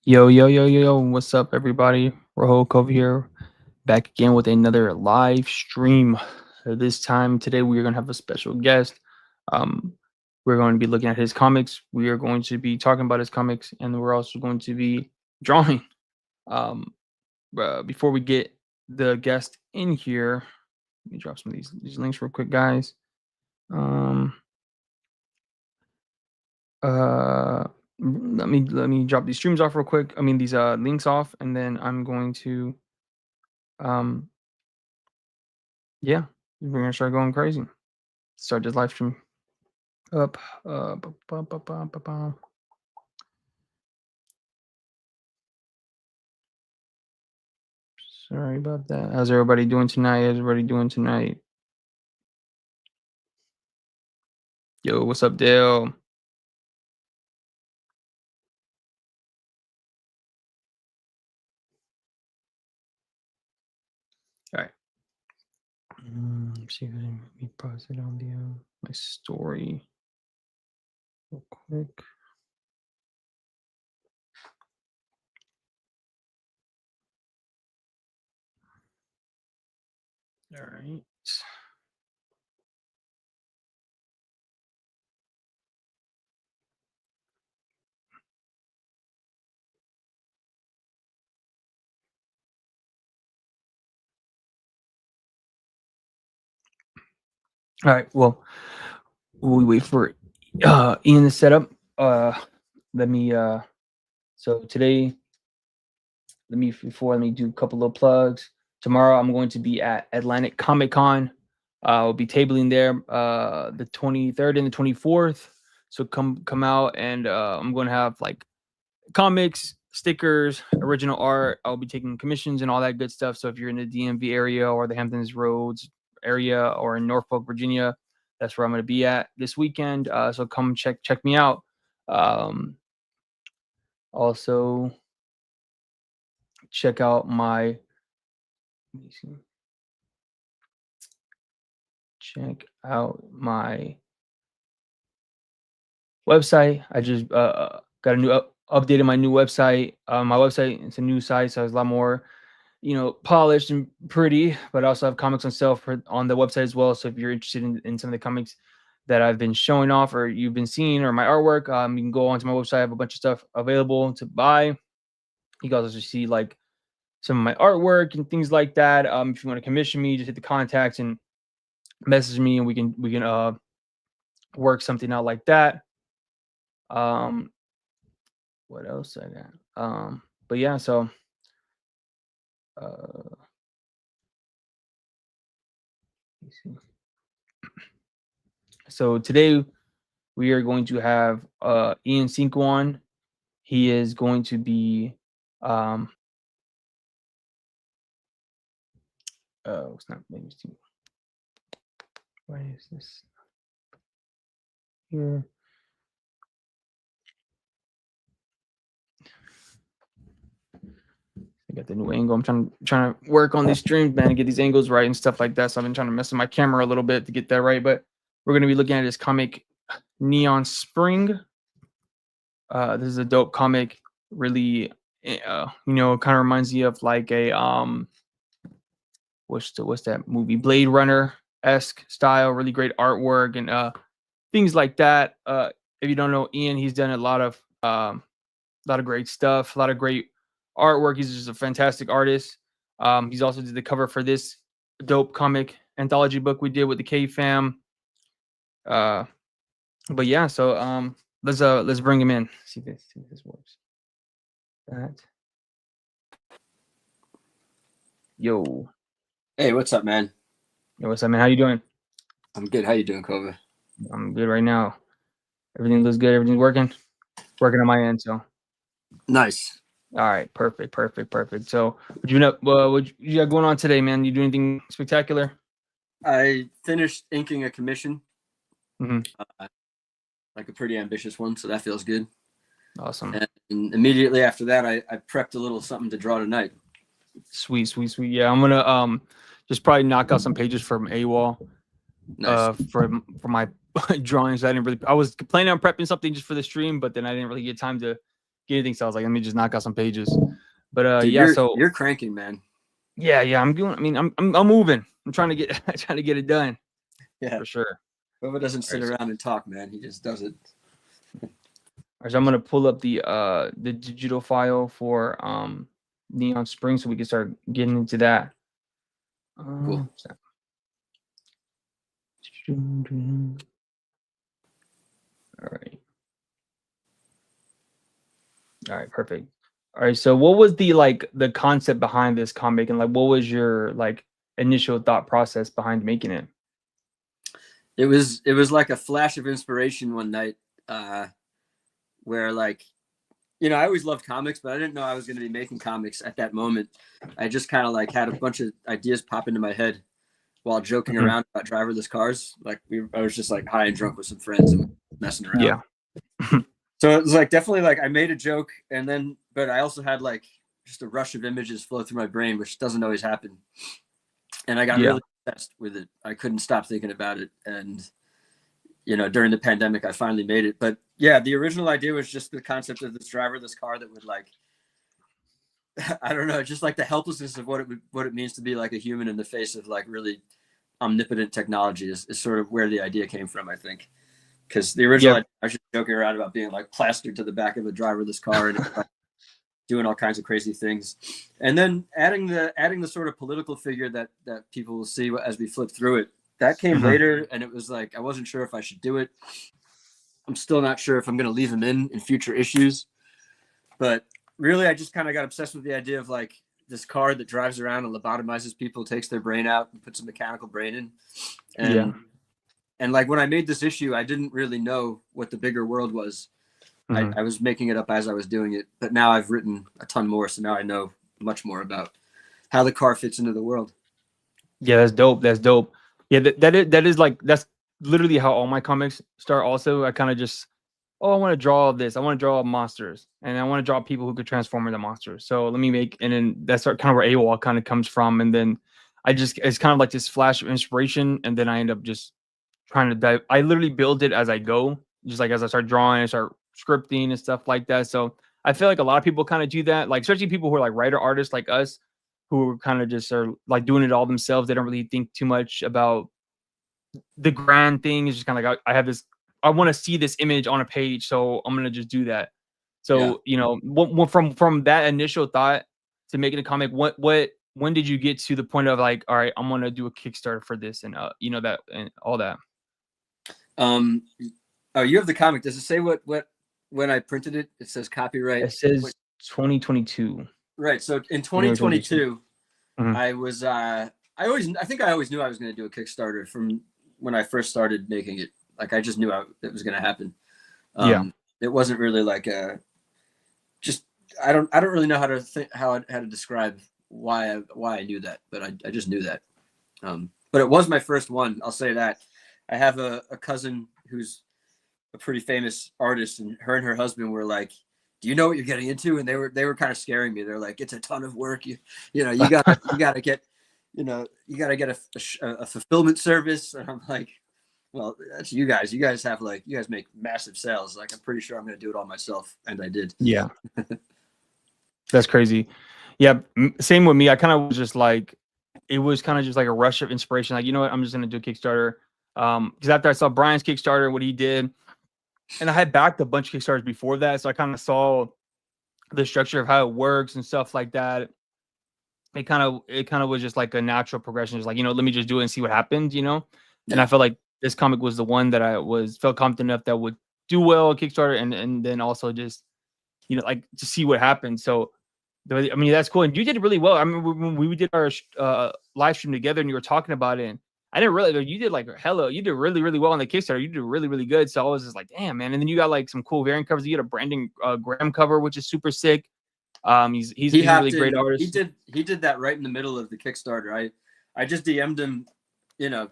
Yo, yo, yo, yo, yo, what's up, everybody? Rojo Cova here, back again with another live stream. This time today, we are going to have a special guest. Um, we're going to be looking at his comics. We are going to be talking about his comics, and we're also going to be drawing. Um, Before we get the guest in here, let me drop some of these links real quick, guys. Um, uh, let me drop these streams off real quick. I mean these links off, and then I'm going to um yeah, we're gonna start going crazy. Start this live stream up. Ba-bum. Sorry about that. How's everybody doing tonight? How's everybody doing tonight? Yo, what's up, Dale? All right. See if I can pause it on the my story real quick. All right. All right. Well, we wait for Ian to set up. Let me so today let me do a couple of plugs. Tomorrow I'm going to be at Atlantic Comic Con. I'll be tabling there the 23rd and the 24th. So come out, and I'm going to have like comics, stickers, original art. I'll be taking commissions and all that good stuff. So if you're in the DMV area or the Hamptons Roads area or in Norfolk, Virginia, that's where I'm going to be at this weekend. So come check me out. Also check out my let me see. Check out my website. I just got a new updated my new website. My website, it's a new site, so it's a lot more, polished and pretty. But I also have comics on sale on the website as well. So if you're interested in some of the comics that I've been showing off or you've been seeing or my artwork, you can go onto my website. I have a bunch of stuff available to buy. You can also see like some of my artwork and things like that. If you want to commission me, just hit the contacts and message me, and we can work something out like that. Um, what else I got? But yeah, so let me see. So today we are going to have Ian Cinco on. He is going to be it's not, let me see. Why is this here? I got the new angle. I'm trying to work on these streams, man, and get these angles right and stuff like that. So I've been trying to mess with my camera a little bit to get that right. But we're gonna be looking at this comic, Neon Spring. This is a dope comic. Really, kind of reminds me of like a what's that movie? Blade Runner esque style. Really great artwork and things like that. If you don't know Ian, he's done a lot of great stuff, a lot of great artwork. He's just a fantastic artist. He's also did the cover for this dope comic anthology book we did with the K fam. But yeah, so let's bring him in. See if this works. That. Yo. Hey, what's up, man? Yo, what's up, man? How you doing? I'm good. How you doing, Cova? I'm good right now. Everything looks good. Everything's working on my end. So nice. All right, perfect. So, what you got going on today, man? You do anything spectacular? I finished inking a commission, Mm-hmm. Like a pretty ambitious one, so that feels good. Awesome. And immediately after that, I prepped a little something to draw tonight. Sweet. Yeah, I'm gonna just probably knock out some pages from AWOL. Nice. For my drawings. I was planning on prepping something just for the stream, but then I didn't really get time to get anything. So I was like, let me just knock out some pages. But Dude, yeah, so you're cranking, man. yeah, I'm doing. I mean, I'm moving. I'm trying to get trying to get it done Yeah. for sure. Cova doesn't sit around and talk, man. He just does it. All right, so I'm gonna pull up the digital file for Neon Spring so we can start getting into that. Cool. All right. All right, perfect. All right, so what was the concept behind this comic, and like what was your like initial thought process behind making it? It was like a flash of inspiration one night, where like, you know, I always loved comics, but I didn't know I was going to be making comics at that moment. I just kind of like had a bunch of ideas pop into my head while joking around about driverless cars. Like I was just like high and drunk with some friends and messing around. Yeah. So it was like definitely like I made a joke, and then but I also had like just a rush of images flow through my brain, which doesn't always happen. And I got really obsessed with it. I couldn't stop thinking about it. And you know, during the pandemic, I finally made it. But yeah, the original idea was just the concept of this driverless car that would like, I don't know, just like the helplessness of what it means to be like a human in the face of like really omnipotent technology is sort of where the idea came from, I think. Because the original idea, I was just joking around about being like plastered to the back of a driverless car and like, doing all kinds of crazy things, and then adding the sort of political figure that people will see as we flip through it. That came later, and it was like I wasn't sure if I should do it. I'm still not sure if I'm going to leave him in future issues, but really, I just kind of got obsessed with the idea of like this car that drives around and lobotomizes people, takes their brain out, and puts a mechanical brain in, and like when I made this issue, I didn't really know what the bigger world was. I was making it up as I was doing it, but now I've written a ton more, so now I know much more about how the car fits into the world. Yeah, that's dope. That's dope. Yeah, that is like that's literally how all my comics start. Also, I kind of just I want to draw this. I want to draw monsters, and I want to draw people who could transform into monsters. So let me make, and then that's kind of where AWOL kind of comes from. And then it's kind of like this flash of inspiration, and then I end up just trying to dive. I literally build it as I go, just like as I start drawing, I start scripting and stuff like that. So I feel like a lot of people kind of do that, like especially people who are like writer artists like us, who kind of just are like doing it all themselves. They don't really think too much about the grand thing. It's just kind of like I have this, I want to see this image on a page, so I'm gonna just do that. So you know, from that initial thought to making a comic, when did you get to the point of like, all right, I'm gonna do a Kickstarter for this, and you know, that and all that? Oh, you have the comic. Does it say what when I printed it? It says copyright. It says 2022. Right. So in 2022, I was I think I always knew I was going to do a Kickstarter from when I first started making it. Like I just knew it was going to happen. It wasn't really like I don't really know how to describe why I knew that, but I just knew that. But it was my first one. I'll say that. I have a cousin who's a pretty famous artist, and her husband were like, "Do you know what you're getting into?" And they were kind of scaring me. They're like, "It's a ton of work. You gotta get a fulfillment service." And I'm like, "Well, that's you guys. You guys make massive sales. Like I'm pretty sure I'm gonna do it all myself," and I did. Yeah, that's crazy. Yeah, same with me. I kind of was just like, it was kind of just like a rush of inspiration. Like, you know what? I'm just gonna do a Kickstarter. Because after I saw Brian's Kickstarter, what he did, and I had backed a bunch of Kickstarters before that, so I kind of saw the structure of how it works and stuff like that. It kind of was just like a natural progression. Just like, you know, let me just do it and see what happens, you know. And I felt like this comic was the one that felt confident enough that would do well on Kickstarter, and then also just, you know, like to see what happened. So I mean, that's cool. And you did really well. I mean, when we did our live stream together and you were talking about it, and I didn't really, you did like you did really, really well on the Kickstarter. You did really, really good. So I was just like, damn, man. And then you got like some cool variant covers. You got a Brandon Graham cover, which is super sick. He's a really great artist. He did that right in the middle of the Kickstarter. I just DM'd him, you know,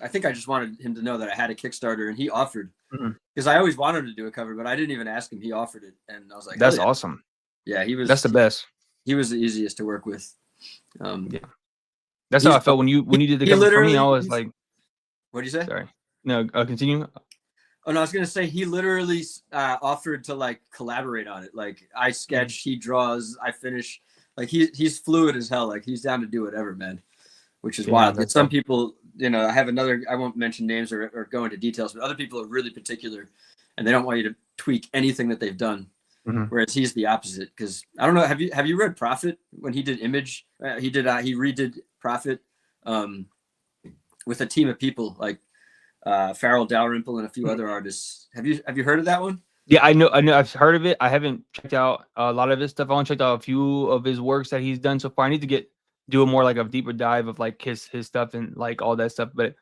I think I just wanted him to know that I had a Kickstarter, and he offered, because I always wanted to do a cover, but I didn't even ask him. He offered it, and I was like, that's awesome. Yeah, that's the best. He was the easiest to work with. Yeah. That's how I felt when you did the cover for me. I was like, what did you say? Sorry. No, continue. Oh, no, I was gonna say he literally offered to like collaborate on it. Like I sketch, he draws, I finish. Like he's fluid as hell. Like he's down to do whatever, man. Which is wild. But some people, I have another. I won't mention names or go into details, but other people are really particular, and they don't want you to tweak anything that they've done. Whereas he's the opposite. Because I don't know. Have you read Prophet when he did Image? He redid Prophet with a team of people like Farrell Dalrymple and a few other artists. Have you heard of that one? Yeah, I know. I've heard of it. I haven't checked out a lot of his stuff. I only checked out a few of his works that he's done so far. I need to do a more like a deeper dive of like his stuff and like all that stuff. But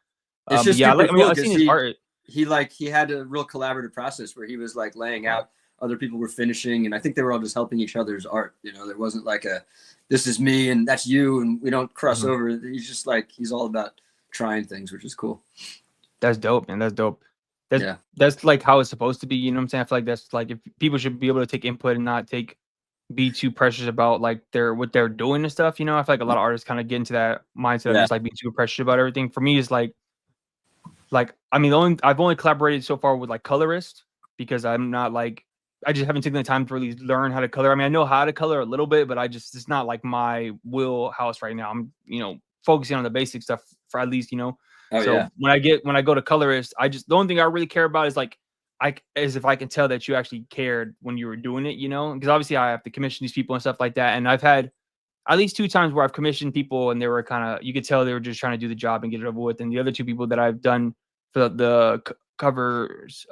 it's just yeah, cool I've seen his art. He had a real collaborative process where he was like laying out, other people were finishing, and I think they were all just helping each other's art. There wasn't like this is me and that's you and we don't cross over. He's just like he's all about trying things, which is cool. That's dope, man. That's dope. That's like how it's supposed to be. You know what I'm saying? I feel like that's like if people should be able to take input and not be too precious about like what they're doing and stuff. I feel like a lot of artists kind of get into that mindset of just like being too precious about everything. For me, it's like I mean, I've only collaborated so far with like colorists because I'm not like I just haven't taken the time to really learn how to color. I mean, I know how to color a little bit, but it's not like my wheelhouse right now. I'm focusing on the basic stuff for at least when I go to colorist, the only thing I really care about is like if I can tell that you actually cared when you were doing it, because obviously I have to commission these people and stuff like that. And I've had at least 2 times where I've commissioned people and they were you could tell they were just trying to do the job and get it over with. And the other 2 people that I've done for the covers,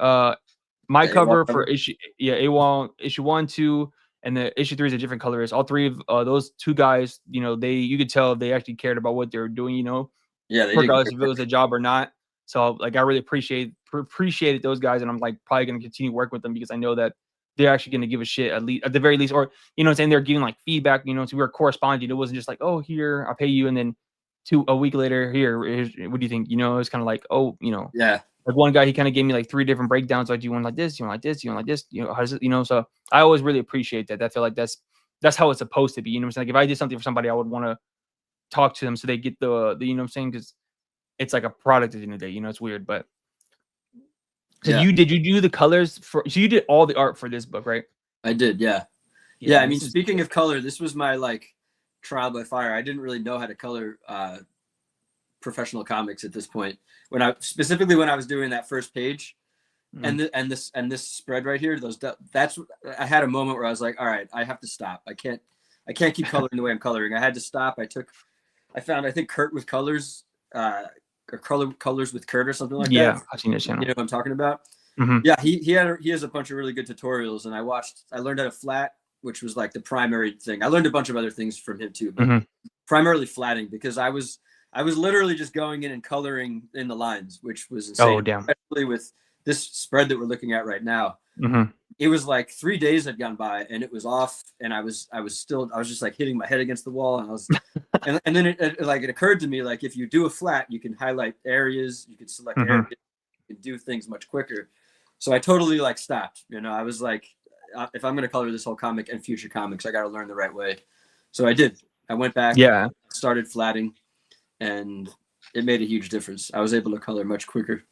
my cover for issue A1, issue 1, 2, and the issue 3 is a different colorist. All 3 of those 2 guys, you could tell they actually cared about what they were doing, regardless if it was a job or not. So like I really appreciated those guys, and I'm like probably going to continue work with them because I know that they're actually going to give a shit at the very least, or what I'm saying, they're giving like feedback, so we were corresponding. It wasn't just like, oh, here I'll pay you, and then a week later, what do you think? It was kind of like, oh, like one guy, he kind of gave me like 3 different breakdowns. Like, do you want like this? Do you want like this? Do you want like this? How does it? So I always really appreciate that. I feel like that's how it's supposed to be. What I'm saying? Like if I did something for somebody, I would want to talk to them so they get the what I'm saying, because it's like a product at the end of the day. It's weird, but so did you do the colors so you did all the art for this book, right? I did, yeah. I mean, speaking of color, this was my like trial by fire. I didn't really know how to color professional comics at this point. When I was doing that first page, and this spread right here, I had a moment where I was like, all right, I have to stop. I can't keep coloring the way I'm coloring. I had to stop. I found, I think, Kurt with Colors, or Colors with Kurt or something like that. Yeah, I've seen his channel. You know what I'm talking about? Yeah, he has a bunch of really good tutorials, and I learned how to flat, which was like the primary thing. I learned a bunch of other things from him too, but primarily flatting, because I was literally just going in and coloring in the lines, which was insane. Oh, damn. Especially with this spread that we're looking at right now. It was like 3 days had gone by and it was off, and I was just like hitting my head against the wall, and I was and then it occurred to me, like, if you do a flat, you can highlight areas, you can select areas, you can do things much quicker. So I totally like stopped. I was like, if I'm going to color this whole comic and future comics, I got to learn the right way. So I did. I went back, started flatting, and it made a huge difference. I was able to color much quicker.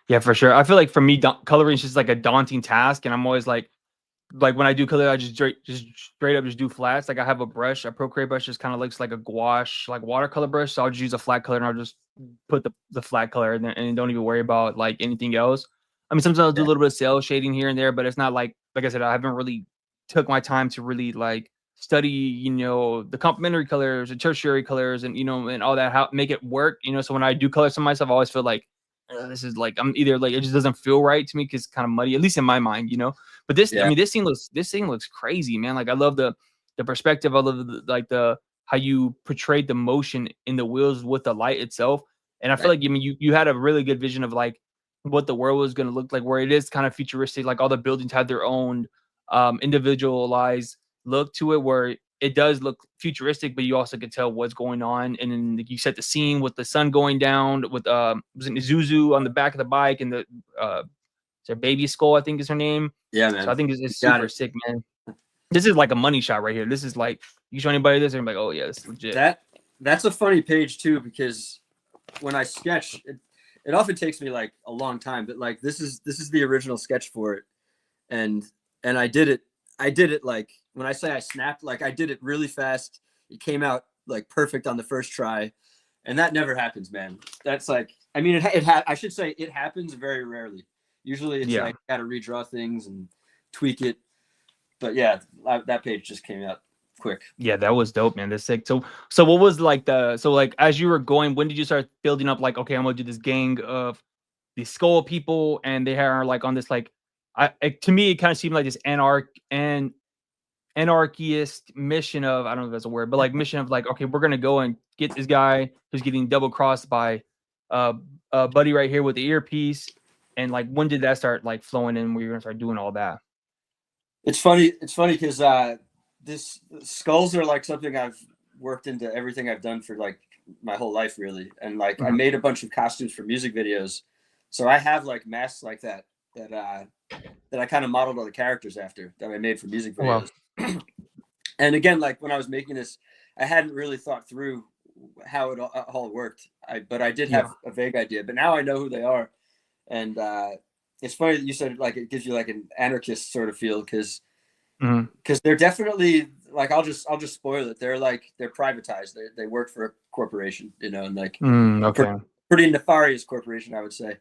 Yeah, for sure. I feel like for me, coloring is just like a daunting task, and I'm always like when I do color, I just straight up just do flats. Like I have a brush, a Procreate brush, just kind of looks like a gouache, like watercolor brush. So I'll just use a flat color and I'll just put the flat color and don't even worry about like anything else. I mean, sometimes I'll do a little bit of cell shading here and there, but it's not like I said, I haven't really took my time to really like study, the complementary colors and tertiary colors and, and all that, how make it work, so when I do color some of myself, I always feel like this is like, I'm either like, it just doesn't feel right to me because it's kind of muddy, at least in my mind, but this, I mean, this thing looks crazy, man. Like I love the perspective. I love how you portrayed the motion in the wheels with the light itself. And I feel like, I mean, you had a really good vision of like what the world was going to look like, where it is kind of futuristic. Like all the buildings had their own individualized look to it, where it does look futuristic, but you also can tell what's going on. And then you set the scene with the sun going down with was it Zuzu on the back of the bike, and the it's her baby skull, I think is her name. Yeah, man. So I think it's super sick, man. This is like a money shot right here. This is like, you show anybody this, and they're like, oh yeah, this is legit. That's a funny page too, because when I sketch, it often takes me like a long time, but like this is the original sketch for it, and I did it like, when I say I snapped, like I did it really fast. It came out like perfect on the first try, and that never happens, man. That's like, I mean, I should say it happens very rarely. Usually it's like got to redraw things and tweak it. But yeah, that page just came out quick. Yeah, that was dope, man. That's sick. So what was like like as you were going, when did you start building up like, okay, I'm gonna do this gang of these skull people, and they are like on this like, to me it kind of seemed like this anarchist mission of, I don't know if that's a word, but like mission of like, okay, we're gonna go and get this guy who's getting double crossed by buddy right here with the earpiece. And like, when did that start like flowing in, where you're gonna start doing all that? It's funny because this skulls are like something I've worked into everything I've done for like my whole life, really. And like, I made a bunch of costumes for music videos, so I have like masks like that I kind of modeled all the characters after, that I made for music videos. Wow. And again, like when I was making this, I hadn't really thought through how it all worked. But I did have a vague idea, but now I know who they are. And it's funny that you said like it gives you like an anarchist sort of feel, because they're definitely like, I'll just spoil it. They're privatized. They work for a corporation, you know, and like pretty nefarious corporation, I would say.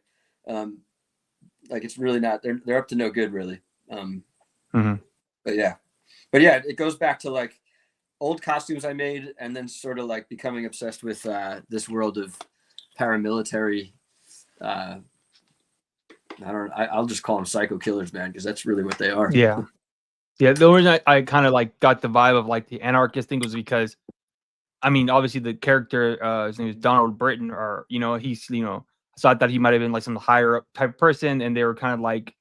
Like it's really not. They're up to no good, really. But yeah, it goes back to like old costumes I made, and then sort of like becoming obsessed with this world of paramilitary. I'll just call them psycho killers, man, because that's really what they are. Yeah. The reason I kind of like got the vibe of like the anarchist thing was because, I mean, obviously the character, his name is Donald Britton, or he's so I thought he might have been like some higher up type of person, and they were kind of like,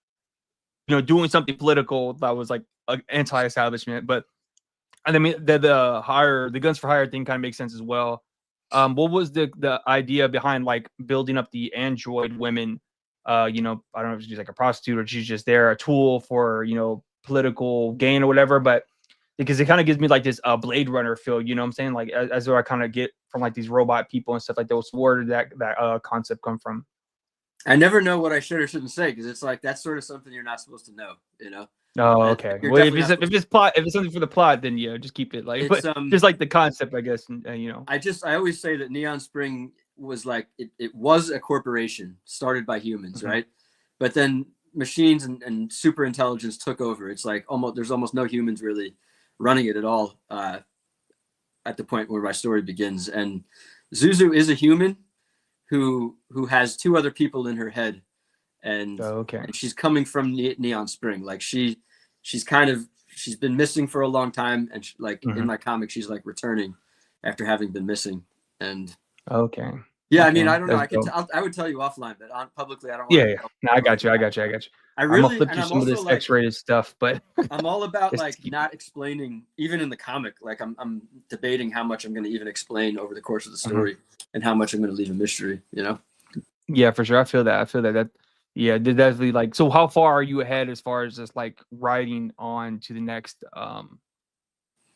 doing something political that was like anti-establishment. But I mean, the guns for hire thing kind of makes sense as well. What was the idea behind like building up the android women? I don't know if she's like a prostitute or she's just there, a tool for political gain or whatever, but because it kind of gives me like this Blade Runner feel, you know what I'm saying? Like as though I kind of get from like these robot people and stuff like that. Where did that concept come from? I never know what I should or shouldn't say, because it's like that's sort of something you're not supposed to know, you know. Oh, okay. Well, if it's something for the plot, then just keep it like, but just like the concept, I guess. I always say that Neon Spring was like it was a corporation started by humans, right? But then machines and super intelligence took over. It's like there's almost no humans really running it at all at the point where my story begins. And Zuzu is a human who has two other people in her head, and and she's coming from Neon Spring. Like she's been missing for a long time, and in my comic she's like returning after having been missing. And I mean, I don't know. I would tell you offline, but publicly, I don't want to. No, I got you. I really, I'm gonna flip through some of this like, X-rated stuff, but I'm all about like not explaining, even in the comic. Like I'm debating how much I'm going to even explain over the course of the story, and how much I'm going to leave a mystery. Yeah, for sure. I feel that. That definitely like. So, how far are you ahead as far as just like writing on to the next,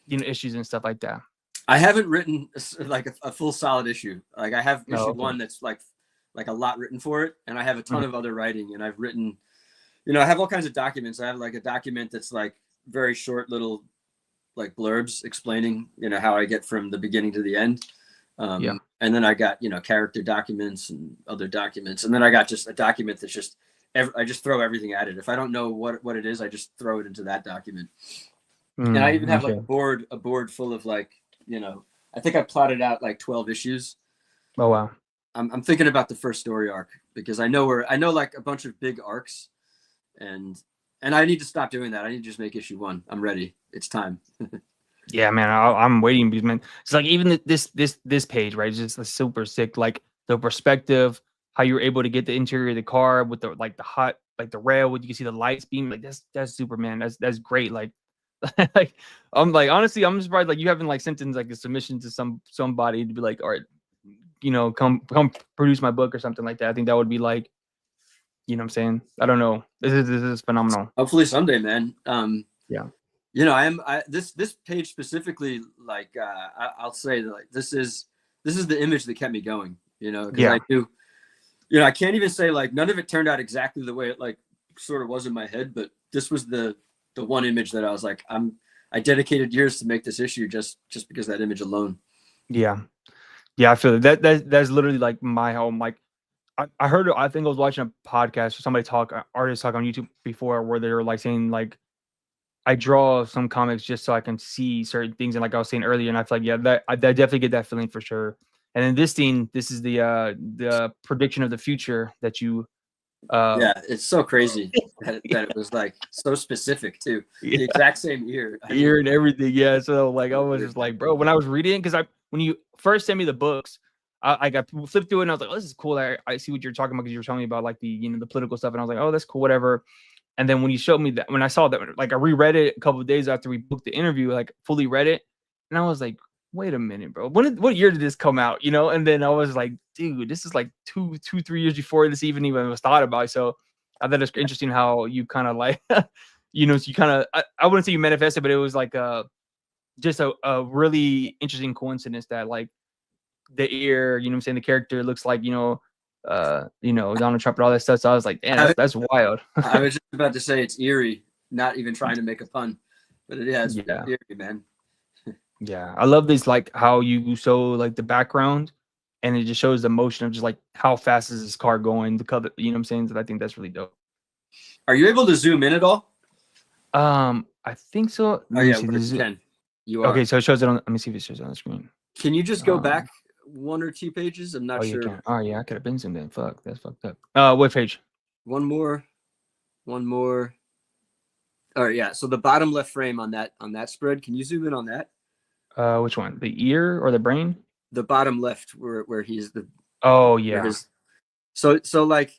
issues and stuff like that? I haven't written like a full solid issue. Like I have issue 1 that's like a lot written for it, and I have a ton of other writing, and I've written, I have all kinds of documents. I have like a document that's like very short little like blurbs explaining, how I get from the beginning to the end. And then I got, character documents and other documents. And then I got just a document that's just, I just throw everything at it. If I don't know what it is, I just throw it into that document. And I even have like a board full of like, I think I plotted out like 12 issues. Oh, wow. I'm thinking about the first story arc, because I know like a bunch of big arcs, and I need to stop doing that. I need to just make issue 1. I'm ready. It's time. Yeah, man, I'm waiting, because man, it's like even this page, right? It's just super sick. Like the perspective, how you were able to get the interior of the car with the like the hot, like the rail, you can see the lights beam. Like that's Superman. That's great. Like, like I'm like, honestly, I'm surprised like you haven't like sent in like a submission to somebody to be like, all right, come produce my book or something like that. I think that would be like, what I'm saying? I don't know. This is phenomenal. Hopefully someday, man. Yeah. This page specifically, like I'll say that like this is the image that kept me going, because I knew you know, I can't even say like none of it turned out exactly the way it like sort of was in my head, but this was the one image that I was like, I dedicated years to make this issue just because of that image alone. Yeah. Yeah, I feel that. That's literally like my home. Like I heard, I think I was watching a podcast or somebody talk, artists talk on YouTube before, where they were like saying like, I draw some comics just so I can see certain things, and like I was saying earlier, and I feel like, yeah, I definitely get that feeling for sure. And in this scene, this is the prediction of the future that you Yeah, it's so crazy that it was like so specific too. yeah, The exact same ear. I mean, ear and everything. Yeah, so like I was just like, bro, when I was reading, because when you first sent me the books, I got flipped through it and I was like, oh, this is cool. I see what you're talking about, because you were telling me about like the the political stuff, and I was like, oh, that's cool, whatever. And then when you showed me that, when I saw that, like I reread it a couple of days after we booked the interview, like fully read it, and I was like, wait a minute, bro, what year did this come out? You know? And then I was like, dude, this is like 3 years before this even was thought about. So I thought it's interesting how you kind of like, you know, so you kind of, I wouldn't say you manifested, but it was like just a really interesting coincidence that like the ear, you know what I'm saying, the character looks like, Donald Trump and all that stuff. So I was like, damn, that's wild. I was just about to say it's eerie, not even trying to make a pun, but yeah, it's Yeah. eerie, man. Yeah. I love this, like how you show like the background, and it just shows the motion of just like how fast is this car going, the color, you know what I'm saying? So I think that's really dope. Are you able to zoom in at all? I think so. Let me see. You can. You are. Okay, so it shows it on, let me see if it shows it on the screen. Can you just go back 1 or 2 pages? I'm not sure. You can. Oh yeah, I could have been zoomed in. Fuck, that's fucked up. What page? One more. All right, yeah. So the bottom left frame on that spread. Can you zoom in on that? Which one? The ear or the brain? The bottom left, where he's the. Oh yeah. So like,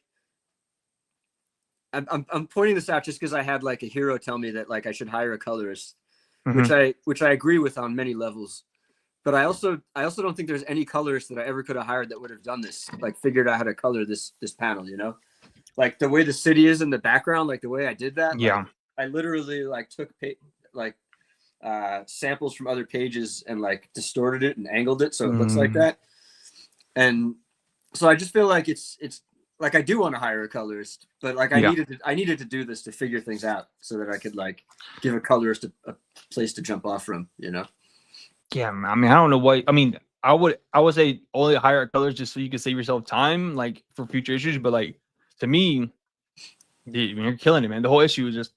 I'm pointing this out just because I had like a hero tell me that like I should hire a colorist, which I agree with on many levels. But I also don't think there's any colorist that I ever could have hired that would have done this, like figured out how to color this panel, you know, like the way the city is in the background, like the way I did that. Yeah. Like, I literally like took samples from other pages and like distorted it and angled it so it looks like that. And so I just feel like it's like I do want to hire a colorist, but like I needed to do this to figure things out so that I could like give a colorist a place to jump off from, you know? Yeah, I mean, I don't know what, I mean, I would say only hire a colorist just so you can save yourself time, like for future issues. But like to me, you're killing it, man. The whole issue is just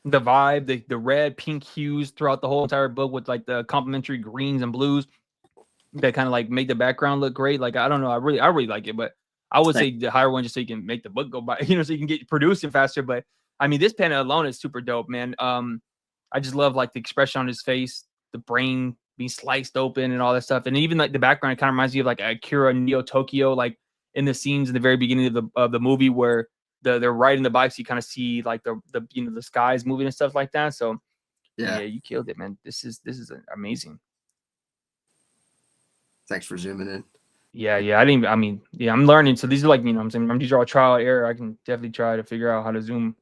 the vibe, the red, pink hues throughout the whole entire book, with like the complementary greens and blues that kind of like make the background look great. Like I don't know, I really like it, but I would say the higher one just so you can make the book go by, you know, so you can get producing faster. But I mean, this panel alone is super dope, man. I just love like the expression on his face, the brain being sliced open and all that stuff. And even like the background, it kind of reminds me of like Akira Neo Tokyo, like in the scenes in the very beginning of the movie where they're riding the bikes, you kind of see like the the skies moving and stuff like that. So yeah, you killed it, man. This is amazing. Thanks for zooming in. Yeah, I'm learning. So these are like, you know what I'm saying, these are all trial and error. I can definitely try to figure out how to zoom.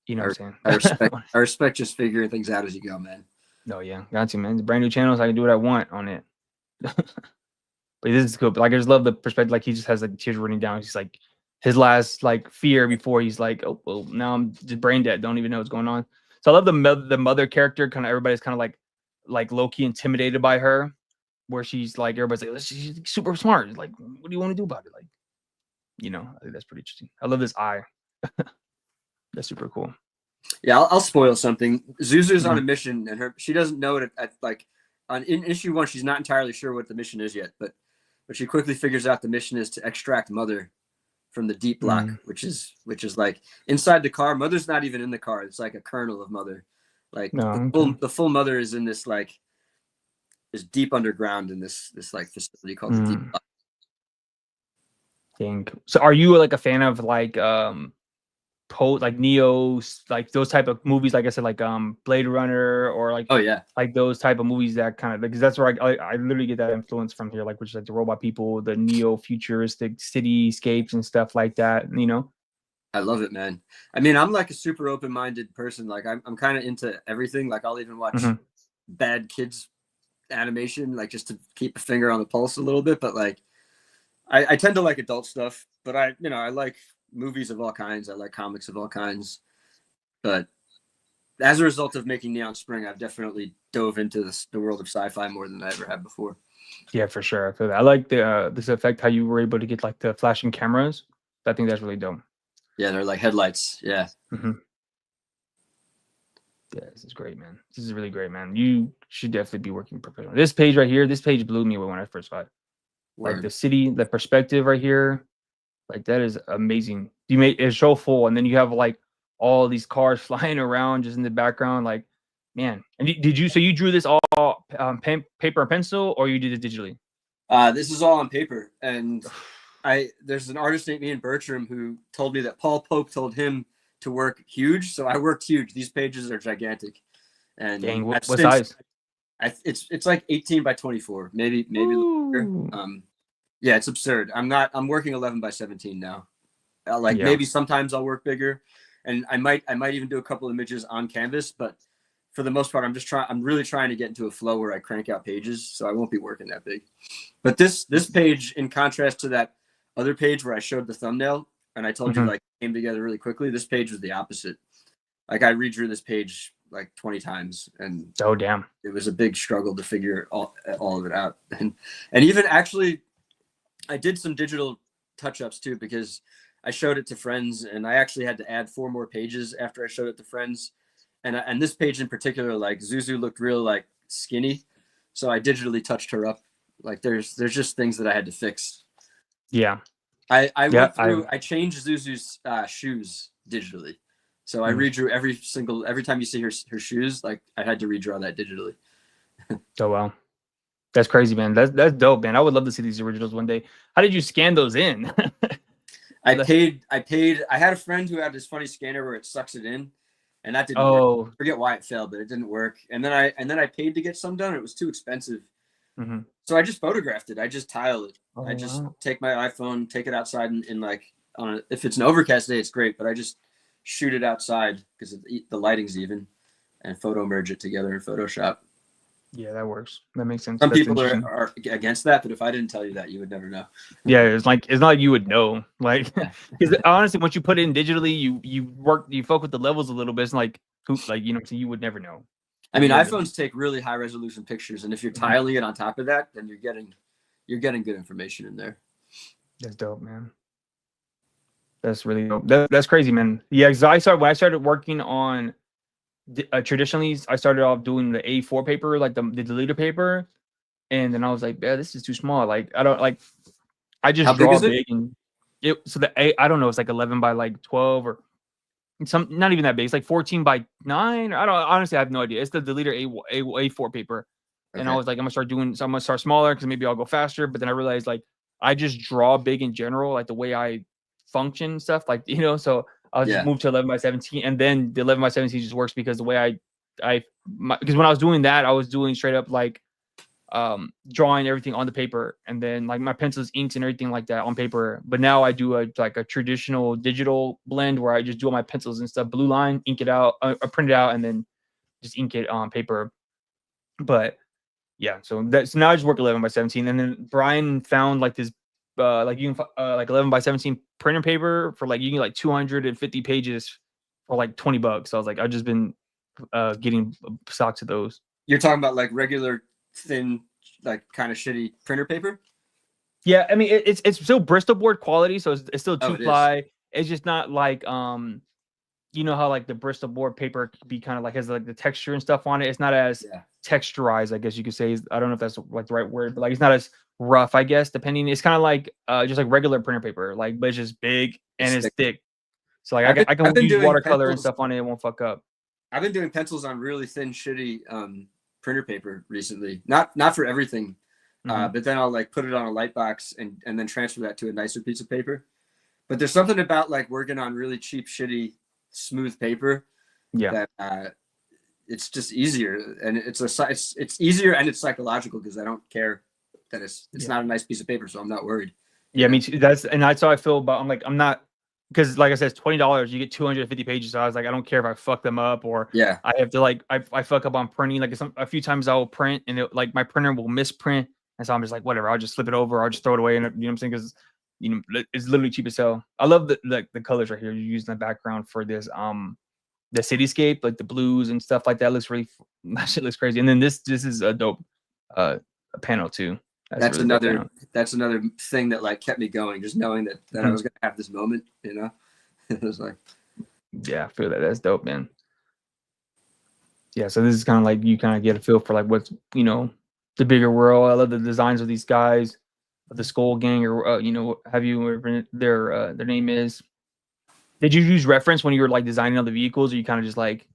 You know what I'm saying? I respect just figuring things out as you go, man. No, yeah, got you, man. It's brand new channels. I can do what I want on it. But this is cool. But like, I just love the perspective. Like, he just has like tears running down. He's like his last like fear before he's like, oh, well, now I'm just brain dead. Don't even know what's going on. So I love the mother character. Kind of everybody's kind of like low key intimidated by her, where she's like, everybody's like, she's super smart. Like, what do you want to do about it? Like, you know, I think that's pretty interesting. I love this eye. That's super cool. Yeah, I'll spoil something. Zuzu's on a mission, and she doesn't know it in issue 1. She's not entirely sure what the mission is yet, but she quickly figures out the mission is to extract Mother from the deep block, which is like inside the car. Mother's not even in the car. It's like a kernel of Mother. Like the full Mother is in this like is deep underground in this like facility called the deep block. Dang. So are you like a fan of like like Neo, like those type of movies, like I said, like Blade Runner, or like like those type of movies that kind of, because that's where I literally get that influence from here, like which is like the robot people, the neo futuristic cityscapes and stuff like that, you know. I love it, man. I mean, I'm like a super open-minded person. Like I'm kind of into everything. Like I'll even watch bad kids animation, like just to keep a finger on the pulse a little bit. But like I tend to like adult stuff, but I like movies of all kinds. I like comics of all kinds. But as a result of making Neon Spring, I've definitely dove into the world of sci-fi more than I ever had before. Yeah, for sure. I feel that. I like the this effect how you were able to get like the flashing cameras. I think that's really dope. Yeah, they're like headlights. Yeah. Mm-hmm. Yeah, this is great, man. This is really great, man. You should definitely be working professional. This page right here, this page blew me away when I first saw it. Like the city, the perspective right here, like that is amazing. You made it so full, and then you have like all these cars flying around just in the background. Like, man. And did you? So you drew this all paper and pencil, or you did it digitally? This is all on paper, and there's an artist named Ian Bertram who told me that Paul Pope told him to work huge, so I worked huge. These pages are gigantic, and dang, what size? It's like 18 by 24, maybe a little bigger. Yeah, it's absurd. I'm working 11 by 17 now. Maybe sometimes I'll work bigger, and I might even do a couple images on canvas, but for the most part, I'm really trying to get into a flow where I crank out pages, so I won't be working that big. But this page, in contrast to that other page where I showed the thumbnail and I told you like it came together really quickly, this page was the opposite. Like I redrew this page like 20 times, and oh damn, it was a big struggle to figure all of it out. And even actually, I did some digital touch-ups too, because I showed it to friends, and I actually had to add 4 more pages after I showed it to friends. And this page in particular, like Zuzu looked real like skinny, so I digitally touched her up. Like there's just things that I had to fix. Yeah, I went through. I changed Zuzu's shoes digitally, so I redrew every time you see her shoes. Like I had to redraw that digitally. Oh wow, that's crazy, man. That's dope, man. I would love to see these originals one day. How did you scan those in? I paid. I had a friend who had this funny scanner where it sucks it in. And that didn't work. I forget why it failed, but it didn't work. And then I paid to get some done. It was too expensive. So I just photographed it. I just tile it. I just take my iPhone, take it outside, and like if it's an overcast day, it's great. But I just shoot it outside because the lighting's even, and photo merge it together in Photoshop. Yeah, that works. That makes sense. Some people are against that, but if I didn't tell you that, you would never know. Yeah, it's not like you would know. Like, because honestly, once you put it in digitally, you fuck with the levels a little bit. It's like so you would never know. I mean, iPhones take really high resolution pictures, and if you're tiling it on top of that, then you're getting good information in there. That's dope, man. That's really dope. That's crazy, man. Yeah, because when I started working on. Traditionally, I started off doing the A4 paper, like the deleter paper, and then I was like, "Yeah, this is too small. Like, I don't like. I just draw big, and I don't know. It's like 11 by like 12 or not even that big. It's like 14 by 9. I don't honestly. I have no idea. It's the deleter A4 paper, and I was like, I'm gonna start smaller because maybe I'll go faster. But then I realized like I just draw big in general, like the way I function and stuff, like so. I'll just move to 11 by 17, and then the 11 by 17 just works because the way because when I was doing that, I was doing straight up like drawing everything on the paper, and then like my pencils, inks, and everything like that on paper. But now I do a traditional digital blend where I just do all my pencils and stuff, blue line, ink it out, print it out, and then just ink it on paper. But yeah, so now I just work 11 by 17, and then Brian found like this. Like you can like 11 by 17 printer paper for like you can get like 250 pages for like $20. So I was like, I've just been getting stock to those. You're talking about like regular thin, like kind of shitty printer paper? Yeah, I mean it's still Bristol board quality, so it's still 2-ply. It's just not like you know how like the Bristol board paper could be kind of like has like the texture and stuff on it. It's not as texturized, I guess you could say. I don't know if that's like the right word, but like it's not as rough, I guess, depending. It's kind of like just like regular printer paper, like but it's just big and it's thick. So like I can use watercolor and stuff on it. It won't fuck up. I've been doing pencils on really thin, shitty printer paper recently. Not for everything, but then I'll like put it on a light box and then transfer that to a nicer piece of paper. But there's something about like working on really cheap, shitty, smooth paper that it's just easier, and it's easier, and it's psychological because I don't care that it's not a nice piece of paper, so I'm not worried. Yeah, me too. That's how I feel about. I'm like, I'm not, because like I said, it's $20. You get 250 pages. So I was like, I don't care if I fuck them up or I have to like I fuck up on printing. Like a few times I will print and like my printer will misprint And so I'm just like, whatever, I'll just flip it over, I'll just throw it away, and you know what I'm saying? Because it's literally cheap as hell. I love the colors right here you're using the background for this the cityscape, like the blues and stuff like that. Looks really that shit looks crazy. And then this is a dope a panel too. That's really another thing that like kept me going, just knowing that I was gonna have this moment, you know. It was like, yeah, I feel that. That's dope, man. Yeah, so this is kind of like you kind of get a feel for like what's, you know, the bigger world. I love the designs of these guys, of the Skull Gang, or you know, have you their name is? Did you use reference when you were like designing all the vehicles, or you kind of just like,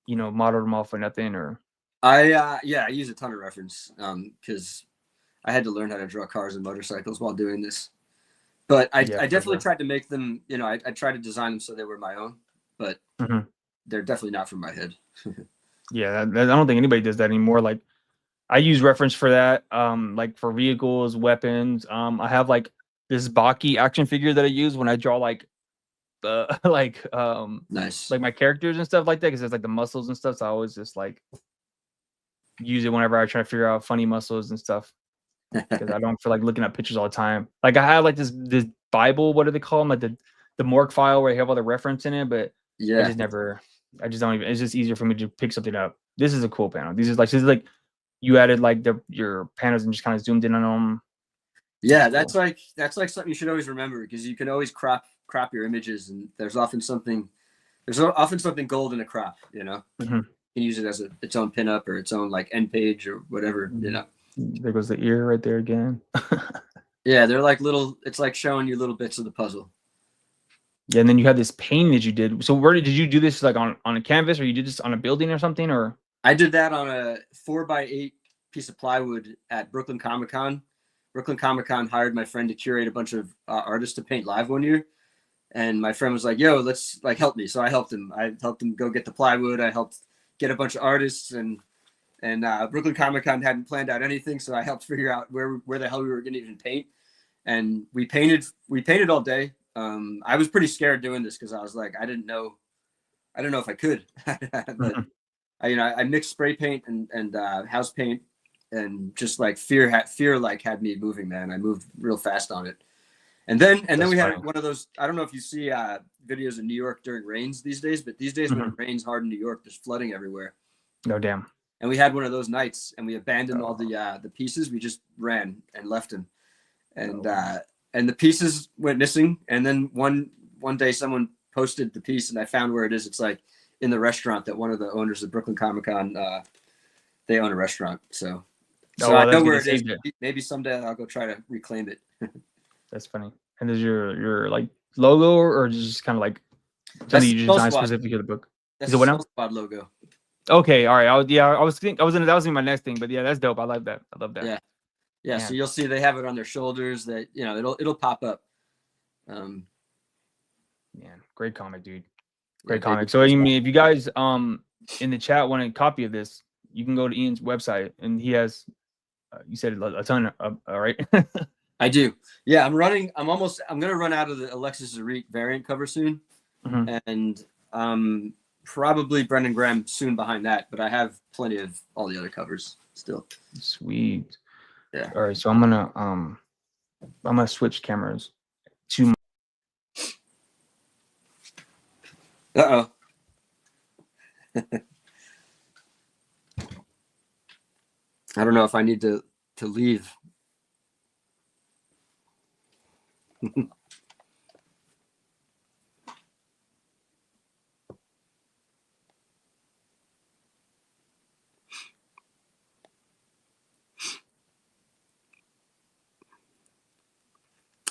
you know, modeled them off of nothing? Or I use a ton of reference because I had to learn how to draw cars and motorcycles while doing this. But I definitely tried to make them, you know, I tried to design them so they were my own, but they're definitely not from my head. Yeah, I don't think anybody does that anymore. Like, I use reference for that, like for vehicles, weapons. I have like this Baki action figure that I use when I draw like nice, like my characters and stuff like that, because it's like the muscles and stuff. So I always just like use it whenever I try to figure out funny muscles and stuff, because I don't feel like looking at pictures all the time. Like I have like this Bible, what do they call them? Like the Morgue file where I have all the reference in it, but yeah, I just don't even. It's just easier for me to pick something up. This is a cool panel. This is like you added like your panels and just kind of zoomed in on them. Yeah, that's like something you should always remember, because you can always crop your images, and there's often something gold in a crop, you know. You can use it as its own pinup or its own like end page or whatever, you know. There goes the ear right there again. Yeah, they're like little. It's like showing you little bits of the puzzle. Yeah, and then you had this painting that you did. So where did you do this? Like on a canvas, or you did this on a building or something? Or I did that on a 4x8 piece of plywood at Brooklyn Comic Con. Brooklyn Comic Con hired my friend to curate a bunch of artists to paint live one year, and my friend was like, "Yo, let's like help me." So I helped him. I helped him go get the plywood. I helped get a bunch of artists, and Brooklyn Comic Con hadn't planned out anything, so I helped figure out where the hell we were going to even paint. And we painted all day. I was pretty scared doing this because I was like, I didn't know if I could. But I mixed spray paint and house paint, and just like fear had me moving, man. I moved real fast on it. And then we had one of those, I don't know if you see videos in New York during rains these days, but these days when it rains hard in New York, there's flooding everywhere. No, damn. And we had one of those nights, and we abandoned all the pieces. We just ran and left them. And the pieces went missing. And then one day someone posted the piece, and I found where it is. It's like in the restaurant that one of the owners of Brooklyn Comic Con, they own a restaurant. So I know where it is. Maybe someday I'll go try to reclaim it. That's funny. And is your like logo, or just kind of like something you just designed specifically for the book? That's the Squad logo. Okay, all right. that was gonna be my next thing, but yeah, that's dope. I like that. I love that. Yeah. So you'll see they have it on their shoulders. That it'll pop up. Man, great comic, dude. Great comic. So I mean, if you guys in the chat want a copy of this, you can go to Ian's website, and he has you said a ton of all right. I do. Yeah, I'm gonna run out of the Alexis Zarek variant cover soon, and probably Brendan Graham soon behind that. But I have plenty of all the other covers still. Sweet. Yeah. All right, so I'm gonna switch cameras to. Uh-oh. I don't know if I need to leave.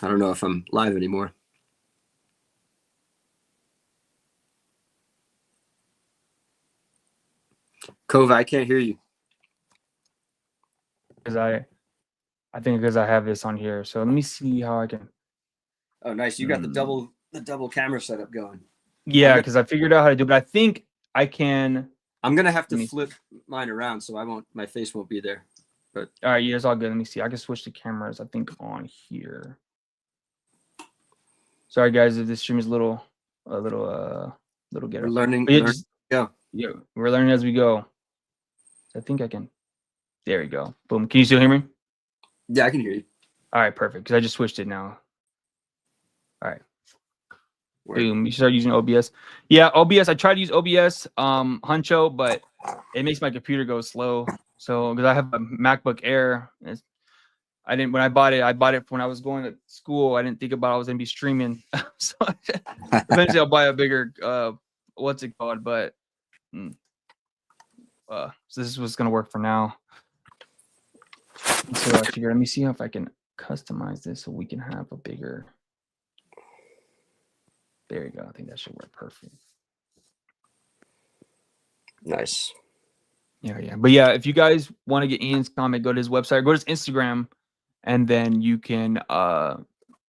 I don't know if I'm live anymore. Cova, I can't hear you. Because I think because I have this on here. So let me see how I can. Oh, nice. You got the double camera setup going. Yeah, because I figured out how to do it. But I think I can. I'm gonna have to flip mine around so my face won't be there. But all right, yeah, it's all good. Let me see. I can switch the cameras, I think, on here. Sorry guys if this stream is a little ghetto. We're learning. Yeah, we're learning as we go. I think I can. There we go. Boom. Can you still hear me? Yeah, I can hear you. All right, perfect. Because I just switched it now. All right. Word. Boom. You start using OBS. Yeah, OBS. I tried to use OBS, Huncho, but it makes my computer go slow. So because I have a MacBook Air, I didn't when I bought it when I was going to school. I didn't think about I was gonna be streaming. So eventually I'll buy a bigger what's it called? But so this is what's gonna work for now. So I figure let me see if I can customize this so we can have a bigger. There you go. I think that should work perfect. Nice. Yeah. But yeah, if you guys want to get Ian's comic, go to his website, go to his Instagram, and then you can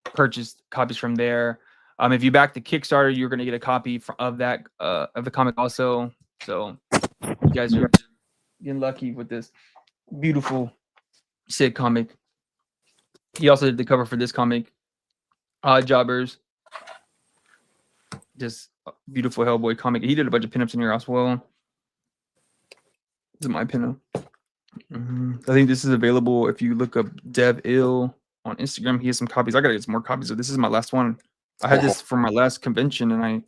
purchase copies from there. If you back the Kickstarter, you're gonna get a copy of that of the comic also. So you guys are getting lucky with this beautiful Sid comic. He also did the cover for this comic, Odd Jobbers. Just beautiful Hellboy comic. He did a bunch of pinups in here as well. This is my pinup. I think this is available if you look up Dev Ill on Instagram. He has some copies. I gotta get some more copies. So this is my last one. I had this for my last convention, and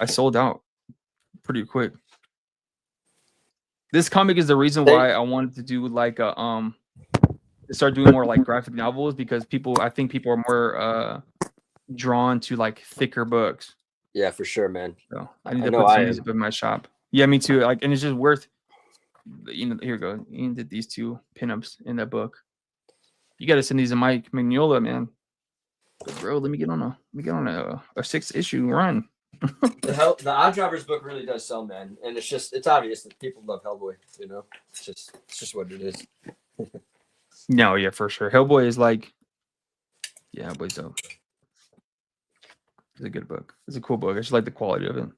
I sold out pretty quick. This comic is the reason why I wanted to do like a start doing more like graphic novels, because I think people are more drawn to like thicker books. Yeah, for sure, man. So I need to put some of these up in my shop. Yeah, me too. Like, and it's just worth. Here we go. Ian did these 2 pinups in that book. You got to send these to Mike Mignola, man. But bro, let me get on a 6th issue run. The Odd Jobbers book really does sell, man, and it's obvious that people love Hellboy. You know, it's just what it is. No, yeah, for sure. Hellboy is like, yeah, Hellboy's dope. It's a good book. It's a cool book. I just like the quality of it.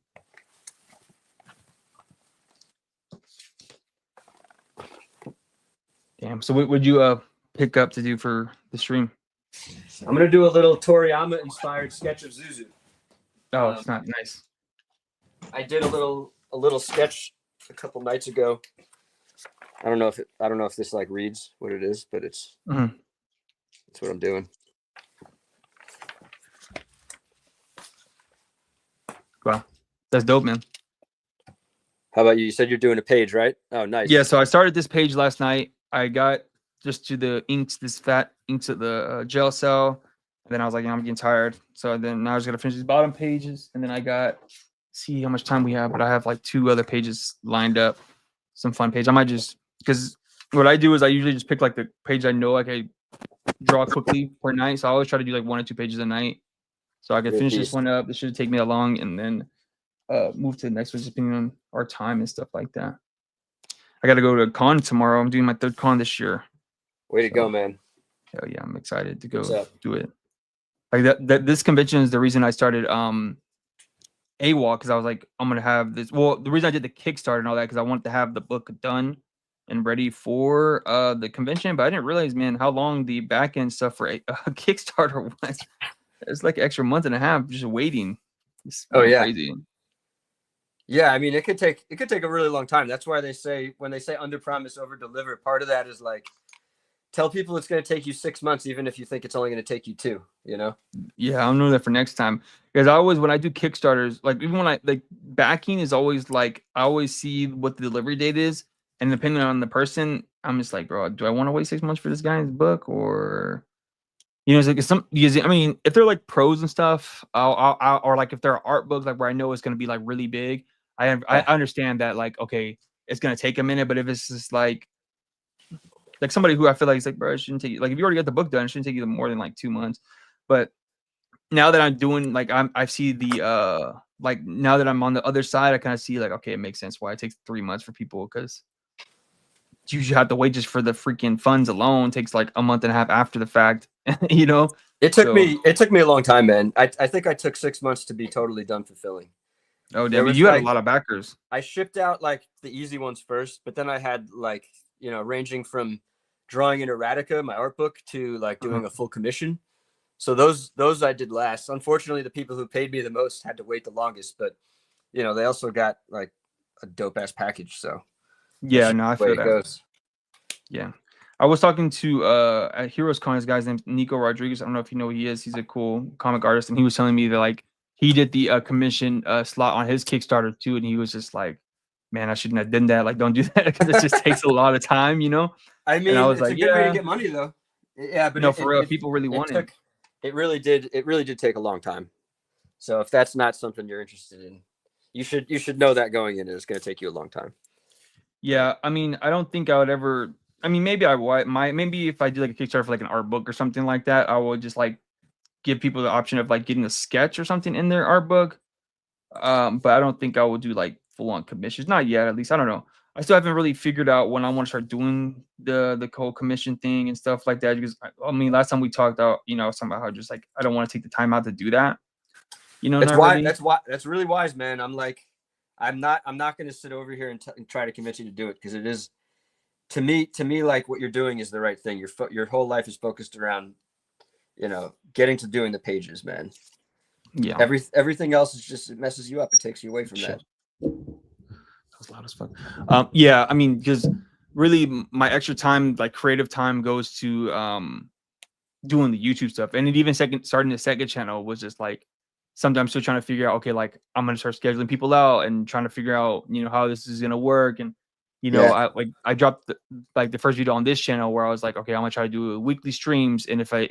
Damn. So what would you pick up to do for the stream? I'm gonna do a little Toriyama inspired sketch of Zuzu. Oh, it's not nice. I did a little sketch a couple nights ago. I don't know if this like reads what it is, but it's that's what I'm doing. Wow, that's dope, man. How about you? You said you're doing a page, right? Oh, nice. Yeah, so I started this page last night. I got just to the inks, this fat inks at the gel cell, and then I was like, I'm getting tired. So then now I just gotta finish these bottom pages, and then I got see how much time we have, but I have like 2 other pages lined up. Some fun page. I might just because what I do is I usually just pick like the page I know like I draw quickly per night. So I always try to do like 1 or 2 pages a night, so I can finish this one up. It shouldn't take me that long, and then move to the next one, depending on our time and stuff like that. I got to go to a con tomorrow. I'm doing my 3rd con this year. Way to go, man. Hell yeah, I'm excited to go do it. Like that this convention is the reason I started AWOL, because I was like, I'm gonna have this. Well, the reason I did the Kickstarter and all that, because I wanted to have the book done and ready for the convention, but I didn't realize, man, how long the back end stuff for a Kickstarter was. It's like an extra month and a half just waiting. It's crazy. Yeah, I mean, it could take a really long time. That's why when they say under promise, over deliver, part of that is like, tell people it's going to take you 6 months, even if you think it's only going to take you 2, you know? Yeah, I'll know that for next time. Because when I do Kickstarters, like even when I like backing is always like, I always see what the delivery date is. And depending on the person, I'm just like, bro, do I want to wait 6 months for this guy's book? Or, it's like I mean, if they're like pros and stuff, I'll or like if they're art books, like where I know it's going to be like really big, I understand that, like, okay, it's going to take a minute. But if it's just like somebody who I feel like is like, bro, it shouldn't take you, like, if you already got the book done, it shouldn't take you more than like 2 months. But now that I'm doing, like, I see the, like, now that I'm on the other side, I kind of see like, okay, it makes sense why it takes 3 months for people, because you usually have to wait just for the freaking funds alone. It takes like a month and a half after the fact, It took me a long time, man. I think I took 6 months to be totally done fulfilling. Oh, damn, you had a lot of backers. I shipped out like the easy ones first, but then I had like, ranging from drawing an erotica, my art book, to like doing a full commission. So those I did last. Unfortunately, the people who paid me the most had to wait the longest, but they also got like a dope ass package. So yeah, no, I feel that. Goes. Yeah, I was talking to at Heroes Con, this guy's name's Nico Rodriguez. I don't know if you know who he is. He's a cool comic artist, and he was telling me that like he did the commission slot on his Kickstarter too, and he was just like, "Man, I shouldn't have done that. Like, don't do that because it just takes a lot of time, you know." I And I mean, was it's like, a good way to "Yeah, get money though. Yeah, but no, for real, people really it want it." took it really did take a long time. So if that's not something you're interested in, you should know that going in, it's going to take you a long time. Yeah, I mean, I don't think I would ever. I mean, maybe I might. Maybe if I do like a Kickstarter for like an art book or something like that, I would just like give people the option of like getting a sketch or something in their art book. But I don't think I will do like full on commissions. Not yet, at least. I don't know. I still haven't really figured out when I want to start doing the whole commission thing and stuff like that. Because I mean, last time we talked out, you know, I was talking about how just like I don't want to take the time out to do that. You know, That's not why. really. That's really wise, man. I'm not going to sit over here and try to convince you to do it, because it is, to me, like what you're doing is the right thing. Your whole life is focused around, getting to doing the pages, man. Yeah. Everything else is just, it messes you up. It takes you away from that. That was loud as fuck. Yeah, I mean, because really my extra time, like creative time, goes to doing the YouTube stuff. And it even starting the second channel was just like sometimes still trying to figure out, okay, like I'm gonna start scheduling people out and trying to figure out, you know, how this is gonna work. And I dropped the first video on this channel where I was like, okay, I'm gonna try to do weekly streams, and if I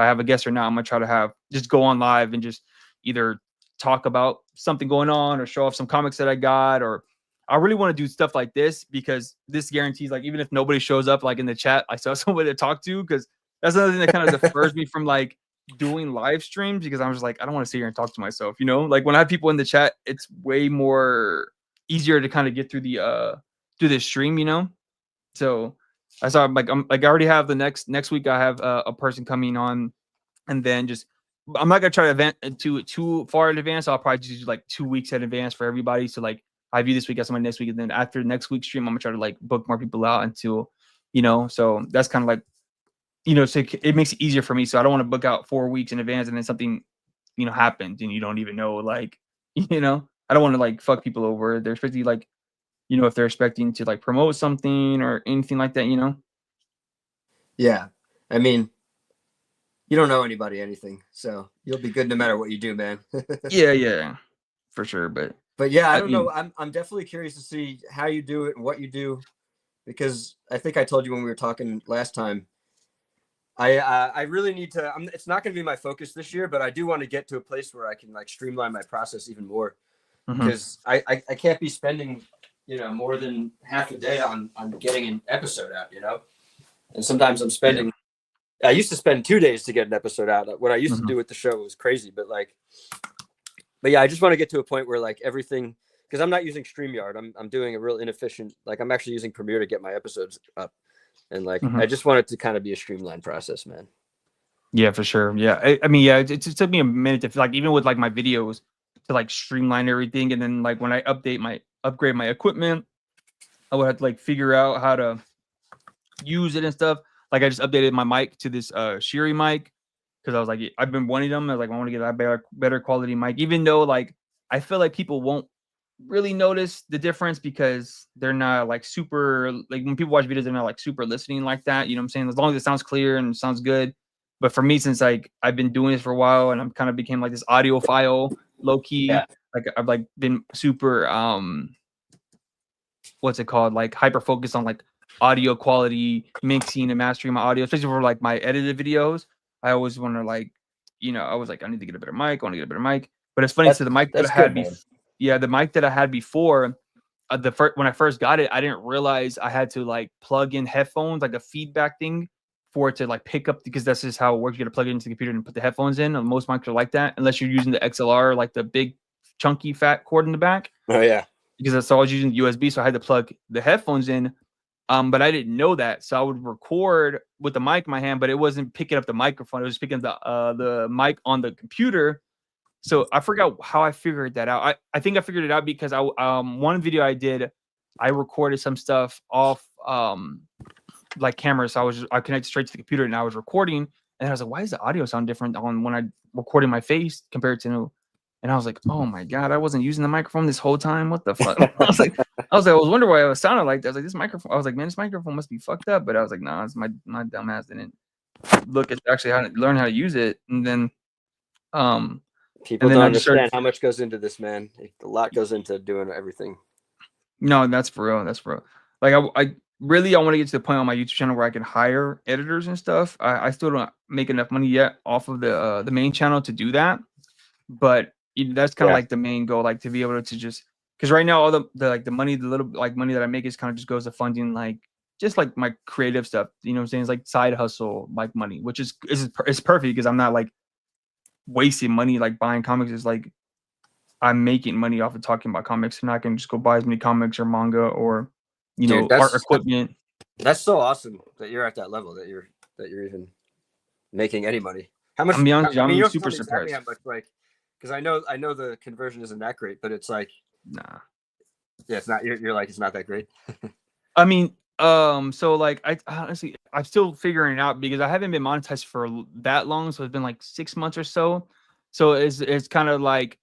have a guest or not, I'm gonna try to have just go on live and just either talk about something going on or show off some comics that I got. Or I really want to do stuff like this because this guarantees, like, even if nobody shows up like in the chat, I still have somebody to talk to, because that's another thing that kind of defers me from like doing live streams, because I'm just like, I don't want to sit here and talk to myself, you know? Like when I have people in the chat, it's way more easier to kind of get through the stream, you know? So I saw like I already have the next week I have a person coming on, and then just I'm not gonna try to event too far in advance. I'll probably just do like 2 weeks in advance for everybody. So like I have you this week, I have somebody next week, and then after next week's stream, I'm gonna try to like book more people out until, you know. So that's kind of like, you know, so it makes it easier for me. So I don't want to book out 4 weeks in advance and then something, you know, happens and you don't even know, like, you know, I don't want to like fuck people over. They're especially like, you know, if they're expecting to like promote something or anything like that, you know? Yeah. I mean, you don't know anybody anything, so you'll be good no matter what you do, man. Yeah, for sure. But yeah, I I don't mean, know. I'm definitely curious to see how you do it and what you do, because I think I told you when we were talking last time, I really need to. It's not going to be my focus this year, but I do want to get to a place where I can like streamline my process even more, because I can't be spending, more than half a day on getting an episode out, and sometimes I'm spending. I used to spend 2 days to get an episode out. What I used to do with the show was crazy, but yeah, I just want to get to a point where like everything, because I'm not using StreamYard. I'm doing a real inefficient, like I'm actually using Premiere to get my episodes up. And like, I just want it to kind of be a streamlined process, man. Yeah, for sure. Yeah. I mean, yeah, it took me a minute to like, even with like my videos, to like streamline everything. And then like when I upgrade my equipment, I would have to like figure out how to use it and stuff. Like I just updated my mic to this Shure mic, because I was like, I've been wanting them. I was like, I want to get a better quality mic, even though like I feel like people won't really notice the difference because they're not like super, like when people watch videos, they're not like super listening like that. You know what I'm saying? As long as it sounds clear and sounds good. But for me, since like I've been doing this for a while and I'm kind of became like this audiophile low key, like I've like been super what's it called? Like hyper focused on like audio quality, mixing and mastering my audio, especially for like my edited videos. I always want to like, you know, I was like, I need to get a better mic. I want to get a better mic. But it's funny. So the mic that I had before, the mic that I had before, when I first got it, I didn't realize I had to like plug in headphones, like a feedback thing for it to like pick up, because that's just how it works. You got to plug it into the computer and put the headphones in. And most mics are like that, unless you're using the XLR, like the big chunky fat cord in the back. Oh yeah. Because that's all I was using USB, so I had to plug the headphones in. But I didn't know that, so I would record with the mic in my hand, but it wasn't picking up the microphone. It was picking up the mic on the computer. So I forgot how I figured that out. I think I figured it out because one video I did, I recorded some stuff off like camera. So I connected straight to the computer and I was recording, and I was like, why does the audio sound different on when I recording my face compared to And I was like, oh my God, I wasn't using the microphone this whole time. What the fuck? I was wondering why I was sounding like that. I was like, this microphone. I was like, man, this microphone must be fucked up. But I was like, nah, it's my dumb ass didn't look at actually how to learn how to use it. And then people and then don't I just started. understand how much goes into this, man. A lot goes into doing everything. No, that's for real. That's for real. Like I really I want to get to the point on my YouTube channel where I can hire editors and stuff. I still don't make enough money yet off of the main channel to do that, but that's kind of like the main goal, like to be able to just because right now all the like the money, the little like money that I make is kind of just goes to funding like just like my creative stuff. You know what I'm saying? It's like side hustle like money, which is perfect because I'm not like wasting money like buying comics. Is like I'm making money off of talking about comics, and I can just go buy as many comics or manga or Dude, art equipment. That's so awesome that you're at that level, that you're even making any money. How much? I'm young. I mean, you I'm don't super tell me exactly surprised. how much, like, because I know the conversion isn't that great, but it's like, Nah. yeah, it's not. You're like, it's not that great. I mean, so like I honestly I'm still figuring it out because I haven't been monetized for that long, so it's been like 6 months or so. So it's kind of like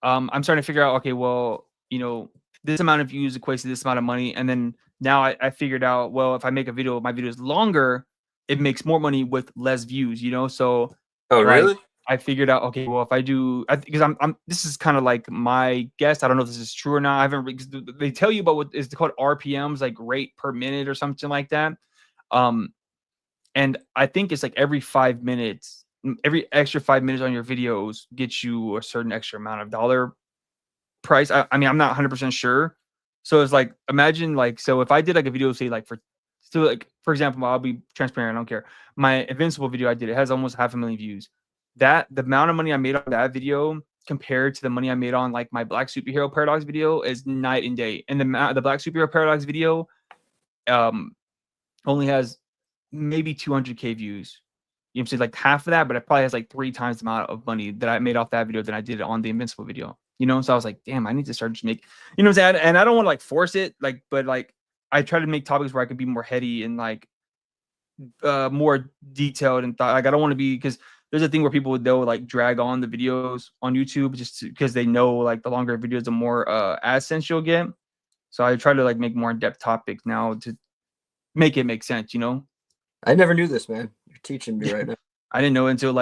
I'm starting to figure out, okay, well, this amount of views equates to this amount of money, and then now I figured out, well, if I make a video, my video is longer, it makes more money with less views, so Oh, like really? I figured out, okay, well, if I do, because I'm this is kind of like my guess. I don't know if this is true or not. I haven't. Because they tell you about what is called RPMs, like rate per minute or something like that. Um, and I think it's like every 5 minutes, every extra 5 minutes on your videos gets you a certain extra amount of dollar price. I mean, I'm not 100% sure. So it's like, imagine like, so if I did like a video, say like for example, I'll be transparent. I don't care. My Invincible video I did, it has almost 500,000 views. The amount of money I made on that video compared to the money I made on like my Black Superhero Paradox video is night and day. And the Black Superhero Paradox video um only has maybe 200K views. You know what I'm saying? Like half of that, but it probably has like 3 times the amount of money that I made off that video than I did on the Invincible video. So I was like, damn, I need to start just make, what I'm saying? And I don't want to like force it, like, but like I try to make topics where I could be more heady and like more detailed and thought. Like I don't want to be, because there's a thing where people they'll like drag on the videos on YouTube just because they know like the longer videos, the more AdSense you'll get. So I try to like make more in-depth topics now to make it make sense, I never knew this, man. You're teaching me right now. I didn't know until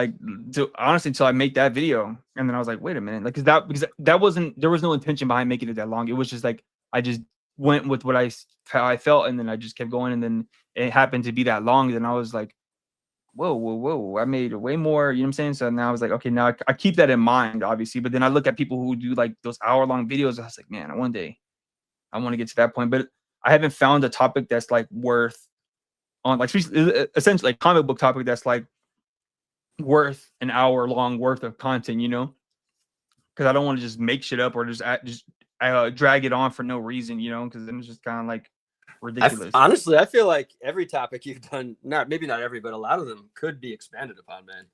honestly until I make that video, and then I was like, wait a minute, like because that wasn't, there was no intention behind making it that long. It was just like I just went with how I felt, and then I just kept going, and then it happened to be that long. Then I was like, whoa, I made way more. You know what I'm saying? So now I was like, okay, now I keep that in mind, obviously. But then I look at people who do like those hour-long videos. I was like, man, one day I want to get to that point, but I haven't found a topic that's like worth on like essentially like comic book topic that's like worth an hour long worth of content, because I don't want to just make shit up or just drag it on for no reason, because then it's just kind of like ridiculous. Honestly, I feel like every topic you've done, maybe not every, but a lot of them could be expanded upon, man.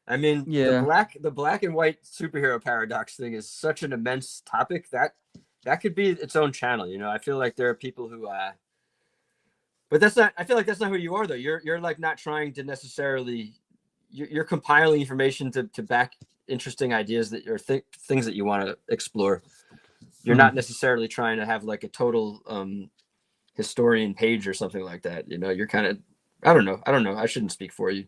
I mean, yeah, the black and white superhero paradox thing is such an immense topic that could be its own channel. I feel like there are people who but that's not, I feel like that's not who you are though. You're like not trying to necessarily, you're compiling information to back interesting ideas that you're things that you want to explore. You're not necessarily trying to have like a total historian page or something like that. You're kind of, I don't know. I shouldn't speak for you.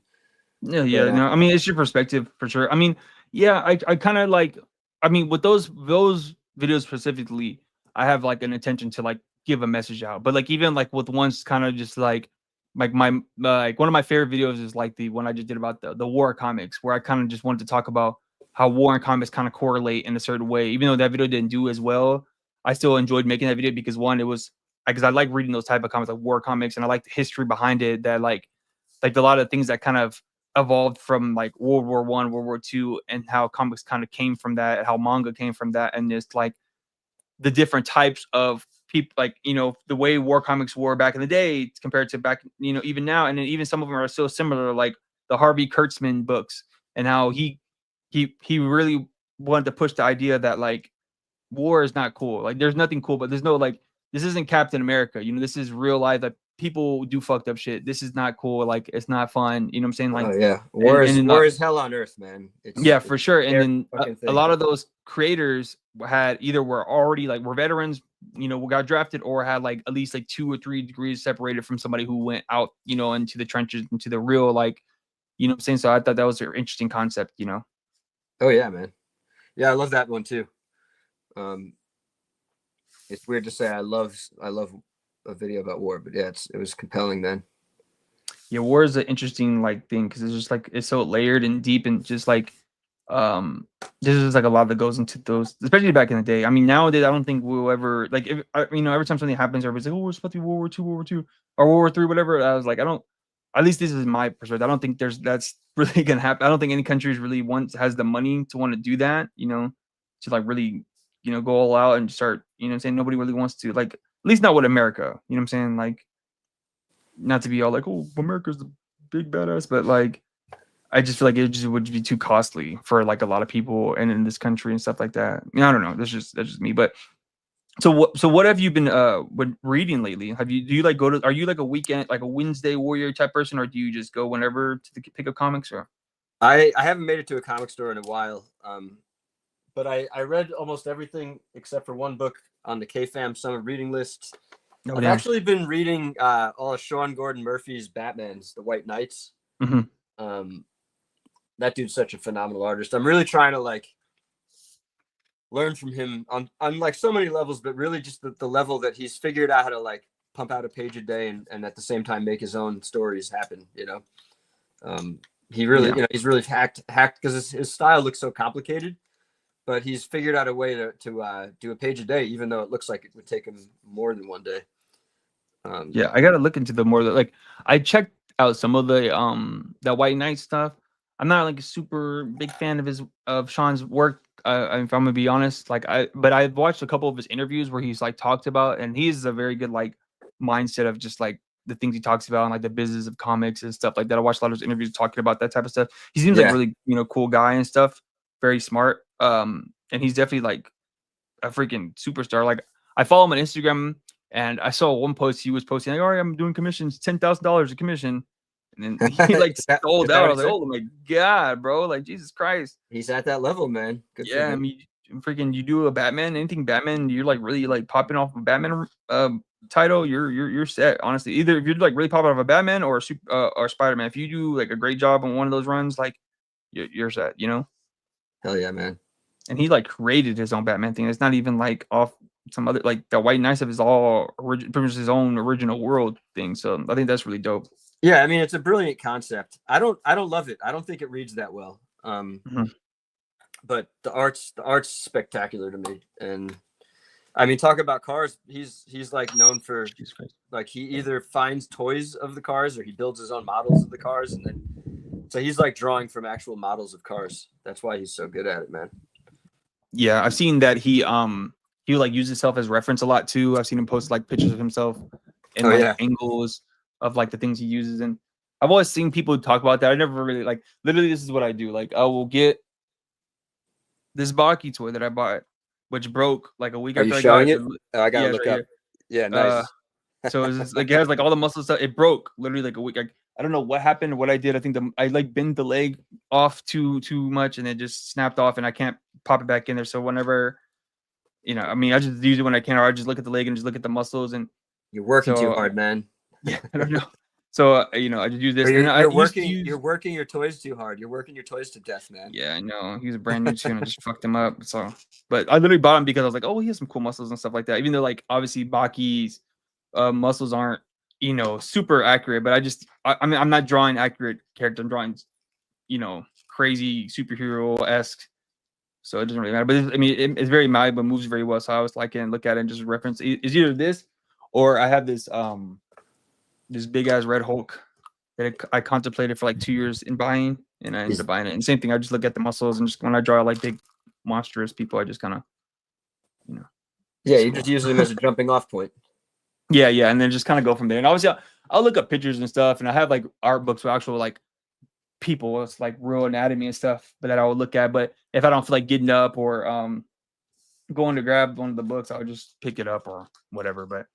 Yeah, no, I mean, it's your perspective for sure. I mean, yeah, I kind of like, I mean, with those videos specifically, I have like an intention to like give a message out, but like even like with ones kind of just like my like one of my favorite videos is like the one I just did about the war comics, where I kind of just wanted to talk about how war and comics kind of correlate in a certain way. Even though that video didn't do as well, I still enjoyed making that video because one, it was because I like reading those type of comics like war comics, and I like the history behind it, that like a lot of things that kind of evolved from like World War I, World War II, and how comics kind of came from that, how manga came from that, and just like the different types of people, like the way war comics were back in the day compared to back even now, and then even some of them are so similar, like the Harvey Kurtzman books, and how he really wanted to push the idea that like war is not cool, like there's nothing cool, but there's no like, this isn't Captain America, this is real life, that people do fucked up shit. This is not cool. Like, it's not fun. You know what I'm saying? Like, oh yeah, war is hell on earth, man. Yeah, for sure. And then a thing. lot of those creators were already like were veterans, you know, got drafted or had like at least like 2 or 3 degrees separated from somebody who went out, you know, into the trenches, into the real, like, you know what I'm saying? So I thought that was an interesting concept, you know. Oh yeah, man. Yeah, I love that one too. It's weird to say I love a video about war, but yeah, it was compelling, man. Yeah, war is an interesting like thing because it's just like it's so layered and deep and just like there's just like a lot that goes into those, especially back in the day. I mean, nowadays I don't think we'll ever like if you know, every time something happens, everybody's like, oh, we're supposed to be World War II, World War II, or World War III, whatever. I was like, I don't. At least this is my perspective. I don't think that's really gonna happen. I don't think any country really has the money to want to do that. You know, to like really, you know, go all out and start. You know what I'm saying? Nobody really wants to, like, at least not with America. You know what I'm saying? Like, not to be all like, oh, America's the big badass, but like, I just feel like it just would be too costly for like a lot of people and in this country and stuff like that. I mean, I don't know. That's just me. But so what have you been reading lately? Do you like are you like a weekend, like a Wednesday warrior type person, or do you just go whenever to pick up comics? Or I haven't made it to a comic store in a while. But I read almost everything except for one book on the KFAM summer reading list. I've actually been reading all of Sean Gordon Murphy's Batmans, The White Knights. Mm-hmm. That dude's such a phenomenal artist. I'm really trying to like learn from him on like so many levels, but really just the level that he's figured out how to like pump out a page a day and at the same time make his own stories happen, you know. He really, you know, he's really hacked because his style looks so complicated, but he's figured out a way to do a page a day, even though it looks like it would take him more than one day. Yeah, I gotta look into the more, like, I checked out some of the White Knight stuff. I'm not like a super big fan of Sean's work. If I'm gonna be honest, like but I've watched a couple of his interviews where he's like talked about, and he's a very good like mindset of just like the things he talks about and like the business of comics and stuff like that. I watched a lot of his interviews talking about that type of stuff. He seems like a really, you know, cool guy and stuff, very smart. And he's definitely like a freaking superstar. Like, I follow him on Instagram, and I saw one post he was posting like, "All right, I'm doing commissions, $10,000 a commission," and then he like sold out. I was like, "Oh my god, bro! Like, Jesus Christ!" He's at that level, man. Good. Yeah, I mean, freaking, you do a Batman, anything Batman, you're like really like popping off a Batman title, you're set. Honestly, either if you're like really popping off a Batman or or Spider-Man, if you do like a great job on one of those runs, like you're set. You know? Hell yeah, man. And he like created his own Batman thing. It's not even like off some other, like the White Knight stuff is all pretty much his own original world thing. So I think that's really dope. Yeah, I mean, it's a brilliant concept. I don't love it. I don't think it reads that well. But the art's spectacular to me. And I mean, talk about cars. He's like known for like he either finds toys of the cars or he builds his own models of the cars, and then so he's like drawing from actual models of cars. That's why he's so good at it, man. Yeah, I've seen that he like use himself as reference a lot too. I've seen him post like pictures of himself and angles of like the things he uses, and I've always seen people talk about that. I never really like, literally this is what I do. Like, I will get this Baki toy that I bought, which broke like a week after I got it. I gotta look up. Yeah, nice. So it's just, like, it has like all the muscle stuff. It broke literally like a week. I don't know what happened, what I did. I think I like bent the leg off too much, and it just snapped off, and I can't pop it back in there. So whenever, you know, I mean, I just use it when I can, or I just look at the leg and just look at the muscles. And you're working too hard, man. Yeah, I don't know. So you know, I just use this. You're working your toys too hard. You're working your toys to death, man. Yeah, I know. He's a brand new too, and I just fucked him up. So, but I literally bought him because I was like, oh, he has some cool muscles and stuff like that. Even though, like, obviously Baki's muscles aren't, you know, super accurate, but I mean, I'm not drawing accurate character. I'm drawing, you know, crazy superhero-esque. So it doesn't really matter. But I mean, it's very malleable, moves very well. So I was like, look at it and just reference. It's either this, or I have this this big ass Red Hulk that I contemplated for like 2 years in buying, and I ended up buying it. And same thing, I just look at the muscles, and just when I draw like big monstrous people, I just kind of, you know. Yeah, you just use them as a jumping off point. Yeah, and then just kind of go from there. And obviously, I'll look up pictures and stuff, and I have like art books with actual like people, it's like real anatomy and stuff, but that I would look at. But if I don't feel like getting up or going to grab one of the books, I'll just pick it up or whatever. But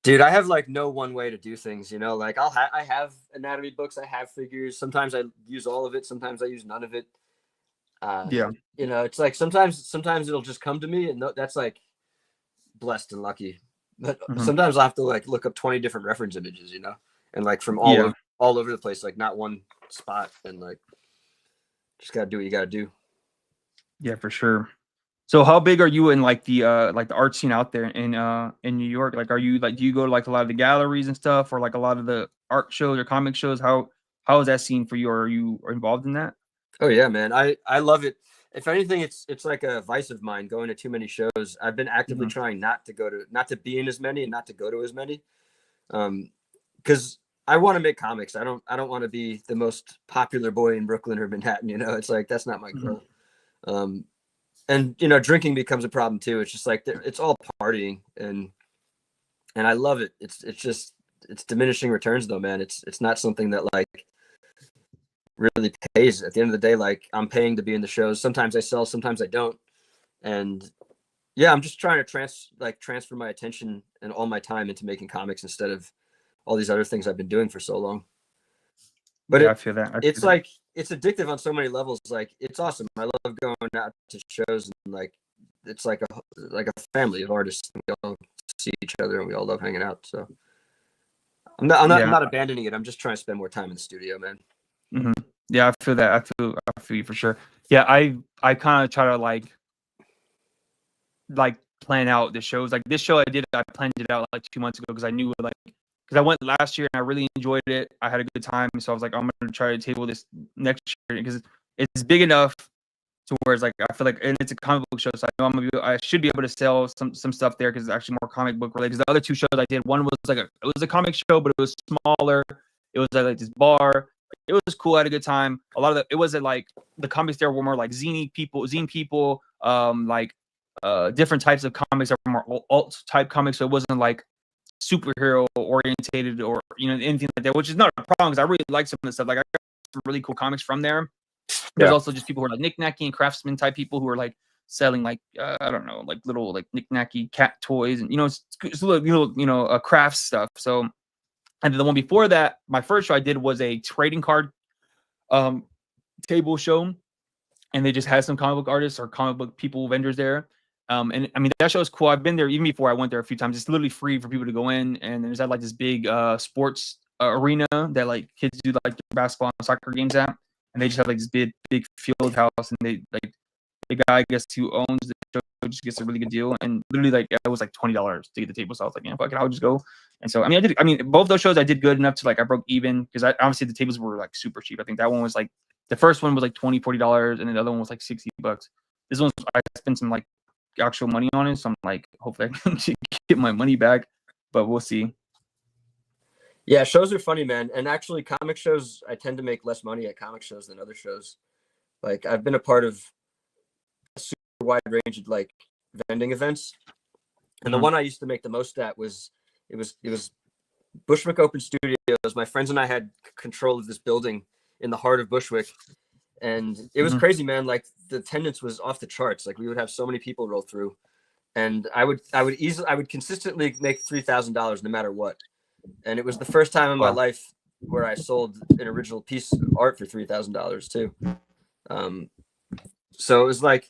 Dude, I have like no one way to do things, you know, like I have anatomy books, I have figures. Sometimes I use all of it. Sometimes I use none of it. Yeah. You know, it's like sometimes it'll just come to me, and that's like blessed and lucky. But Hmm. sometimes I have to like look up 20 different reference images, you know, and like from Yeah. all over the place, like not one spot, and like just gotta do what you gotta do. Yeah, for sure. So how big are you in like the art scene out there in New York? Like are you like do you go to like a lot of the galleries and stuff or like a lot of the art shows or comic shows? How is that scene for you? Are you involved in that? Oh yeah, man. I love it. If anything, it's like a vice of mine going to too many shows. I've been actively Hmm. trying not to be in as many and not to go to as many. Because I want to make comics. I don't want to be the most popular boy in Brooklyn or Manhattan, you know. It's like that's not my Hmm. goal. Um and you know, drinking becomes a problem too. It's just like it's all partying, and I love it. It's just it's diminishing returns though, man. It's not something that like really pays. At the end of the day, like I'm paying to be in the shows. Sometimes I sell, sometimes I don't. And yeah, I'm just trying to transfer my attention and all my time into making comics instead of all these other things I've been doing for so long. But Yeah, I feel that. I it's feel that. like it's addictive on so many levels. Like it's awesome. I love going out to shows, and like it's like a family of artists. We all see each other and we all love hanging out. So I'm Yeah. not abandoning it. I'm just trying to spend more time in the studio, man. Hmm. Yeah, I feel that. I feel you for sure. Yeah, I kind of try to like plan out the shows. Like this show I planned it out like 2 months ago because I knew like because I went last year and I really enjoyed it. I had a good time, so I was like, I'm gonna try to table this next year because it's big enough to where it's like I feel like, and it's a comic book show, so I know I should be able to sell some stuff there because it's actually more comic book related. Because the other two shows I did, one was it was a comic show, but it was smaller. It was at like this bar. It was cool. I had a good time. A lot of it wasn't like the comics there were more like zine people, like different types of comics that were more alt type comics. So it wasn't like superhero orientated or anything like that, which is not a problem because I really like some of the stuff. Like I got some really cool comics from there. There's Yeah. also just people who are like knick-knacky and craftsman type people who are like selling like I don't know, like little like knick-knacky cat toys and it's little craft stuff. So and then the one before that, my first show I did was a trading card um table show, and they just had some comic book artists or comic book people vendors there. And I mean that show is cool. I've been there even before I went there a few times. It's literally free for people to go in, and there's like this big sports arena that like kids do like their basketball and soccer games at, and they just have like this big field house, and they like the guy I guess who owns the show just gets a really good deal, and literally like it was like $20 to get the table. So I was like, yeah, fuck it, I'll just go. And so I mean both those shows I did good enough to like I broke even because obviously the tables were like super cheap. I think that one was like the first one was like $40, and the other one was like $60. This one's I spent some like actual money on it, so I'm like hopefully I can get my money back, but we'll see. Yeah, shows are funny, man. And actually, comic shows, I tend to make less money at comic shows than other shows. Like, I've been a part of a super wide range of like vending events, and the Mhm. one I used to make the most at was it was Bushwick Open Studios. My friends and I had control of this building in the heart of Bushwick, and it was Mhm. crazy, man. Like the attendance was off the charts. Like we would have so many people roll through, and I would consistently make $3,000 no matter what. And it was the first time in my Wow. life where I sold an original piece of art for $3,000 too. Um, so it was like,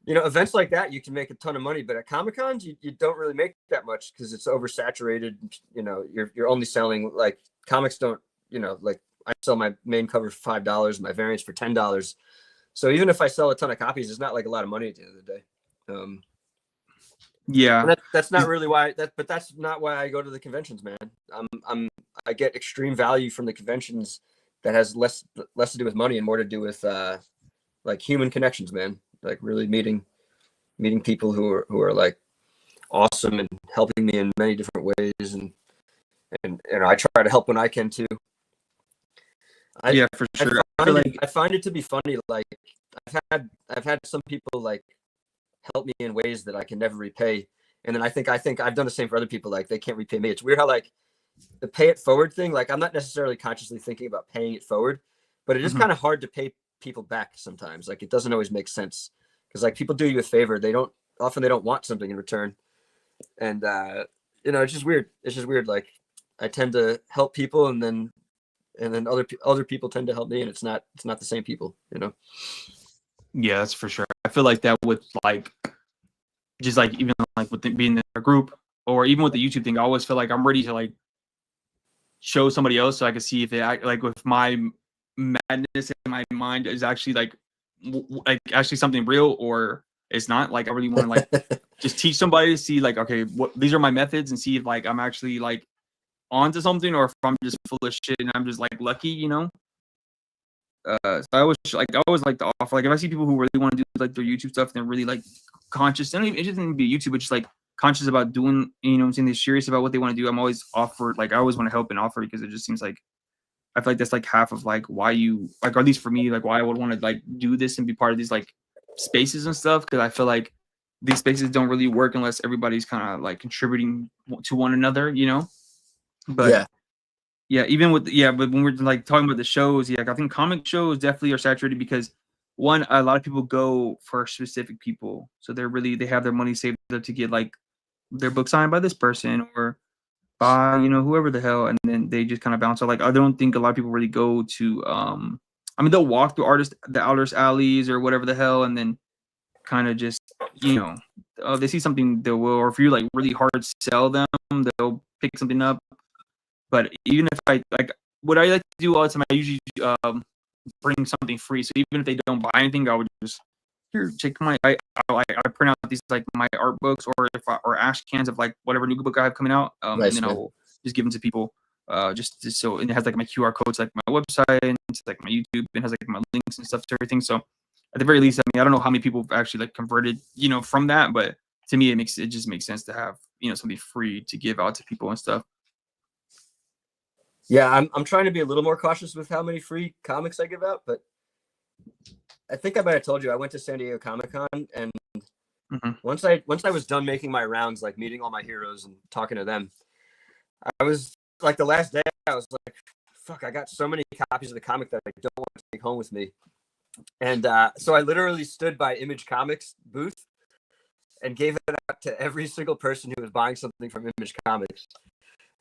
you know, events like that you can make a ton of money, but at Comic Cons you don't really make that much because it's oversaturated. You know, you're only selling like comics don't. You know, like I sell my main cover for $5, my variants for $10. So even if I sell a ton of copies, it's not like a lot of money at the end of the day. And Yeah. that's not really why but that's not why I go to the conventions, man. I get extreme value from the conventions that has less to do with money and more to do with like human connections, man. Like really meeting people who are like awesome and helping me in many different ways, and you know I try to help when I can too. I Yeah, for sure. I feel like I find it to be funny. Like I've had some people like help me in ways that I can never repay. And then I think I've done the same for other people. Like they can't repay me. It's weird how like the pay it forward thing. Like I'm not necessarily consciously thinking about paying it forward, but it is mhm. kind of hard to pay people back sometimes. Like it doesn't always make sense because like people do you a favor. They don't want something in return. And you know, it's just weird. It's just weird. Like I tend to help people, and then other people tend to help me, and it's not the same people, you know. Yeah, that's for sure. I feel like that with like just like even like with being in a group or even with the YouTube thing, I always feel like I'm ready to like show somebody else so I can see if they act like with my madness in my mind is actually like actually something real or it's not. Like I really want to like just teach somebody to see like, okay, what these are my methods and see if like I'm actually like onto something or if I'm just full of shit and I'm just like lucky, you know. So I always like to offer, like if I see people who really want to do like their YouTube stuff and they're really like conscious, they don't even, it doesn't even be YouTube, but just like conscious about doing, you know what I'm saying, they're serious about what they want to do. I'm always offered, like I always want to help and offer because it just seems like I feel like that's like half of like why you like, or at least for me, like why I would want to like do this and be part of these like spaces and stuff, because I feel like these spaces don't really work unless everybody's kind of like contributing to one another, you know. But yeah, even with but when we're like talking about the shows, yeah, like, I think comic shows definitely are saturated because one, a lot of people go for specific people, so they have their money saved up to get like their book signed by this person or by whoever the hell, and then they just kind of bounce out. Like I don't think a lot of people really go to I mean they'll walk through the artist alleys or whatever the hell, and then kind of just they see something they will, or if you like really hard sell them, they'll pick something up. But even if I like, what I like to do all the time, I usually bring something free. So even if they don't buy anything, I would just here take I print out these like my art books or ash cans of like whatever new book I have coming out, Nice, and then I'll just give them to people. Just so, and it has like my QR codes, like my website, and it's like my YouTube, and has like my links and stuff to everything. So at the very least, I mean, I don't know how many people have actually like converted, from that, but to me, it just makes sense to have something free to give out to people and stuff. Yeah, I'm trying to be a little more cautious with how many free comics I give out, but I think I might have told you I went to San Diego Comic-Con, and once I was done making my rounds, like meeting all my heroes and talking to them, I was like the last day I was like, fuck, I got so many copies of the comic that I don't want to take home with me. And so I literally stood by Image Comics booth and gave it out to every single person who was buying something from Image Comics.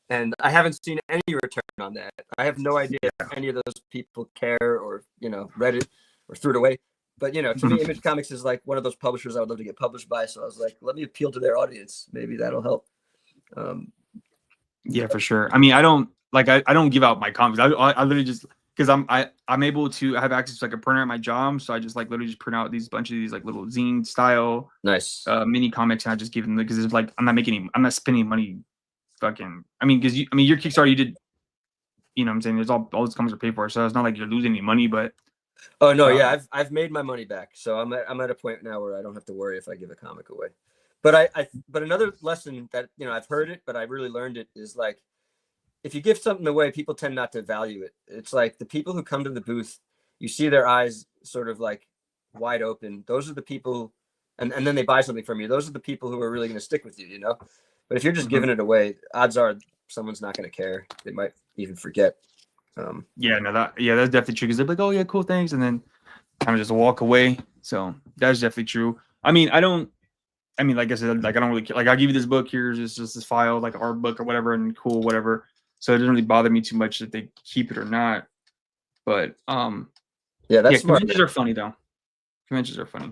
And I haven't seen any return on that. I have no idea if any of those people care or, read it or threw it away. But, to me, Image Comics is like one of those publishers I would love to get published by. So I was like, let me appeal to their audience. Maybe that'll help. Yeah, for sure. I mean, I don't give out my comics. I literally just, because I'm able to, I have access to like a printer at my job. So I just like literally just print out bunch of these like little zine style mini comics, and I just give them, because it's like, I'm not spending money. Fucking, I mean, because your Kickstarter, you did, what I'm saying, there's all those comics are paid for, so it's not like you're losing any money. But oh no, yeah, I've made my money back, so I'm at a point now where I don't have to worry if I give a comic away. But but another lesson that I've heard it, but I really learned it, is like, if you give something away, people tend not to value it. It's like the people who come to the booth, you see their eyes sort of like wide open. Those are the people, and then they buy something from you. Those are the people who are really going to stick with you, But if you're just giving it away, odds are someone's not going to care. They might even forget. that's definitely true. Because they're like, oh yeah, cool, thanks, and then kind of just walk away. So that's definitely true. I mean, like I said, like I don't really care. Like I'll give you this book, here's just this file, like art book or whatever, and cool, whatever. So it doesn't really bother me too much that they keep it or not. But that's smart. Conventions are funny though. Conventions are funny.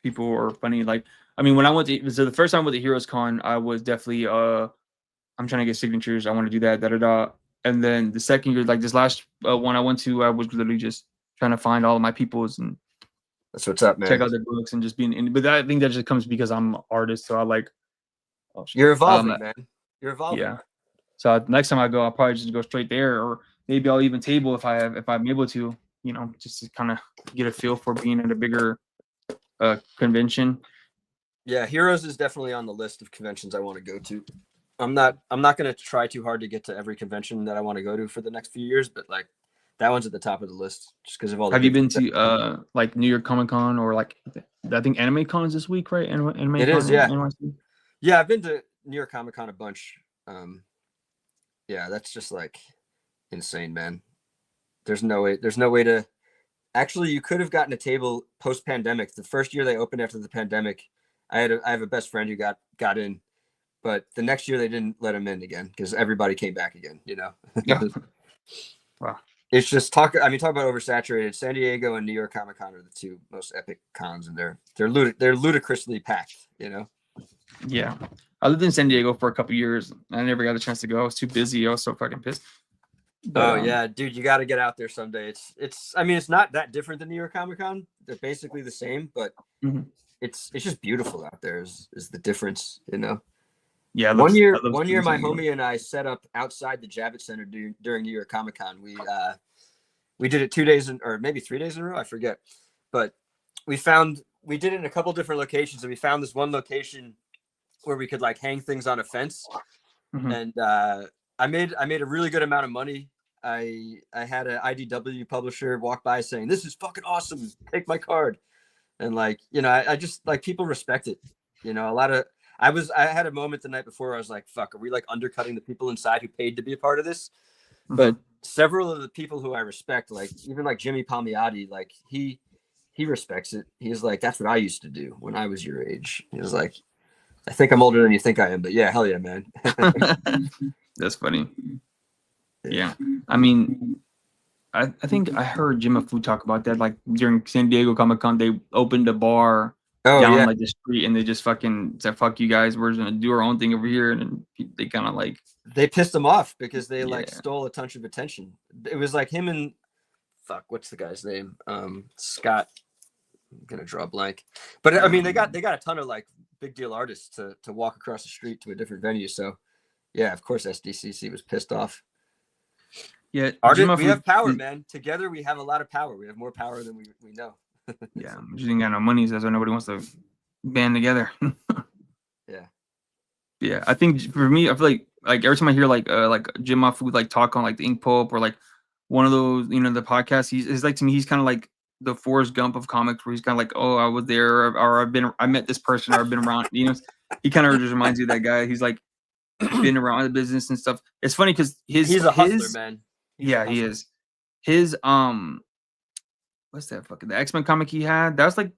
People are funny. Like, I mean, when I went to, so the first time with the Heroes Con, I was definitely I'm trying to get signatures. I want to do that, And then the second year, like this last one I went to, I was literally just trying to find all of my peoples and that's what's up, man. Check out their books and just being in. But I think that just comes because I'm an artist, so I like. Oh, you're evolving, man. You're evolving. Yeah. So next time I go, I'll probably just go straight there, or maybe I'll even table if I'm able to, just to kind of get a feel for being at a bigger convention. Yeah, Heroes is definitely on the list of conventions I want to go to. I'm not going to try too hard to get to every convention that I want to go to for the next few years, but like that one's at the top of the list just because of all. Have you been to like New York Comic Con or like I think Anime Con is this week, right? Anime it Con is, yeah. NYC? Yeah, I've been to New York Comic Con a bunch. Yeah, that's just like insane, man. There's no way to. Actually, you could have gotten a table post-pandemic. The first year they opened after the pandemic, I have a best friend who got in, but the next year they didn't let him in again because everybody came back again. Yeah. Wow. It's just talk about oversaturated. San Diego and New York Comic Con are the two most epic cons, and they're ludicrously packed. Yeah. I lived in San Diego for a couple years. I never got a chance to go. I was too busy. I was so fucking pissed. But, yeah, dude, you got to get out there someday. It's not that different than New York Comic Con. They're basically the same, but it's just beautiful out there. Is the difference, Yeah. One year, my homie and I set up outside the Javits Center during New York Comic Con. We did it 2 days or maybe 3 days in a row. I forget, but we did it in a couple different locations, and we found this one location where we could like hang things on a fence. And I made a really good amount of money. I had an IDW publisher walk by saying, "This is fucking awesome. Take my card." And like, I just like people respect it. I had a moment the night before where I was like, fuck, are we like undercutting the people inside who paid to be a part of this? But several of the people who I respect, like even like Jimmy Palmiotti, like he respects it. He's like, that's what I used to do when I was your age. He was like, I think I'm older than you think I am, but yeah, hell yeah, man. That's funny. Yeah. I mean, I think I heard Jim Afu talk about that. Like during San Diego Comic Con, they opened a bar down like the street, and they just fucking said, "Fuck you guys, we're just gonna do our own thing over here." And they kind of like they pissed him off because they like stole a ton of attention. It was like him and what's the guy's name? Scott. I'm gonna draw a blank, but I mean they got a ton of like big deal artists to walk across the street to a different venue. So yeah, of course SDCC was pissed off. Yeah, we have power, man. Together we have a lot of power. We have more power than we know. Yeah, we just ain't got no money, so that's why nobody wants to band together. Yeah. I think for me, I feel like every time I hear like Jim Afu like talk on like the Ink Pulp or like one of those, the podcasts, he's like, to me, he's kind of like the Forrest Gump of comics, where he's kind of like, oh, I was there, or I met this person, or I've been around. He kind of just reminds you of that guy. He's like been around the business and stuff. It's funny because he's a hustler, man. He is. His what's that fucking the X-Men comic he had? That was like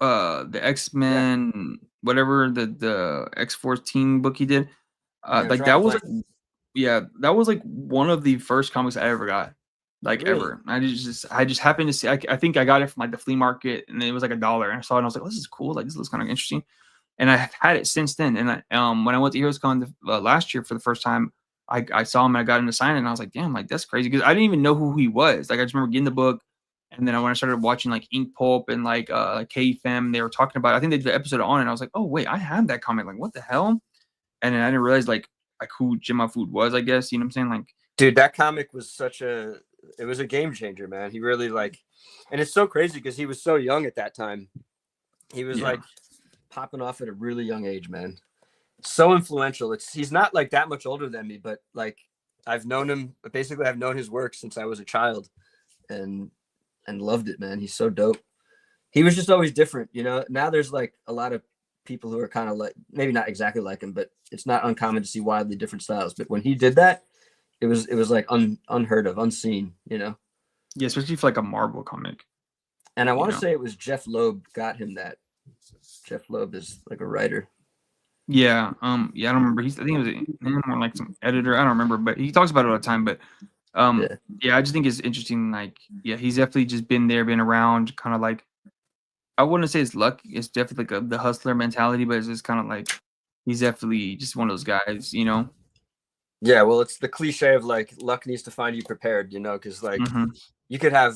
the X-Men whatever the X-Force team book he did. Like that was that was like one of the first comics I ever got. Like ever. I just happened to see I think I got it from like the flea market, and it was like $1, and I saw it and I was like, oh, this is cool. Like this looks kind of interesting. And I've had it since then. And when I went to HeroesCon last year for the first time, I saw him and I got him to sign it, and I was like, damn, like that's crazy, because I didn't even know who he was. Like I just remember getting the book, and then when I started watching like Ink Pulp and like KFM, they were talking about it. I think they did the episode on it, and I was like, oh wait, I had that comic. Like what the hell? And then I didn't realize like who Jim Afu was, I guess. You know what I'm saying? Like, dude, that comic was it was a game changer, man. He really and it's so crazy because he was so young at that time. He was like popping off at a really young age, man. So influential. He's not like that much older than me, but like I've known him. Basically, I've known his work since I was a child, and loved it, man. He's so dope. He was just always different, Now there's like a lot of people who are kind of like, maybe not exactly like him, but it's not uncommon to see wildly different styles. But when he did that, it was like unheard of, unseen, Yeah, especially for like a Marvel comic. And I want to say it was Jeff Loeb got him that. Jeff Loeb is like a writer. Yeah. I don't remember. I think it was more like some editor. I don't remember, but he talks about it all the time. But I just think it's interesting. Like, he's definitely just been around, kind of like, I wouldn't say it's luck. It's definitely like the hustler mentality, but it's just kind of like he's definitely just one of those guys, Yeah, well, it's the cliche of like luck needs to find you prepared, because like you could have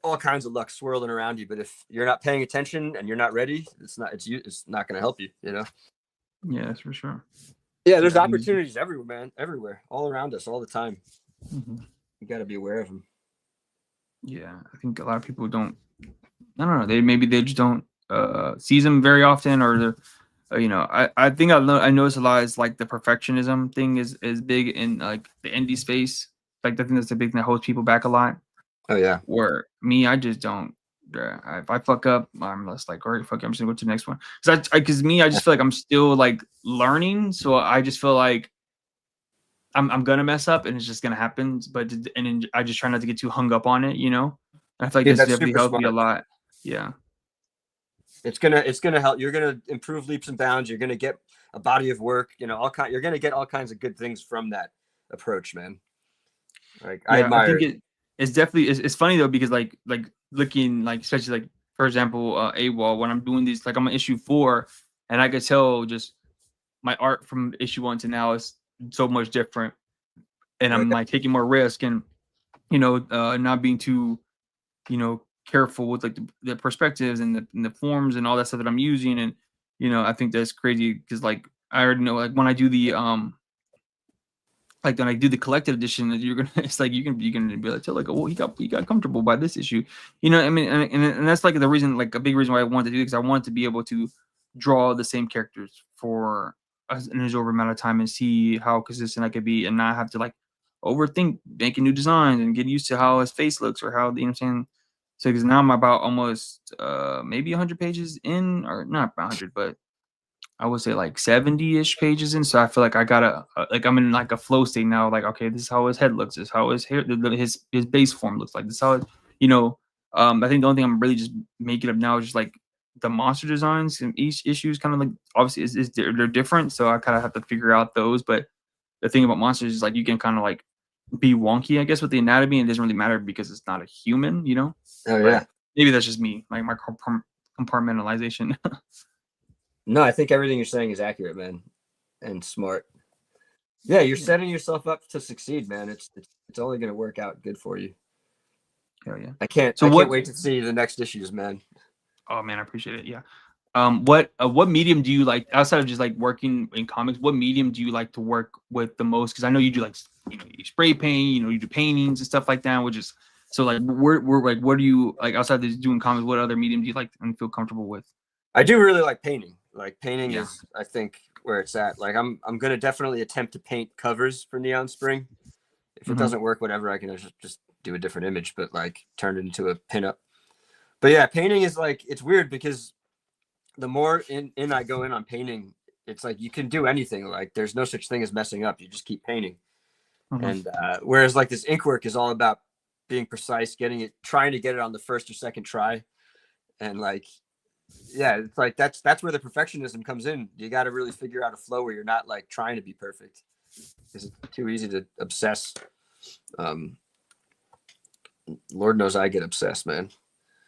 all kinds of luck swirling around you, but if you're not paying attention and you're not ready, it's not going to help you, Yeah, that's for sure. Yeah, there's opportunities everywhere, man, everywhere, all around us, all the time. You got to be aware of them. Yeah, I think a lot of people don't. I don't know. They just don't see them very often, or they're. I think I noticed a lot is like the perfectionism thing is big in like the indie space. Like I think that's the big thing that holds people back a lot. Oh yeah. Where me, I just don't. If I fuck up, I'm just like, all right, fuck it, I'm just gonna go to the next one. Because me, I just feel like I'm still like learning, so I just feel like I'm gonna mess up and it's just gonna happen. But then I just try not to get too hung up on it, And I feel like this definitely helped me a lot. Yeah. It's gonna help. You're gonna improve leaps and bounds. You're gonna get a body of work. You know, you're gonna get all kinds of good things from that approach, man. Like I Yeah, I admire think it. it's definitely it's funny though because like looking like especially like for example AWOL when I'm doing these like I'm on issue 4 and I could tell just my art from issue 1 to now is so much different and Oh, I'm yeah. like taking more risk and not being too careful with like the perspectives and the forms and all that stuff that I'm using and I think that's crazy because like I already know like when I do the like when I do the collected edition, you're gonna it's like you can be like tell like oh he got comfortable by this issue, I mean and that's like the reason like a big reason why I wanted to do it because I wanted to be able to draw the same characters for an over amount of time and see how consistent I could be and not have to like overthink making new designs and get used to how his face looks or how what I'm saying. So because now I'm about almost maybe 100 pages in or not 100 but I would say like 70-ish pages in. So I feel like I gotta like I'm in like a flow state now. Like, okay, this is how his head looks. This is how his hair, his base form looks like. This is how I think the only thing I'm really just making up now is just like the monster designs and each issue is kind of like obviously they're different. So I kind of have to figure out those. But the thing about monsters is like you can kind of like be wonky, I guess, with the anatomy. And it doesn't really matter because it's not a human, Oh But yeah. maybe that's just me, like my compartmentalization. No, I think everything you're saying is accurate, man, and smart. Yeah, you're Yeah. setting yourself up to succeed, man. It's only gonna work out good for you. Hell yeah. I can't So I can't what wait to see the next issues, man. Oh man, I appreciate it. Yeah. What medium do you like outside of just like working in comics? What medium do you like to work with the most? Because I know you do like you spray paint, you do paintings and stuff like that. Which is so like we're like what do you like outside of doing comics? What other medium do you like and feel comfortable with? I do really like painting. Like painting Yeah. is, I think, where it's at. Like I'm gonna definitely attempt to paint covers for Neon Spring. If it Hmm. doesn't work, whatever, I can just do a different image, but like turn it into a pinup. But yeah, painting is like it's weird because the more in I go in on painting, it's like you can do anything. Like there's no such thing as messing up. You just keep painting. Hmm. And whereas like this ink work is all about being precise, trying to get it on the first or second try, and like yeah, it's like that's where the perfectionism comes in. You got to really figure out a flow where you're not like trying to be perfect because it's too easy to obsess. Um, Lord knows I get obsessed, man.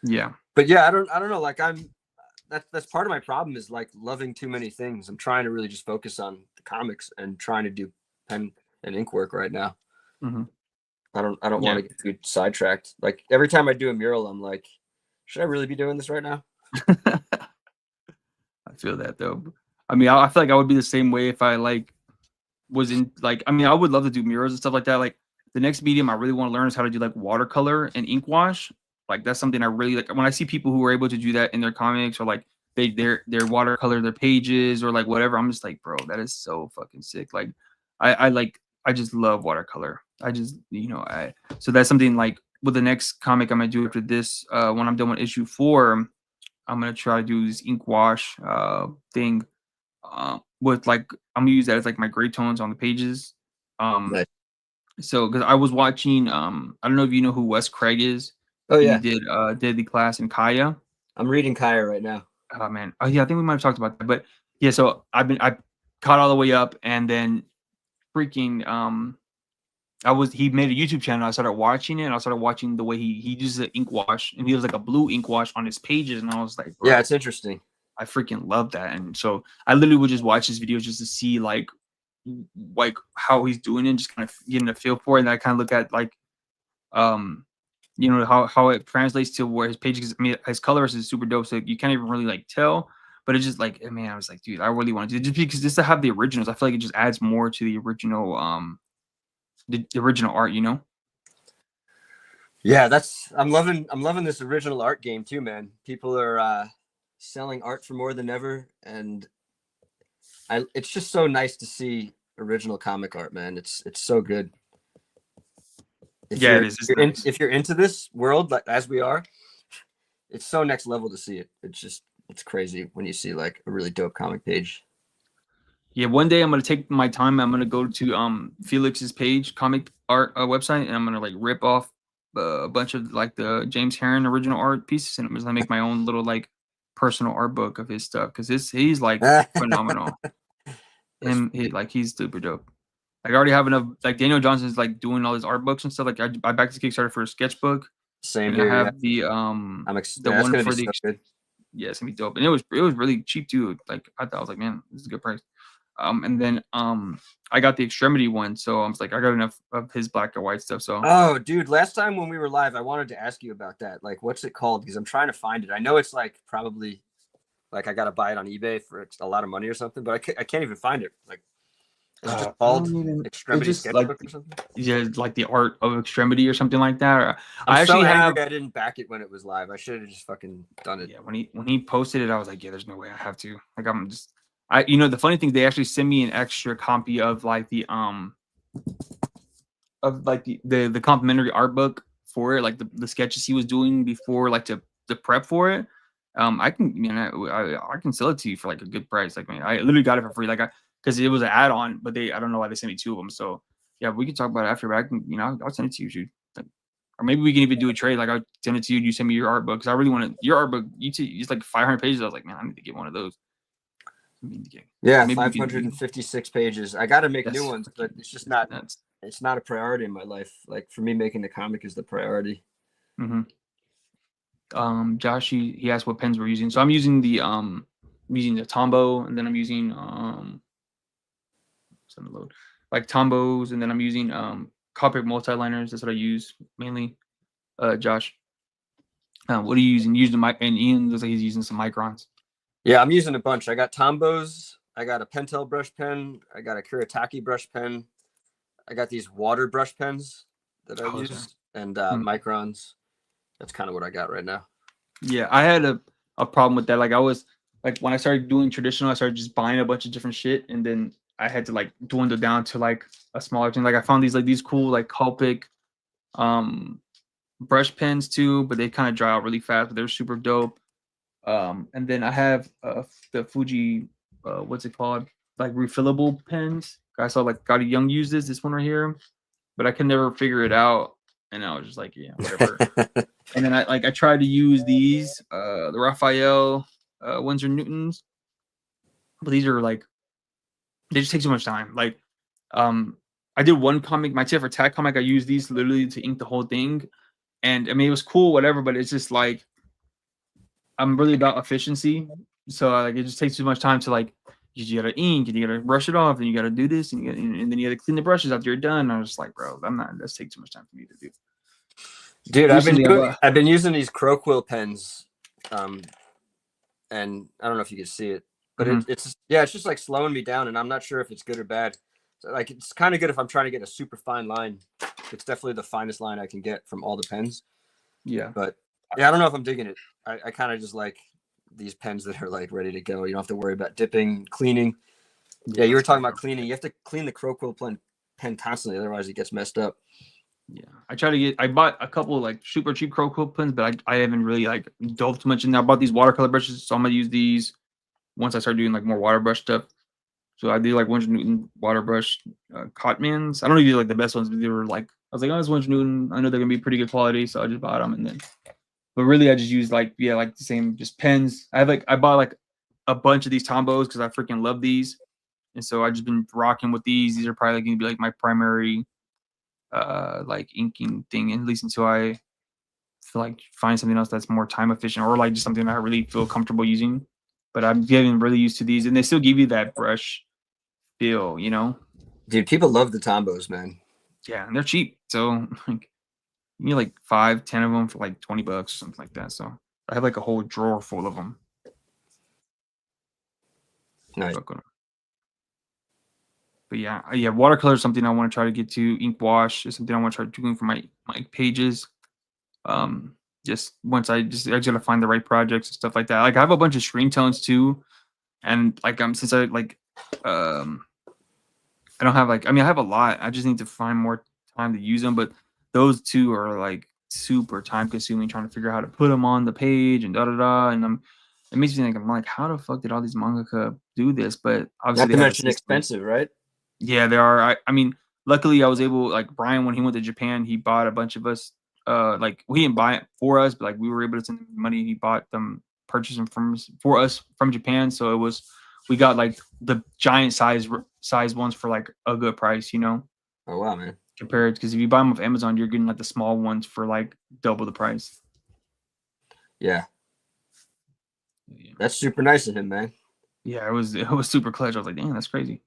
Yeah. But yeah, I don't know. Like that's part of my problem is like loving too many things. I'm trying to really just focus on the comics and trying to do pen and ink work right now. Hmm. I don't want Yeah. to get too sidetracked. Like every time I do a mural, I'm like, should I really be doing this right now? I feel that though. I mean, I feel like I would be the same way if I like was in like I mean, I would love to do murals and stuff like that. Like the next medium I really want to learn is how to do like watercolor and ink wash. Like that's something I really like. When I see people who are able to do that in their comics or like their watercolor their pages or like whatever, I'm just like, bro, that is so fucking sick. Like I just love watercolor. I just I so that's something like with the next comic I'm gonna do after this, when I'm done with issue 4, I'm gonna try to do this ink wash thing with like I'm gonna use that as like my gray tones on the pages. Um, Nice. so because I was watching, I don't know if you know who Wes Craig is. Oh He yeah, did Deadly Class and Kaya. I'm reading Kaya right now. Oh man, oh yeah, I think we might have talked about that. But yeah, so I caught all the way up, and then freaking he made a YouTube channel. I started watching it, and I started watching the way he uses the ink wash, and he was like a blue ink wash on his pages, and I was like, Yeah, bro, it's interesting. I freaking love that. And so I literally would just watch his videos just to see like how he's doing it, just kind of getting a feel for it. And I kind of look at like how it translates to where his pages. I mean, his colors is super dope, so you can't even really like tell. But it's just like, man, I was like, dude, I really want to do it just because just to have the originals. I feel like it just adds more to the original the original art, Yeah, I'm loving this original art game too, man. People are selling art for more than ever, and it's just so nice to see original comic art, man. It's so good. If Yeah, it you're, is. It's nice. if you're into this world like as we are, it's so next level to see it. It's crazy when you see like a really dope comic page. Yeah, one day I'm gonna take my time. I'm gonna go to Felix's page, comic art website, and I'm gonna like rip off a bunch of like the James Herron original art pieces, and I'm just gonna make my own little like personal art book of his stuff because he's like phenomenal. He's super dope. Like I already have enough. Like Daniel Johnson's like doing all his art books and stuff. Like I backed the Kickstarter for a sketchbook. Same and here. I have Yeah. the one for the so good. Yeah, it's gonna be dope. And it was really cheap too. Like I thought I was like, man, this is a good price. And then I got the Extremity one, so I was like, I got enough of his black and white stuff. So oh, dude, last time when we were live, I wanted to ask you about that. Like, what's it called? Because I'm trying to find it. I know it's like probably like I gotta buy it on eBay for a lot of money or something, but I can't even find it. Like, is it just called Extremity Sketchbook or something? Yeah, like the art of Extremity or something like that. Or, I actually I didn't back it when it was live. I should have just fucking done it. Yeah, when he posted it, I was like, yeah, there's no way I have to. Like the funny thing, they actually sent me an extra copy of like the the complimentary art book for it, like the sketches he was doing before, like to prep for it. I can sell it to you for like a good price. Like, man, I literally got it for free. Like because it was an add-on, but I don't know why they sent me 2 of them. So yeah, we can talk about it after. But I can, I'll send it to you, dude. Like, or maybe we can even do a trade. Like I'll send it to you. And you send me your art book because I really want your art book. It's like 500 pages. I was like, man, I need to get one of those. Yeah, 556 pages. I got to make new ones, but it's just not. That's it's not a priority in my life. Like for me, making the comic is the priority. Josh, he asked what pens we're using. So I'm using the Tombow, and then I'm using like Tombows, and then I'm using Copic multi-liners. That's what I use mainly. Josh, what are you using? Using and Ian looks like he's using some microns. Yeah, I'm using a bunch. I got Tombows. I got a Pentel brush pen. I got a Kuretake brush pen. I got these water brush pens that I use, and microns. That's kind of what I got right now. Yeah, I had a problem with that. Like I was like when I started doing traditional, I started just buying a bunch of different shit, and then I had to like dwindle down to like a smaller thing. Like I found these cool like Copic brush pens too, but they kind of dry out really fast, but they're super dope. And then I have the Fuji what's it called? Like refillable pens. I saw like Gotti Young use this one right here, but I could never figure it out. And I was just like, yeah, whatever. And then I tried to use these, the Raphael Winsor Newtons, but these are like, they just take too much time. Like, I did one comic, my Tit for Tat comic, I used these literally to ink the whole thing. And I mean, it was cool, whatever, but it's just like, I'm really about efficiency. So like, it just takes too much time to like, you gotta ink and you gotta brush it off and you gotta do this and then you gotta clean the brushes after you're done. I was just like, bro, that's taking too much time for me to do. Dude, I've been using these Croquill pens, and I don't know if you can see it, but it's just like slowing me down, and I'm not sure if it's good or bad. So like it's kind of good if I'm trying to get a super fine line. It's definitely the finest line I can get from all the pens. Yeah, but yeah, I don't know if I'm digging it. I kind of just like these pens that are like ready to go. You don't have to worry about dipping, cleaning. Yeah, you were talking about cleaning. You have to clean the Croquill pen constantly, otherwise it gets messed up. Yeah, I bought a couple of like super cheap Croquill pens, but I haven't really like delved too much in there. I bought these watercolor brushes, so I'm gonna use these once I start doing like more water brush stuff. So I do like Winsor Newton water brush Cotmans. I don't know if these are like the best ones, but they were like, I was like, oh, it's Winsor Newton. I know they're gonna be pretty good quality, so I just bought them. And then, but really, I just use like the same just pens. I bought like a bunch of these Tombows because I freaking love these, and so I just been rocking with these. These are probably gonna be like my primary like inking thing, at least until I feel like find something else that's more time efficient or like just something that I really feel comfortable using. But I'm getting really used to these, and they still give you that brush feel, Dude, people love the Tombows, man. Yeah, and they're cheap, so like you need like 5-10 of them for like $20, something like that. So I have like a whole drawer full of them. Nice. But yeah, watercolor is something I want to try to get to. Ink wash is something I want to try doing for my pages. Just once I gotta find the right projects and stuff like that. Like I have a bunch of screen tones too, and like since I like I don't have like I have a lot. I just need to find more time to use them. But those two are like super time consuming trying to figure out how to put them on the page and and it makes me think I'm like, how the fuck did all these mangaka do this? But obviously not to mention expensive, right? Yeah, they are. I mean, luckily I was able, like Brian, when he went to Japan, he bought a bunch of us. Like he didn't buy it for us, but like we were able to send him money. He bought them purchase them for us from Japan. So we got like the giant size ones for like a good price, you know. Oh wow, man. Compared, because if you buy them off Amazon, you're getting like the small ones for like double the price. Yeah. That's super nice of him, man. Yeah, it was super clutch. I was like, damn, that's crazy.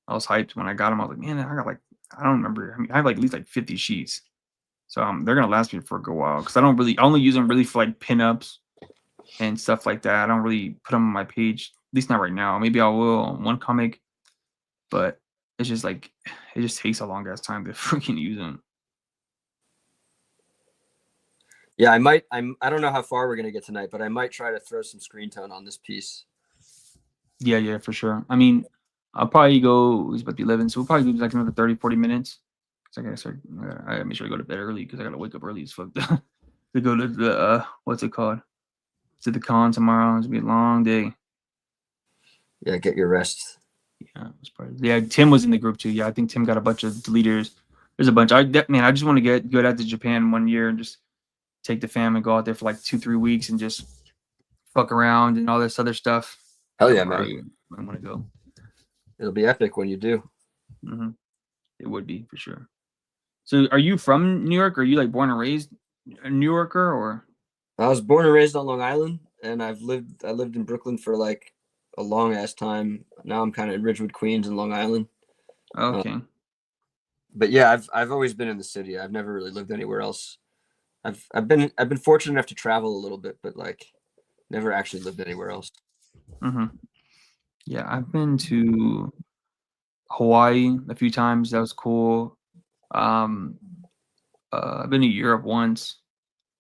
I was hyped when I got them. I was like, man, I got like, I don't remember. I mean, I have like at least like 50 sheets. So they're gonna last me for a good while, because I only use them really for like pinups and stuff like that. I don't really put them on my page, at least not right now. Maybe I will on one comic, but it's just like, it just takes a long ass time to freaking use them. Yeah, I don't know how far we're gonna get tonight, but I might try to throw some screen tone on this piece. Yeah, for sure. I mean, I'll probably go, it's about to be 11, so we'll probably do like another 30, 40 minutes. So I gotta make sure I go to bed early, because I gotta wake up early as fuck to go to the, what's it called? To the con tomorrow. It's gonna be a long day. Yeah, get your rest. Yeah, Tim was in the group too. Yeah, I think Tim got a bunch of deleters. There's a bunch. I just want to get good out to Japan one year and just take the fam and go out there for like 2-3 weeks and just fuck around and all this other stuff. Hell yeah, man. I want to go. It'll be epic when you do. Mm-hmm. It would be for sure. So, are you from New York? Or are you like born and raised a New Yorker, or? I was born and raised on Long Island, and I lived in Brooklyn for like a long ass time. Now I'm kind of in Ridgewood, Queens, and Long Island. Okay. But yeah, I've always been in the city. I've never really lived anywhere else. I've been fortunate enough to travel a little bit, but like never actually lived anywhere else. Mm-hmm. Yeah, I've been to Hawaii a few times. That was cool. I've been to Europe once.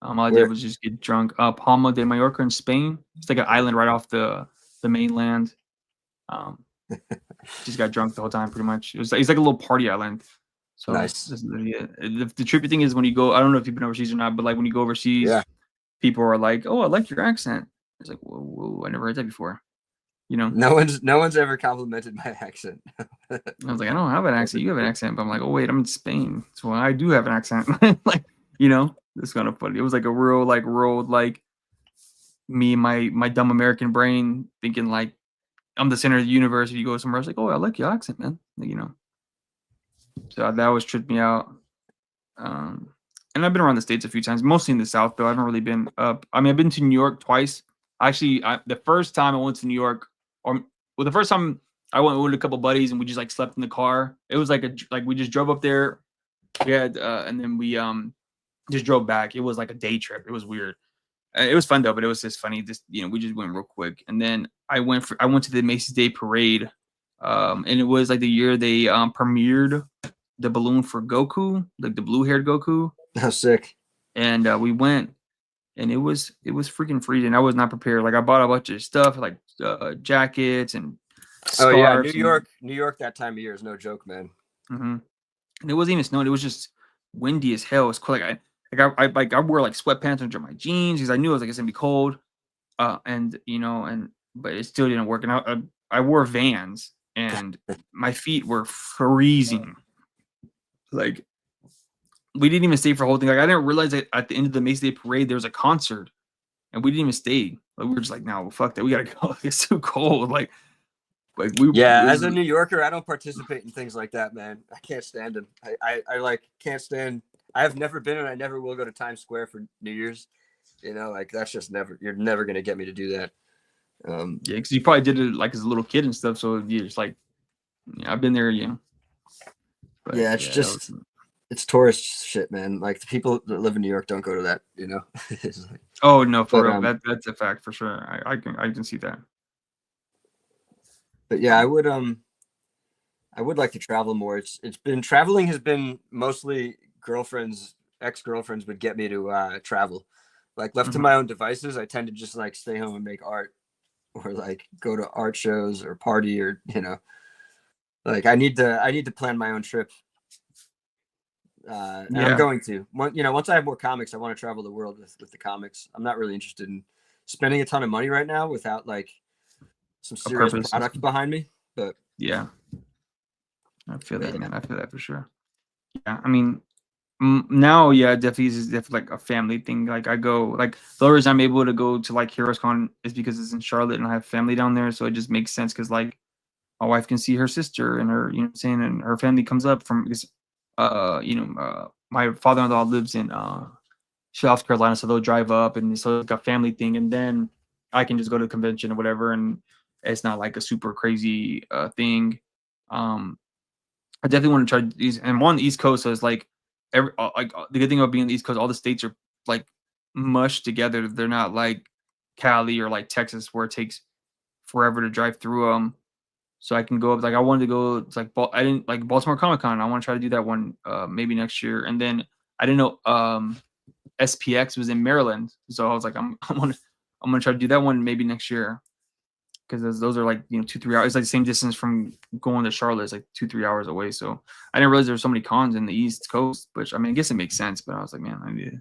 All I did was just get drunk. Palma de Mallorca in Spain. It's like an island right off the mainland. Just got drunk the whole time, pretty much. It's like a little party island. So nice. That's literally it. The trippy thing is when you go, I don't know if you've been overseas or not, but like when you go overseas, people are like, "Oh, I like your accent." It's like, whoa, I never heard that before. You know, no one's ever complimented my accent. I was like, I don't have an accent. You have an accent, but I'm like, oh wait, I'm in Spain, so I do have an accent. Like, you know, it's kind of funny. It was like a real like me and my dumb American brain thinking like I'm the center of the universe. If you go somewhere, it's like, oh, I like your accent, man. Like, you know, so that always tripped me out. And I've been around the States a few times, mostly in the South, though. I haven't really been up. I mean, I've been to New York twice. Actually, the first time I went to New York, the first time I went with a couple buddies and we just like slept in the car. It was like we just drove up there. We had and then we just drove back. It was like a day trip. It was weird. It was fun though, but it was just funny. Just we just went real quick, and then I went to the Macy's Day Parade, and it was like the year they premiered the balloon for Goku, like the blue-haired Goku. How sick! And we went, and it was freaking freezing. I was not prepared. Like I bought a bunch of stuff, like jackets and scarves. Oh yeah, New York that time of year is no joke, man. Mm-hmm. And it wasn't even snowing. It was just windy as hell. It was cool. I wore like sweatpants under my jeans because I knew it was like it's gonna be cold. But it still didn't work. And I wore Vans, and my feet were freezing. Like we didn't even stay for a whole thing. Like I didn't realize that at the end of the Macy's Day Parade there was a concert, and we didn't even stay. Like we were just like, no, fuck that. We gotta go. It's too cold. As a New Yorker, I don't participate in things like that, man. I can't stand them. I can't stand. I have never been, and I never will go to Times Square for New Year's. Like that's just never. You're never gonna get me to do that. Yeah, because you probably did it like as a little kid and stuff. So you're just like, I've been there, But, yeah, it's just it's tourist shit, man. Like the people that live in New York don't go to that. Like, oh no, for real. That's a fact for sure. I can see that. But yeah, I would like to travel more. Traveling has been mostly ex-girlfriends would get me to travel. Like left to my own devices, I tend to just like stay home and make art, or like go to art shows or party, or like I need to plan my own trip. And I'm going to. Once I have more comics, I want to travel the world with the comics. I'm not really interested in spending a ton of money right now without like some serious product behind me. But yeah, I feel that, man. I feel that for sure. Yeah, I mean, Now, yeah, definitely is definitely like a family thing. Like I go, like the only reason I'm able to go to like Heroes Con is because it's in Charlotte and I have family down there, so it just makes sense because like my wife can see her sister and her, you know what I'm saying, and her family comes up from because my father-in-law lives in South Carolina, so they'll drive up and so it's like a family thing, and then I can just go to the convention or whatever, and it's not like a super crazy thing. Um, I definitely want to try these. And I'm on the East Coast, so it's like the good thing about being on the East Coast, all the states are like mushed together. They're not like Cali or like Texas where it takes forever to drive through them. So I can go up. Like I wanted to go. It's like I didn't like Baltimore Comic Con. I want to try to do that one maybe next year. And then I didn't know SPX was in Maryland, so I was like I'm gonna try to do that one maybe next year because those are like 2-3 hours. It's like the same distance from going to Charlotte. It's like 2-3 hours away. So I didn't realize there were so many cons in the East Coast. Which I mean, I guess it makes sense. But I was like, man, I need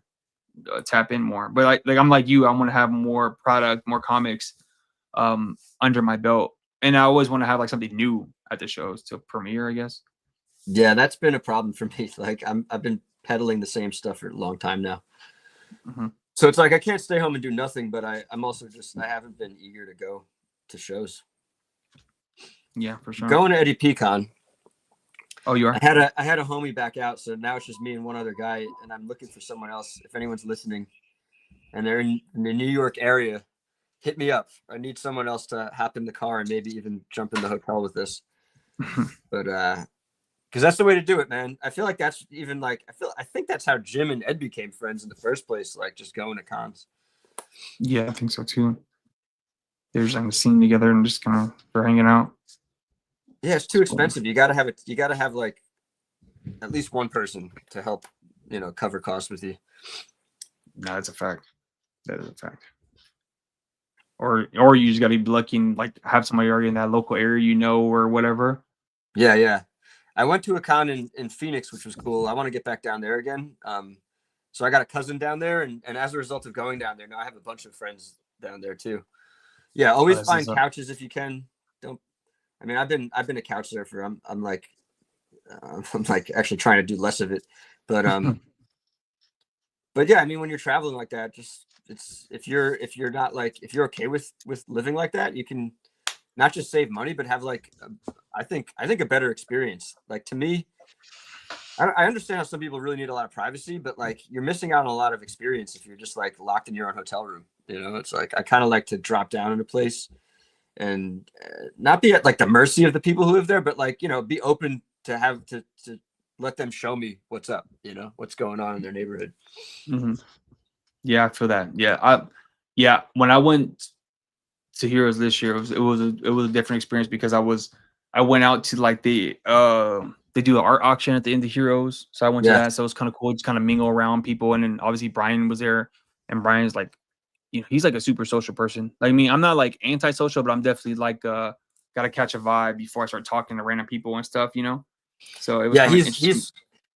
to tap in more. But like I'm like you. I want to have more product, more comics under my belt, and I always want to have like something new at the shows to premiere, I guess. Yeah, that's been a problem for me. Like I've been peddling the same stuff for a long time now. Mm-hmm. So it's like I can't stay home and do nothing, but I'm also just I haven't been eager to go to shows. Yeah, for sure. Going to Eddie PCon. Oh, you are? I had a homie back out, so now it's just me and one other guy, and I'm looking for someone else. If anyone's listening, and they're in the New York area, hit me up. I need someone else to hop in the car and maybe even jump in the hotel with this. But because that's the way to do it, man. I feel like that's even like I think that's how Jim and Ed became friends in the first place, like just going to cons. Yeah, I think so too. They're just on the scene together and just kind of for hanging out. Yeah, it's too expensive. You gotta have it. You gotta have like at least one person to help, cover costs with you. No, that's a fact. That is a fact. Or you just gotta be lucky and like have somebody already in that local area, or whatever. Yeah, yeah. I went to a con in Phoenix, which was cool. I want to get back down there again. So I got a cousin down there, and as a result of going down there, now I have a bunch of friends down there too. Yeah, always find couches if you can. Don't. I mean, I've been a couch surfer. I'm like actually trying to do less of it, but but yeah, I mean, when you're traveling like that, just if you're not like if you're okay with living like that, you can not just save money, but have like I think a better experience. Like to me, I understand how some people really need a lot of privacy, but like you're missing out on a lot of experience if you're just like locked in your own hotel room. It's like I kind of like to drop down in a place and not be at like the mercy of the people who live there, but like be open to have to let them show me what's up, what's going on in their neighborhood. Mm-hmm. Yeah, I feel that. Yeah, when I went to Heroes this year, it was a different experience because I went out to like they do an art auction at the end of Heroes, so I went to that. So it was kind of cool, just kind of mingle around people, and then obviously Brian was there, and Brian's like, he's like a super social person. Like me, I'm not like antisocial, but I'm definitely like gotta catch a vibe before I start talking to random people and stuff, So it was kind of interesting.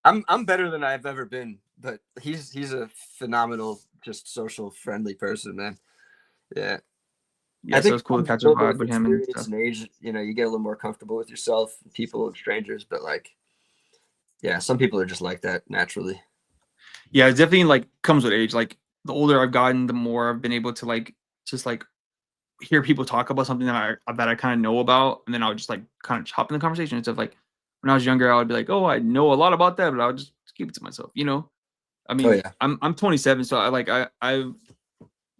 I'm better than I've ever been, but he's a phenomenal, just social friendly person, man. Yeah. Yeah, I think so it's cool to catch a vibe with him and stuff. And age, you get a little more comfortable with yourself, people, and strangers. But like, yeah, some people are just like that naturally. Yeah, it definitely like comes with age. Like the older I've gotten, the more I've been able to like just like hear people talk about something that I kind of know about, and then I'll just like kind of hop in the conversation and stuff. Like when I was younger, I would be like, "Oh, I know a lot about that," but I would just keep it to myself. I mean, yeah. I'm 27, so I've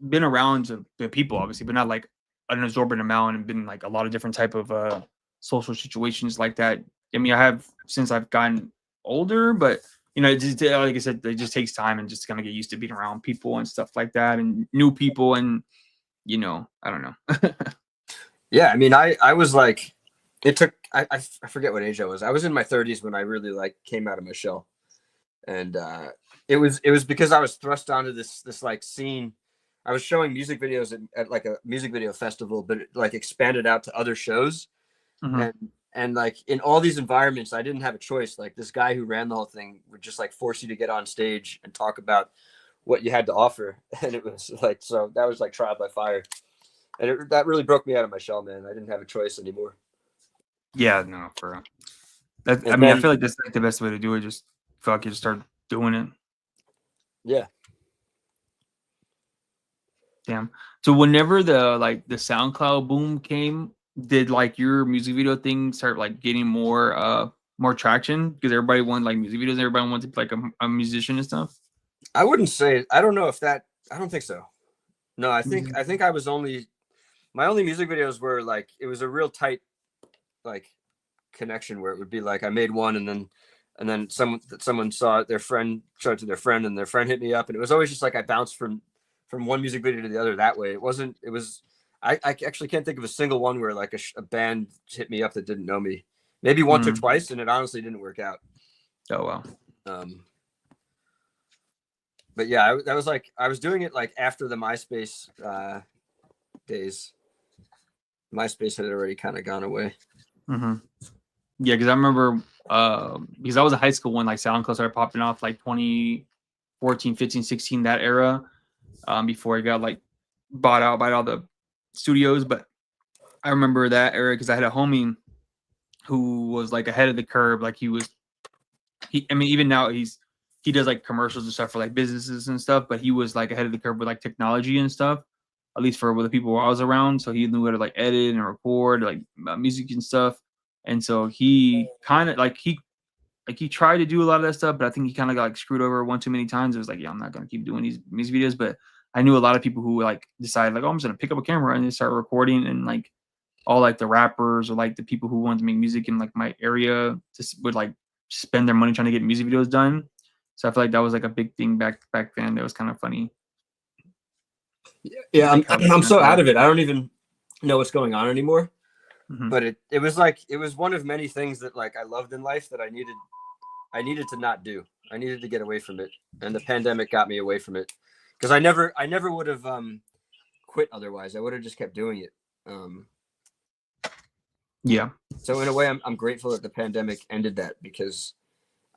been around the people obviously, but not like an absorbent amount, and been like a lot of different type of social situations like that. I mean, I have since I've gotten older, but it just, like I said, it just takes time and just kind of get used to being around people and stuff like that, and new people, and I don't know. Yeah, I mean, I was like, it took I forget what age I was. I was in my 30s when I really like came out of my shell, and it was because I was thrust onto this like scene. I was showing music videos at like a music video festival, but it like expanded out to other shows. Mm-hmm. And like in all these environments, I didn't have a choice. Like this guy who ran the whole thing would just like force you to get on stage and talk about what you had to offer. And it was like, so that was like trial by fire. And that really broke me out of my shell, man. I didn't have a choice anymore. Yeah, no, for real. I mean, I feel like that's like the best way to do it. Just fuck, you just start doing it. Yeah. Damn. So whenever the SoundCloud boom came, did like your music video thing start like getting more traction because everybody wanted like music videos, everybody wanted to be like a musician and stuff? I wouldn't say, I don't know if that, I don't think so. No, I think I was my only music videos were like, it was a real tight like connection where it would be like I made one and then someone saw it, their friend showed it to their friend and their friend hit me up, and it was always just like I bounced from one music video to the other that way. It was I actually can't think of a single one where like a band hit me up that didn't know me. Maybe once or twice, and it honestly didn't work out. Oh wow. But yeah, that was like I was doing it like after the MySpace days. MySpace had already kind of gone away. Mm-hmm. Yeah, because I remember because I was in high school when like SoundCloud started popping off, like 2014, 15, 16, that era, before it got like bought out by all the studios. But I remember that era because I had a homie who was like ahead of the curve. Like I mean, even now he does like commercials and stuff for like businesses and stuff, but he was like ahead of the curve with like technology and stuff, at least for the people I was around. So he knew how to like edit and record like music and stuff. And so he kind of like he tried to do a lot of that stuff, but I think he kind of got like screwed over one too many times. It was like, yeah, I'm not gonna keep doing these music videos. But I knew a lot of people who like decided like, oh, I'm just gonna pick up a camera and they start recording, and like all like the rappers or like the people who wanted to make music in like my area just would like spend their money trying to get music videos done. So I feel like that was like a big thing back then. That was kind of funny. Yeah, I'm so out of it. I don't even know what's going on anymore. Mm-hmm. But it was one of many things that like I loved in life that I needed to not do. I needed to get away from it, and the pandemic got me away from it because I never would have quit otherwise. I would have just kept doing it. Yeah. So in a way, I'm grateful that the pandemic ended that, because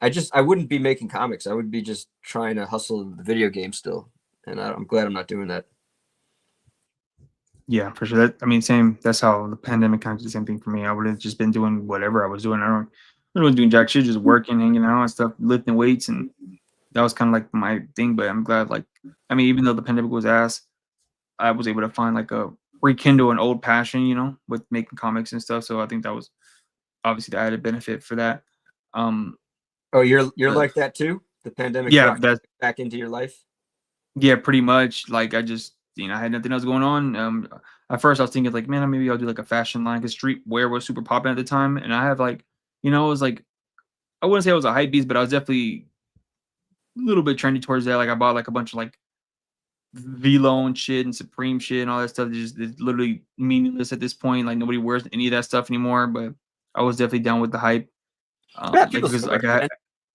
I wouldn't be making comics. I would be just trying to hustle the video game still, and I'm glad I'm not doing that. Yeah, for sure. Same. That's how the pandemic kind of did the same thing for me. I would have just been doing whatever I was doing. I wasn't doing jack shit, just working, hanging out and stuff, lifting weights, and that was kind of like my thing. But I'm glad, like, even though the pandemic was ass, I was able to find like rekindle an old passion, with making comics and stuff. So I think that was obviously the added benefit for that. Oh, you're like that too? The pandemic brought back into your life? Yeah, pretty much. Like I just, I had nothing else going on. At first I was thinking like, man, maybe I'll do like a fashion line, because streetwear was super popular at the time. And I have like, it was like, I wouldn't say I was a hype beast, but I was definitely a little bit trendy towards that. Like I bought like a bunch of like V-Lone shit and Supreme shit and all that stuff. It's literally meaningless at this point. Like nobody wears any of that stuff anymore, but I was definitely down with the hype. Yeah, because like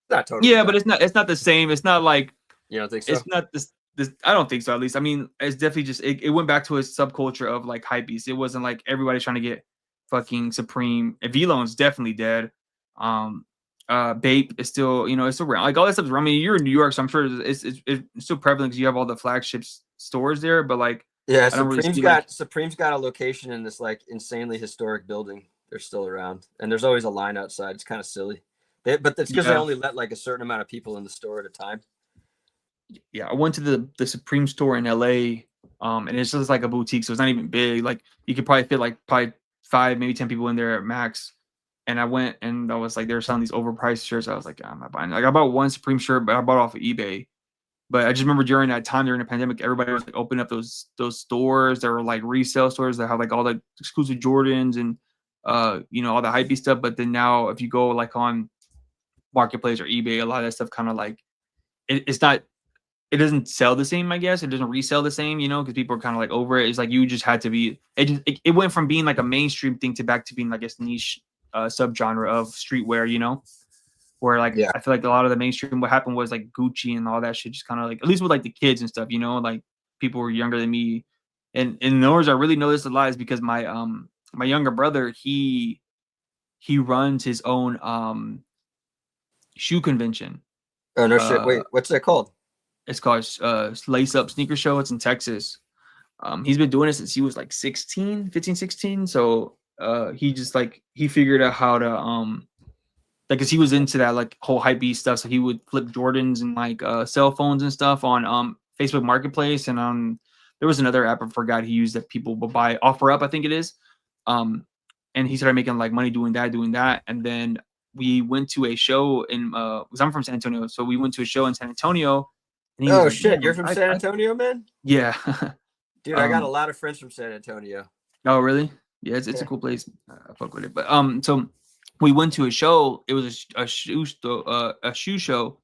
not totally. Yeah, but it's not the same. It's not like, you don't think so? It's not this. I don't think so. At least, it's definitely just it went back to a subculture of like hypebeast. It wasn't like everybody's trying to get fucking Supreme. V-Lone's definitely dead. Bape is still, it's still around. Like all that stuff's around. You're in New York, so I'm sure it's still prevalent because you have all the flagship stores there. But like, yeah, Supreme's got a location in this like insanely historic building. They're still around, and there's always a line outside. It's kind of silly, but it's because they only let like a certain amount of people in the store at a time. Yeah, I went to the Supreme store in LA, and it's just like a boutique, so it's not even big. Like you could probably fit like 5, maybe 10 people in there at max. And I went and I was like, they were selling these overpriced shirts. I was like, I'm not buying it. Like I bought one Supreme shirt, but I bought it off of eBay. But I just remember during that time, during the pandemic, everybody was like opening up those stores that were like resale stores that have like all the exclusive Jordans and all the hypey stuff. But then now, if you go like on Marketplace or eBay, a lot of that stuff kind of like it's not. It doesn't sell the same, I guess. It doesn't resell the same, because people are kind of like over it. It's like you just had to be. It went from being like a mainstream thing to back to being like this niche subgenre of streetwear, where like I feel like a lot of the mainstream, what happened was like Gucci and all that shit just kind of like, at least with like the kids and stuff, like people were younger than me, and the words I really know this a lot is because my younger brother, he runs his own shoe convention. Oh no shit! Wait, what's that called? It's called Lace Up Sneaker Show. It's in Texas. He's been doing it since he was like 15, 16. So he just like, he figured out how to like, cause he was into that like whole hype beast stuff. So he would flip Jordans and like cell phones and stuff on Facebook Marketplace, and there was another app I forgot he used that people would buy, offer up, I think it is. And he started making like money doing that. And then we went to a show in because I'm from San Antonio, so we went to a show in San Antonio. And he was like, shit, you're from San Antonio, man? Yeah. Dude, I got a lot of friends from San Antonio. Oh, really? Yeah, it's a cool place. I fuck with it. But so we went to a show. It was a shoe show,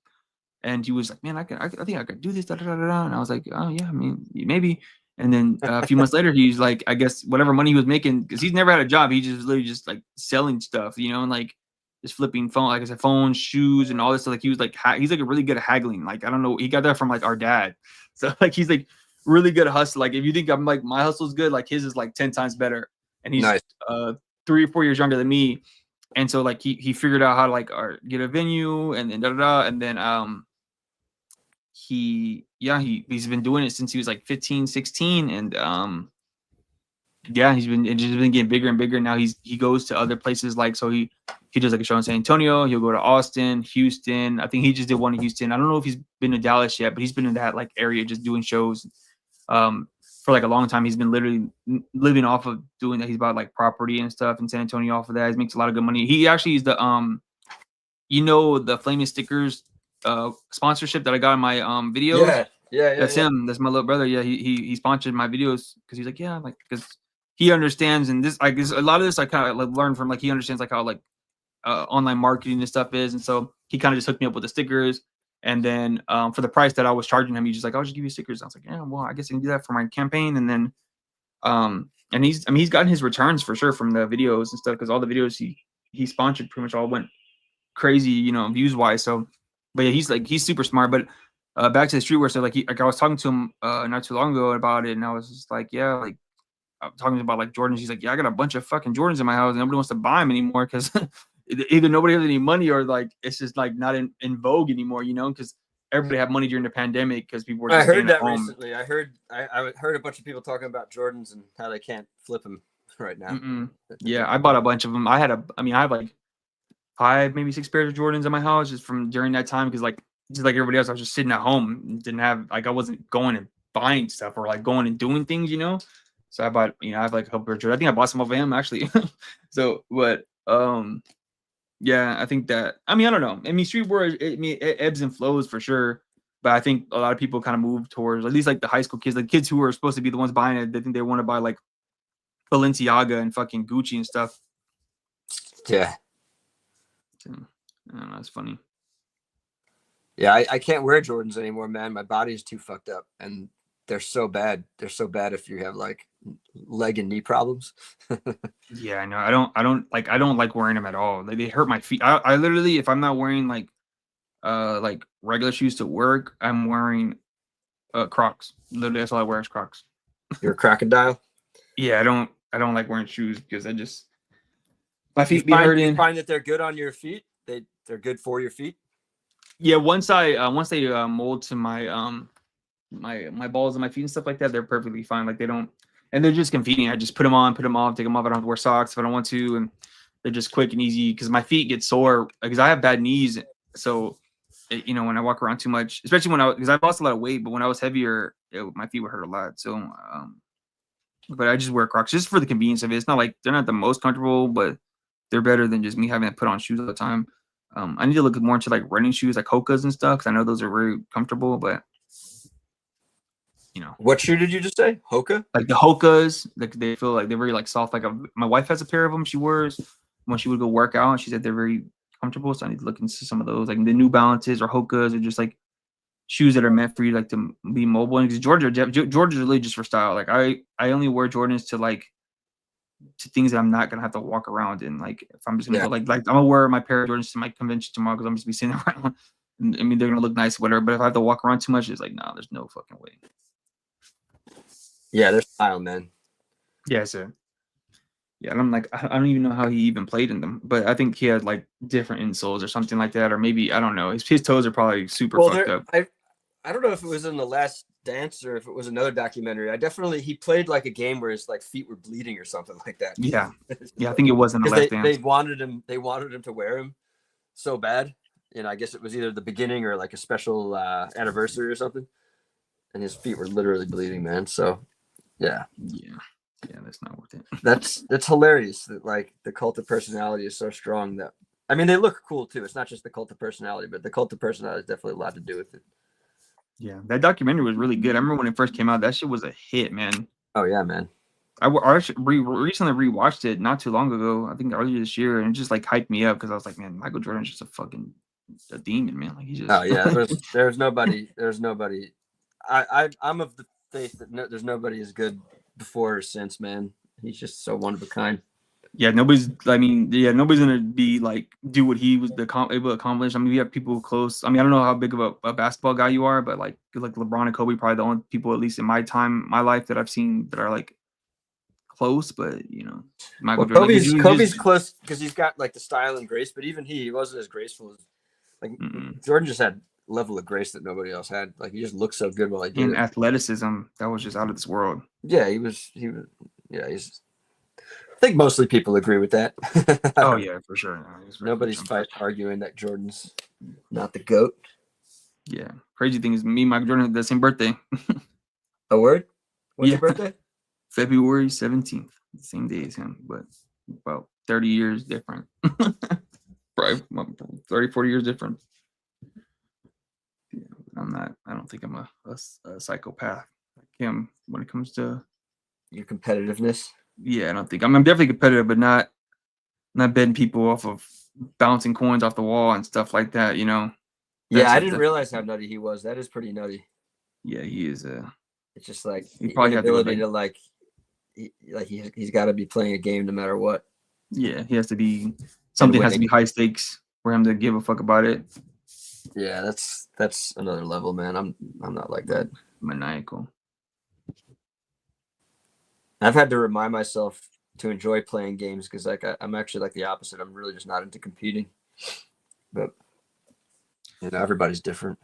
and he was like, "Man, I think I could do this." Da, da, da, da. And I was like, "Oh yeah, I mean, maybe." And then a few months later, he's like, I guess whatever money he was making, because he's never had a job. He just literally just like selling stuff, you know, and like just flipping phone, like I said, phones, shoes, and all this stuff. Like he was like, he's like really good at haggling. Like I don't know, he got that from like our dad. So like he's like really good at hustle. Like if you think I'm like my hustle's good, like his is like 10 times better. And he's nice. 3 or 4 years younger than me. And so like he figured out how to like get a venue and then and then he's been doing it since he was like 15, 16, and he's been getting bigger and bigger. Now he goes to other places, like so he does like a show in San Antonio, he'll go to Austin, Houston. I think he just did one in Houston. I don't know if he's been to Dallas yet, but he's been in that like area just doing shows for like a long time. He's been literally living off of doing that. He's bought like property and stuff in San Antonio off of that. He makes a lot of good money. He actually is the the Flaming Stickers sponsorship that I got in my videos. Yeah. That's him. That's my little brother. Yeah, he sponsored my videos because he's like, yeah, like because he understands, and this like a lot of this I kind of like learned from, like he understands like how like online marketing and stuff is, and so he kind of just hooked me up with the stickers. And then for the price that I was charging him, he's just like, I'll just give you stickers. I was like, yeah, well, I guess I can do that for my campaign. And then and he's gotten his returns for sure from the videos and stuff, because all the videos he sponsored pretty much all went crazy, views wise. So but yeah, he's super smart. But back to the streetwear stuff, like I was talking to him not too long ago about it, and I was just like, yeah, like I'm talking about like Jordans. He's like, yeah, I got a bunch of fucking Jordans in my house and nobody wants to buy them anymore because either nobody has any money or like it's just like not in vogue anymore, because everybody had money during the pandemic because people were just I heard that home. Recently. I heard a bunch of people talking about Jordans and how they can't flip them right now. Yeah, I bought a bunch of them. I have like 5, maybe 6 pairs of Jordans in my house just from during that time, because like just like everybody else, I was just sitting at home, didn't have like I wasn't going and buying stuff or like going and doing things, So I bought, I have like a couple of Jordans. I think I bought some of him actually. So, but yeah, I think that I don't know. Streetwear it ebbs and flows for sure, but I think a lot of people kind of move towards, at least like the high school kids, like kids who are supposed to be the ones buying it. They think they want to buy like Balenciaga and fucking Gucci and stuff. Yeah. So, I don't know, it's funny. Yeah, I can't wear Jordans anymore, man. My body is too fucked up, and they're so bad. They're so bad if you have like leg and knee problems. Yeah, I know. I don't like wearing them at all. Like they hurt my feet. I literally, if I'm not wearing like regular shoes to work, I'm wearing Crocs. Literally, that's all I wear is Crocs. You're a crocodile? Yeah, I don't like wearing shoes because my feet be hurting. You find that they're good on your feet? They're good for your feet? Yeah, once they mold to my my balls and my feet and stuff like that, they're perfectly fine. Like they don't, and they're just convenient. I just put them on, put them off, take them off. I don't have to wear socks if I don't want to, and they're just quick and easy because my feet get sore because I have bad knees. So, when I walk around too much, especially because I've lost a lot of weight, but when I was heavier, my feet would hurt a lot. So, but I just wear Crocs just for the convenience of it. It's not like they're not the most comfortable, but they're better than just me having to put on shoes all the time. I need to look more into like running shoes, like Hokas and stuff, because I know those are very comfortable, but What shoe did you just say? Hoka? Like the Hokas, like they feel like they're very like soft. Like my wife has a pair of them she wears when she would go work out, and she said they're very comfortable. So I need to look into some of those, like the New Balances or Hokas, or just like shoes that are meant for you like to be mobile. And because Georgia's really just for style. Like I only wear Jordans to things that I'm not gonna have to walk around in. Like if I'm just gonna go like I'm gonna wear my pair of Jordans to my convention tomorrow because I'm just be sitting around. And, they're gonna look nice, whatever. But if I have to walk around too much, it's like there's no fucking way. Yeah, they're style, man. Yeah, sir. Yeah, and I'm like, I don't even know how he even played in them, but I think he had like different insoles or something like that, or maybe I don't know. His toes are probably super fucked up. I don't know if it was in The Last Dance or if it was another documentary. He played like a game where his like feet were bleeding or something like that. Yeah, I think it was in The Last Dance. They wanted him to wear him, so bad, and I guess it was either the beginning or like a special anniversary or something, and his feet were literally bleeding, man. So yeah, that's not worth it. that's hilarious that like the cult of personality is so strong that, I mean, they look cool too. It's not just the cult of personality, but the cult of personality has definitely a lot to do with it. Yeah, that documentary was really good. I remember when it first came out, that shit was a hit, man. Oh yeah, man. I actually recently rewatched it not too long ago. I think earlier this year, and it just like hyped me up because I was like, man, Michael Jordan's just a demon, man. Like he just. Oh yeah, there's nobody. I'm of the faith that there's nobody as good before or since, man. He's just so one of a kind. Yeah, nobody's gonna be like do what he was able to accomplish. I mean, we have people close. I mean, I don't know how big of a basketball guy you are, but like LeBron and Kobe, probably the only people, at least in my life, that I've seen that are like close. But you know, Michael Jordan. Kobe's close because he's got like the style and grace, but even he wasn't as graceful as like Jordan. Just had a level of grace that nobody else had. Like he just looked so good while he did it. Athleticism that was just out of this world. Yeah, he was. He's. I think mostly people agree with that. Oh yeah, for sure. Nobody's arguing that Jordan's not the GOAT. Yeah. Crazy thing is me and Michael Jordan had the same birthday. A word? When's your birthday? February 17th. Same day as him, but about 30 years different. Probably 30, 40 years different. Yeah, I don't think I'm a psychopath like him when it comes to your competitiveness. Yeah, I don't think I'm definitely competitive, but not betting people off of bouncing coins off the wall and stuff like that, you know. Yeah, I didn't realize how nutty he was. That is pretty nutty. Yeah, he is. It's just like the inability to like he's got to be playing a game no matter what. Yeah, he has to be something has to be high stakes for him to give a fuck about it. Yeah, that's another level, man. I'm not like that. Maniacal. I've had to remind myself to enjoy playing games because like I'm actually like the opposite. I'm really just not into competing. But you know, everybody's different.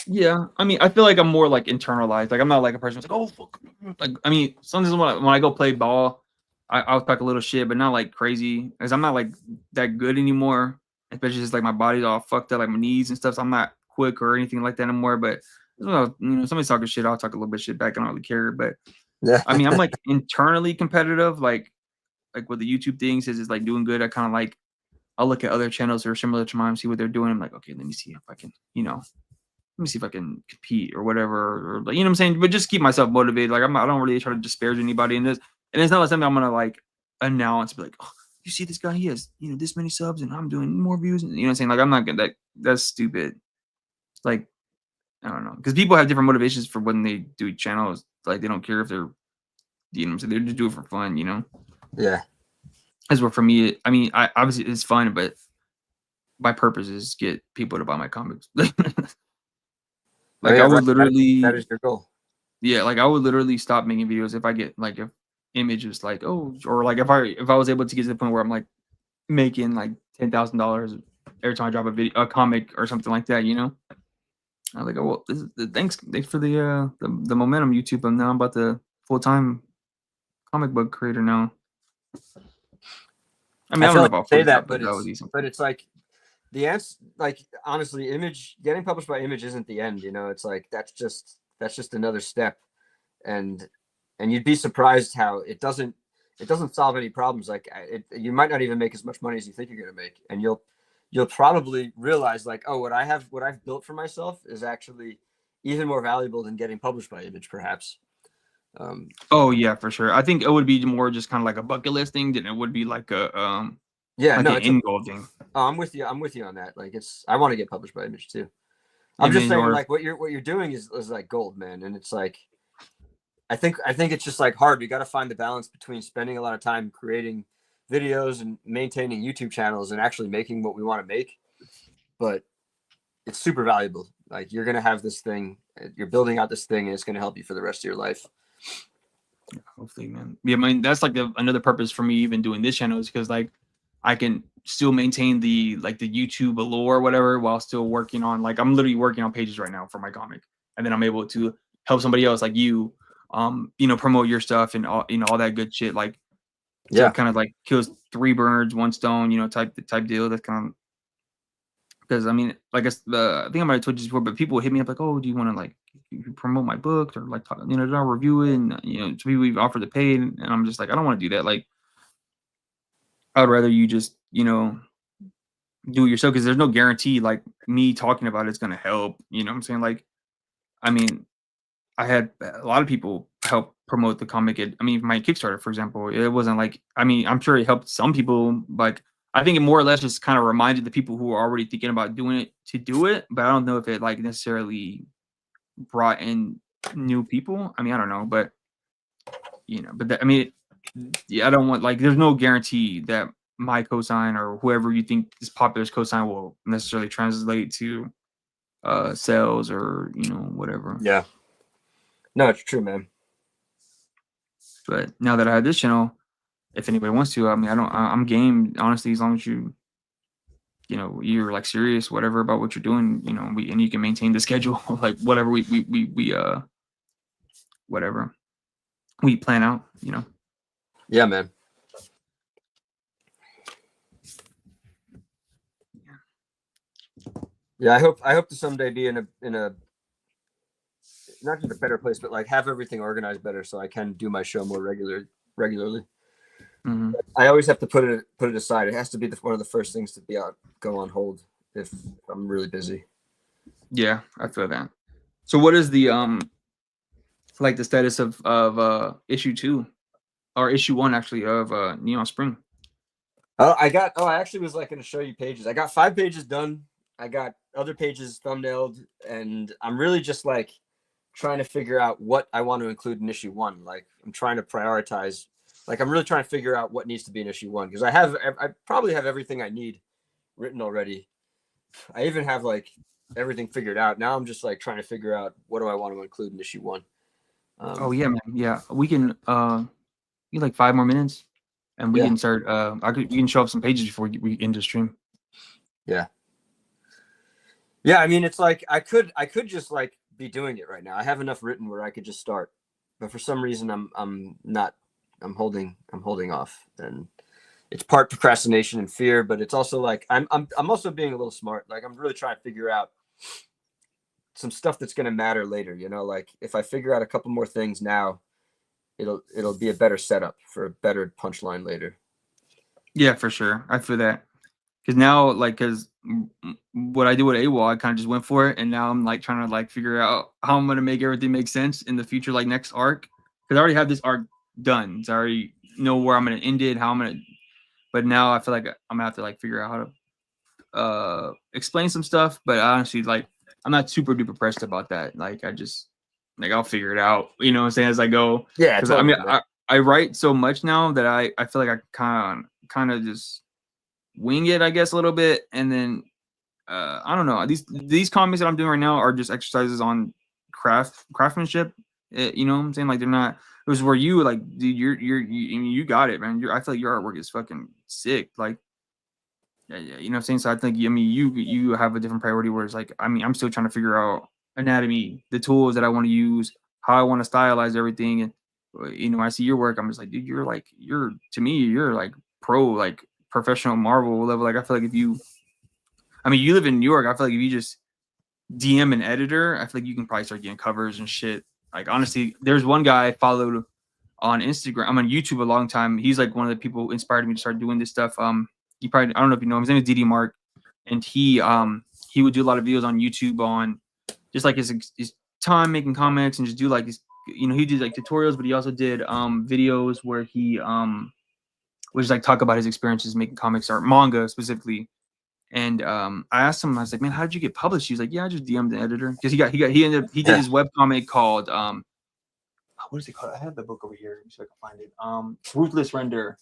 Yeah, I mean, I feel like I'm more like internalized. Like I'm not like a person who's like, oh fuck. Like I mean, sometimes when I go play ball, I'll talk a little shit, but not like crazy, because I'm not like that good anymore. Especially just like my body's all fucked up, like my knees and stuff. So I'm not quick or anything like that anymore. But you know, somebody's talking shit, I'll talk a little bit of shit back. I don't really care. But yeah, I mean, I'm like internally competitive. Like what the YouTube thing says is like doing good. I kind of like I'll look at other channels that are similar to mine, see what they're doing. I'm like, okay, let me see if I can, let me see if I can compete or whatever, or like, you know what I'm saying? But just keep myself motivated. Like I don't really try to disparage anybody in this. And it's not like something I'm gonna like announce, be like, oh, you see this guy, he has, this many subs and I'm doing more views. And, you know what I'm saying? Like I'm not gonna that's stupid. Like, I don't know. Because people have different motivations for when they do channels. Like they don't care if they're, you know what I'm saying? They just do it for fun, Yeah. As well for me, I mean, I obviously it's fun, but my purpose is get people to buy my comics. Like I would literally that is your goal. Yeah, like I would literally stop making videos if I get like if images like or like if I was able to get to the point where I'm like making like $10,000 every time I drop a comic or something like that, I was like, oh well, thanks for the momentum, YouTube. And now I'm about the full-time comic book creator now. I mean, I don't know about say that, but it's like the answer, like honestly, getting published by Image isn't the end, it's like that's just another step, and you'd be surprised how it doesn't solve any problems. Like you might not even make as much money as you think you're going to make, and you'll probably realize like, oh, what I've built for myself is actually even more valuable than getting published by Image, perhaps. Oh yeah, for sure. I think it would be more just kind of like a bucket list thing than it would be like a an end goal thing. Oh, I'm with you on that. Like I want to get published by Image too. I'm just saying like what you're doing is like gold, man. And it's like I think it's just like hard. We got to find the balance between spending a lot of time creating videos and maintaining YouTube channels and actually making what we want to make. But it's super valuable. Like you're going to have this thing, you're building out this thing, and it's going to help you for the rest of your life. Hopefully, man. Yeah, I mean, that's like another purpose for me even doing this channel is because like I can still maintain the YouTube allure or whatever while still working on, like I'm literally working on pages right now for my comic, and then I'm able to help somebody else like you, promote your stuff and all that good shit. Like, yeah, kind of like kills 3 birds, 1 stone, type deal. That's kind of because I mean, like I think I might have told you before, but people hit me up like, "Oh, do you want to like promote my book or like talk, I'll review it?" And so we've offered to pay, and I'm just like, I don't want to do that. Like, I'd rather you just do it yourself because there's no guarantee like me talking about it's gonna help. You know what I'm saying? Like, I mean, I had a lot of people help promote the comic. I mean, my Kickstarter, for example, it wasn't like, I mean, I'm sure it helped some people. Like, I think it more or less just kind of reminded the people who were already thinking about doing it to do it. But I don't know if it like necessarily brought in new people. I mean, I don't know, but I mean, yeah, I don't want like, there's no guarantee that my cosign or whoever you think is popular's cosign will necessarily translate to sales or whatever. Yeah. No, it's true, man. But now that I have this channel, if anybody wants to, I mean, I'm game, honestly, as long as you're like serious, whatever about what you're doing, and you can maintain the schedule, like whatever whatever we plan out, Yeah, man. Yeah, I hope to someday be in a not just a better place, but like have everything organized better so I can do my show more regularly. Mm-hmm. I always have to put it aside. It has to be one of the first things to go on hold if I'm really busy. Yeah, I feel that. So what is the like the status of issue 2 or issue 1 actually of Neon Spring? I actually was like going to show you pages. I got 5 pages done. I got other pages thumbnailed, and I'm really just like trying to figure out what I want to include in issue 1. Like I'm trying to prioritize. Like I'm really trying to figure out what needs to be in issue 1 because I probably have everything I need written already. I even have like everything figured out. Now I'm just like trying to figure out what do I want to include in issue 1. Oh yeah, man. Yeah, we can you like 5 more minutes and we can start you can show up some pages before we end the stream. Yeah. Yeah, I mean it's like I could just like be doing it right now. I have enough written where I could just start. But for some reason I'm holding off, and it's part procrastination and fear, but it's also like I'm also being a little smart. Like I'm really trying to figure out some stuff that's going to matter later, like if I figure out a couple more things now, it'll be a better setup for a better punchline later. Yeah, for sure. I feel that. Cuz now like what I do with AWOL, I kind of just went for it, and now I'm like trying to like figure out how I'm going to make everything make sense in the future, like next arc, cuz I already have this arc done. So I already know where I'm going to end it, how I'm going to, but now I feel like I'm going to have to like figure out how to explain some stuff, but honestly like I'm not super duper pressed about that. Like I just like I'll figure it out, what I'm saying, as I go. Yeah, Cuz totally, I mean I write so much now that I feel like I kind of just wing it, I guess, a little bit, and then I don't know. These comics that I'm doing right now are just exercises on craftsmanship. You know what I'm saying? Like they're not. It was where you like, dude, you got it, man. I feel like your artwork is fucking sick. Like, yeah, you know what I'm saying? So I think, I mean, you have a different priority. Whereas, like, I mean, I'm still trying to figure out anatomy, the tools that I want to use, how I want to stylize everything, and when I see your work, I'm just like, dude, you're to me, you're like pro, like professional Marvel level. Like, I feel like I mean, you live in New York. I feel like if you just DM an editor, I feel like you can probably start getting covers and shit. Like, honestly, there's one guy I followed on Instagram. I'm on YouTube a long time. He's like one of the people who inspired me to start doing this stuff. You probably, I don't know if you know him. His name is DD Mark, and he would do a lot of videos on YouTube on just like his time making comics and just do like this. He did like tutorials, but he also did videos where he would just like talk about his experiences making comics or manga specifically. And I asked him, I was like, man, how did you get published? He was like, yeah, I just DM'd the editor because he did his web comic called what is it called? I have the book over here so I can find it. Ruthless Render,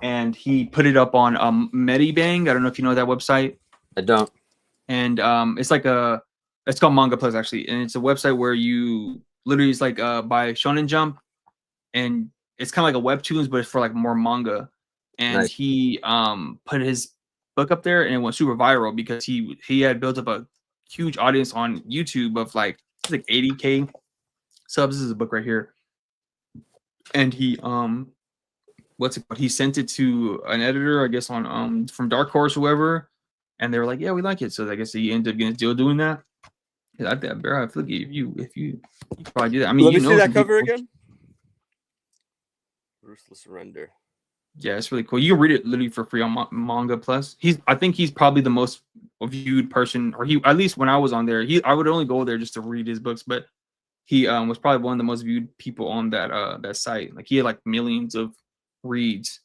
and he put it up on Medibang. I don't know if you know that website. I don't. And it's called Manga Plus actually, and it's a website where you literally, it's like by Shonen Jump, and it's kind of like a webtoons, but it's for like more manga. And Nice. he put his book up there, and it went super viral because he had built up a huge audience on YouTube of like 80K subs. This is a book right here, and he what's it called? He sent it to an editor, I guess, on from Dark Horse, whoever, and they were like, yeah, we like it. So I guess he ended up getting still doing that. I think, bro, I feel like if you probably do that. I mean, Let me you see know, that cover again. Ruthless Surrender. Yeah, it's really cool. You can read it literally for free on Manga Plus. I think he's probably the most viewed person, or he, at least when I was on there, I would only go there just to read his books, but he was probably one of the most viewed people on that site. Like he had like millions of reads.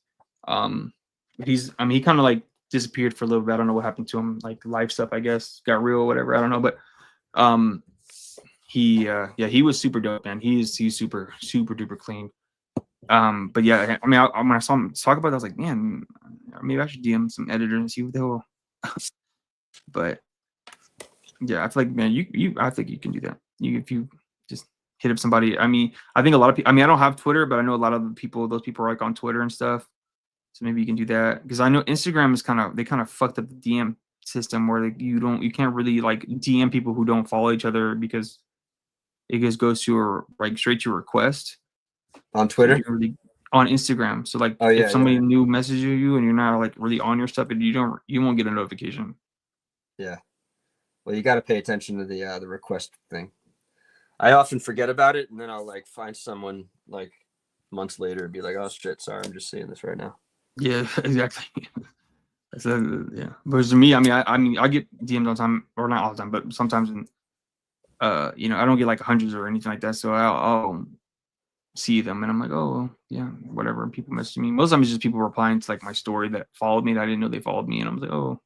He kind of like disappeared for a little bit. I don't know what happened to him, like life stuff, I guess, got real or whatever. I don't know, but he was super dope, man. He's super duper clean. But yeah, I mean, when I saw him talk about it, I was like, man, maybe I should DM some editors and see what they will. But yeah, I feel like, man, I think you can do that. If you just hit up somebody. I mean, I think a lot of people. I mean, I don't have Twitter, but I know a lot of the people. Those people are like on Twitter and stuff. So maybe you can do that, because I know Instagram is they kind of fucked up the DM system where like you can't really like DM people who don't follow each other, because it just goes to like straight to a request. On Twitter? So on Instagram. So like if somebody new messages you and you're not like really on your stuff, and you won't get a notification. Yeah. Well, you got to pay attention to the request thing. I often forget about it, and then I'll like find someone like months later and be like, "Oh shit, sorry, I'm just seeing this right now." Yeah, exactly. Yeah. But to me, I mean, I get DMs all the time, or not all the time, but sometimes, and I don't get like hundreds or anything like that. So I'll see them, and I'm like, oh, well, yeah, whatever. And people message me. Most of the time it's just people replying to like my story that followed me that I didn't know they followed me, and I'm like, oh,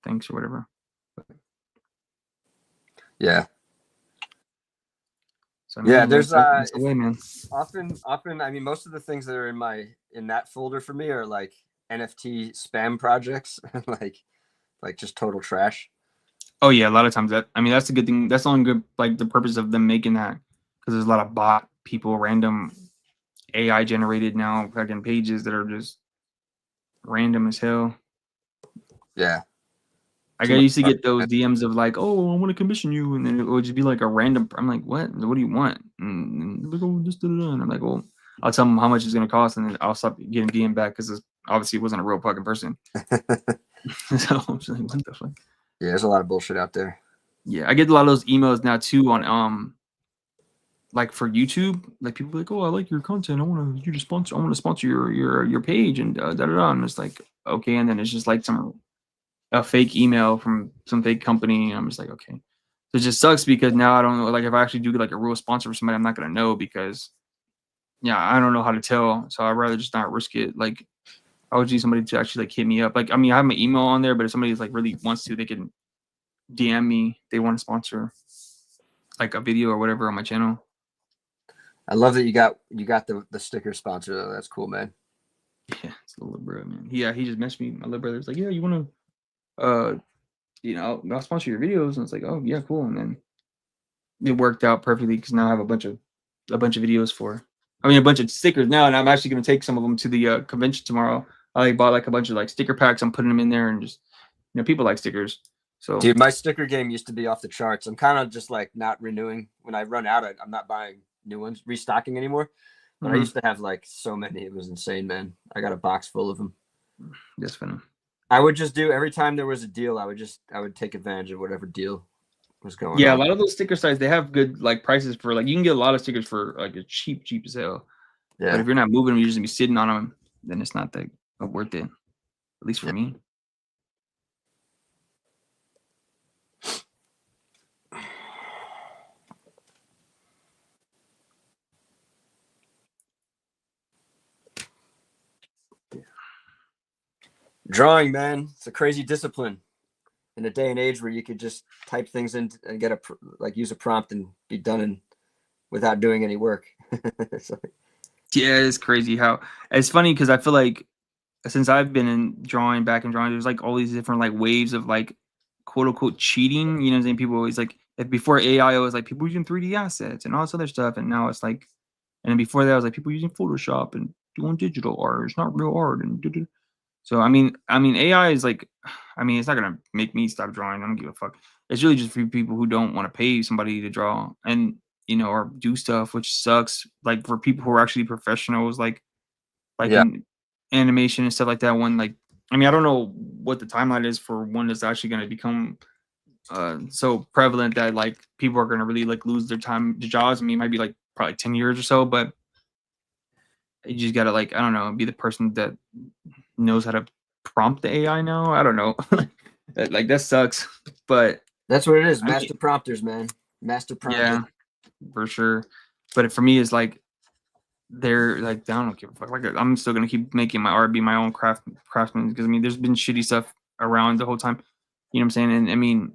thanks or whatever. Yeah. So yeah, there's that's the way, man. Often, I mean, most of the things that are in that folder for me are like NFT spam projects, like just total trash. Oh yeah, a lot of times that's the good thing. That's the only good, like the purpose of them making that, because there's a lot of bot people, random AI generated now fucking pages that are just random as hell. Yeah. I used to get those DMs of like, oh, I want to commission you, and then it would just be like a random. I'm like, what? What do you want? And like, oh, just and I'm like, well, I'll tell them how much it's gonna cost, and then I'll stop getting DM back, because obviously it wasn't a real fucking person. So I'm just like, what the fuck? Yeah, there's a lot of bullshit out there. Yeah, I get a lot of those emails now too on like for YouTube, like people like, oh, I like your content, I want to sponsor your page, and da da da, and it's like, okay, and then it's just like a fake email from some fake company, and I'm just like, okay. So it just sucks, because now I don't know, like if I actually do like a real sponsor for somebody, I'm not gonna know, because I don't know how to tell, so I'd rather just not risk it. Like I would need somebody to actually like hit me up. Like, I mean, I have my email on there, but if somebody's like really wants to, they can DM me, they want to sponsor like a video or whatever on my channel. I love that you got the sticker sponsor though. That's cool, man. Yeah, it's the little brother, man. Yeah, he just messaged me. My little brother's like, yeah, you want to, I'll sponsor your videos, and it's like, oh yeah, cool. And then it worked out perfectly, because now I have a bunch of videos a bunch of stickers now, and I'm actually going to take some of them to the convention tomorrow. I bought like a bunch of like sticker packs. I'm putting them in there, and just people like stickers. So, dude, my sticker game used to be off the charts. I'm kind of just like not renewing. When I run out, I'm not buying new ones, restocking anymore. But I used to have like so many. It was insane, man. I got a box full of them. That's funny. I would just do, every time there was a deal, I would take advantage of whatever deal was going on. Yeah, a lot of those sticker sites, they have good like prices for like, you can get a lot of stickers for like a cheap as hell. Yeah. But if you're not moving them, you're just gonna be sitting on them, then it's not that worth it. At least for me. Drawing, man, it's a crazy discipline in a day and age where you could just type things in and get use a prompt and be done without doing any work. Yeah, it's crazy how it's funny, because I feel like since I've been back in drawing, there's like all these different like waves of like quote unquote cheating. You know what I'm saying? People always like before AI, it was like people using 3D assets and all this other stuff, and now it's like, and then before that, it was like people using Photoshop and doing digital art. It's not real art, and so I mean AI is like, it's not gonna make me stop drawing. I don't give a fuck. It's really just for people who don't want to pay somebody to draw and or do stuff, which sucks. Like for people who are actually professionals, like in animation and stuff like that, when like I mean, I don't know what the timeline is for when it's actually going to become so prevalent that like people are going to really like lose their jobs. I mean, it might be like probably 10 years or so, but you just got to like, I don't know, be the person that knows how to prompt the AI now. I don't know. Like that sucks, but that's what it is. I Master mean, prompters, man. Master prompters. yeah, for sure. But for me, it's like they're like, I don't give a fuck. Like I'm still gonna keep making my art, be my own craftsman, because I mean, there's been shitty stuff around the whole time. You know what I'm saying? And I mean,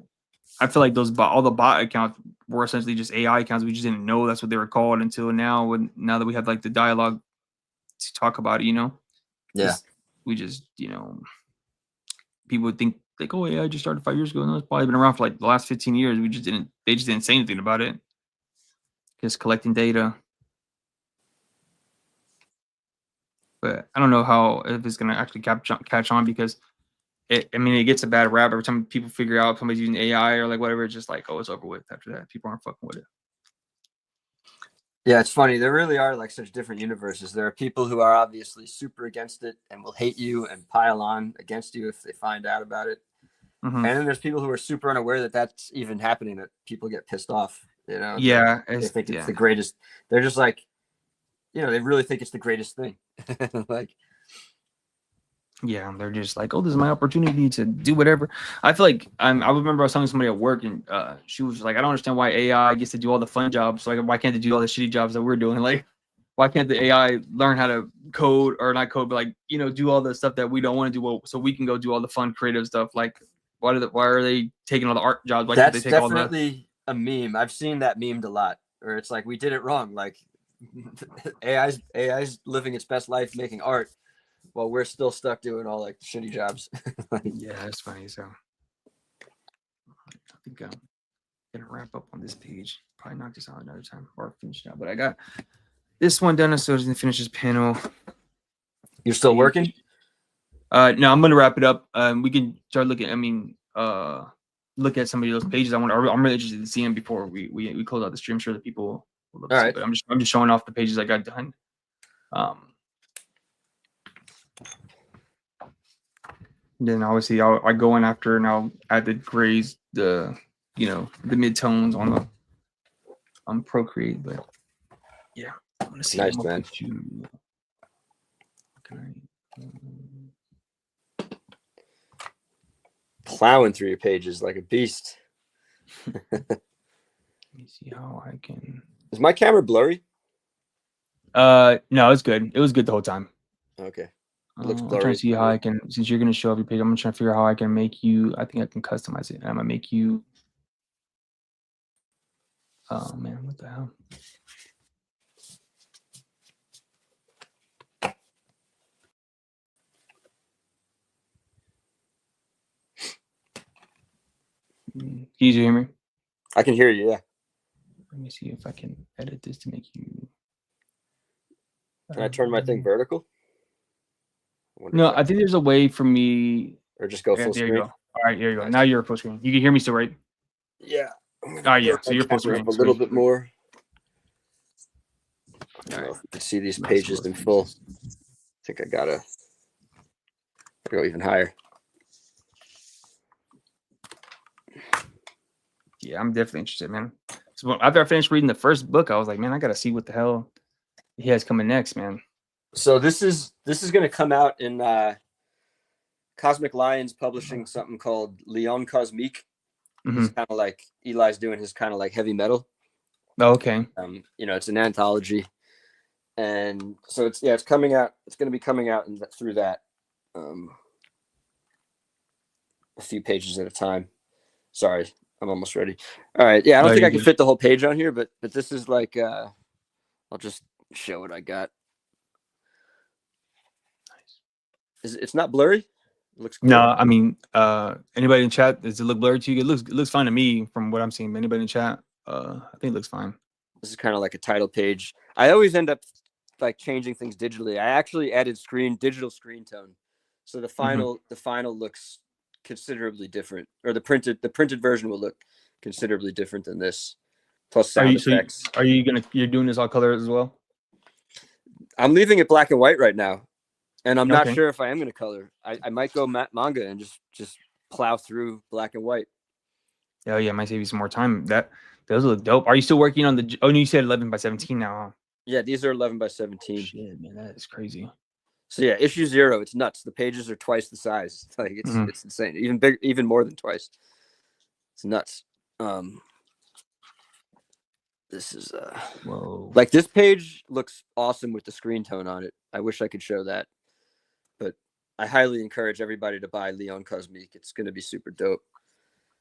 I feel like all the bot accounts were essentially just AI accounts. We just didn't know that's what they were called until now. Now that we have like the dialogue to talk about it, you know? Yeah. We just, you know, people would think like, oh yeah, I just started 5 years ago. No, it's probably been around for like the last 15 years. They just didn't say anything about it. Just collecting data. But I don't know if it's gonna actually catch on, because I mean, it gets a bad rap every time people figure out somebody's using AI or like whatever. It's just like, oh, it's over with after that. People aren't fucking with it. Yeah, it's funny. There really are like such different universes. There are people who are obviously super against it and will hate you and pile on against you if they find out about it. Mm-hmm. And then there's people who are super unaware that that's even happening, that people get pissed off, you know? Yeah. They think it's the greatest. They're just like, you know, they really think it's the greatest thing. Like, yeah, they're just like, oh, this is my opportunity to do whatever. I feel like I remember I was telling somebody at work, and she was like, I don't understand why AI gets to do all the fun jobs. Like, why can't they do all the shitty jobs that we're doing? Like, why can't the AI learn how to code, or not code, but like, you know, do all the stuff that we don't want to do, so we can go do all the fun creative stuff? Like, why are they taking all the art jobs? Why can't they take definitely a meme. I've seen that memed a lot, where it's like, we did it wrong. Like, AI's living its best life making art, while we're still stuck doing all like the shitty jobs. Yeah, that's funny. So I think I'm gonna wrap up on this page. Probably knock this out another time or finish it out. But I got this one done, so I just finish this panel. You're still working? No, I'm gonna wrap it up. We can start looking. I mean, look at some of those pages. I'm really interested in seeing them before we close out the stream. I'm sure that people will love to see. But I'm just showing off the pages I got done. Then obviously I go in after and I'll add the grays, the midtones on Procreate. But yeah, I want to see. Nice, man. Plowing through your pages like a beast. Let me see how I can. Is my camera blurry? No, it's good. It was good the whole time. Okay. Looks blurry. I'm trying to see how I can, since you're going to show up your page, I'm trying to figure out how I can make you. I think I can customize it. I'm going to make you. Oh, man, what the hell? Can you hear me? I can hear you, yeah. Let me see if I can edit this to make you. Can I turn my thing vertical? No, I think there's a way for me. Or just go full screen. There you go. All right, here you go. Now you're full screen. You can hear me still, right? Yeah. Yeah. So you're full screen. A little bit more. I don't know if you can see these pages in full. I think I gotta go even higher. Yeah, I'm definitely interested, man. So after I finished reading the first book, I was like, man, I gotta see what the hell he has coming next, man. So this is going to come out in Cosmic Lions publishing something called Leon Cosmique. It's kind of like Eli's doing his kind of like heavy metal. Oh, okay. It's an anthology, and so it's coming out. It's going to be coming out through that, a few pages at a time. Sorry, I'm almost ready. All right, yeah, I don't think I can fit the whole page on here, but this is like I'll just show what I got. It's not blurry? It looks good. No, I mean, anybody in chat, does it look blurry to you? It looks fine to me from what I'm seeing. Anybody in chat, I think it looks fine. This is kind of like a title page. I always end up like changing things digitally. I actually added digital screen tone, so the final looks considerably different, or the printed version will look considerably different than this. Plus sound effects. You're doing this all color as well? I'm leaving it black and white right now. And I'm not Okay. sure if I am going to color. I might go manga and just plow through black and white. Oh yeah, might save you some more time. Those look dope. Are you still working on the? Oh, you said 11x17 now. Huh? Yeah, these are 11x17. Shit, man, that is crazy. So yeah, issue 0, it's nuts. The pages are twice the size. Like it's insane. Even big, even more than twice. It's nuts. This is Whoa. like this page looks awesome with the screen tone on it. I wish I could show that, but I highly encourage everybody to buy Leon Cosmic. It's going to be super dope.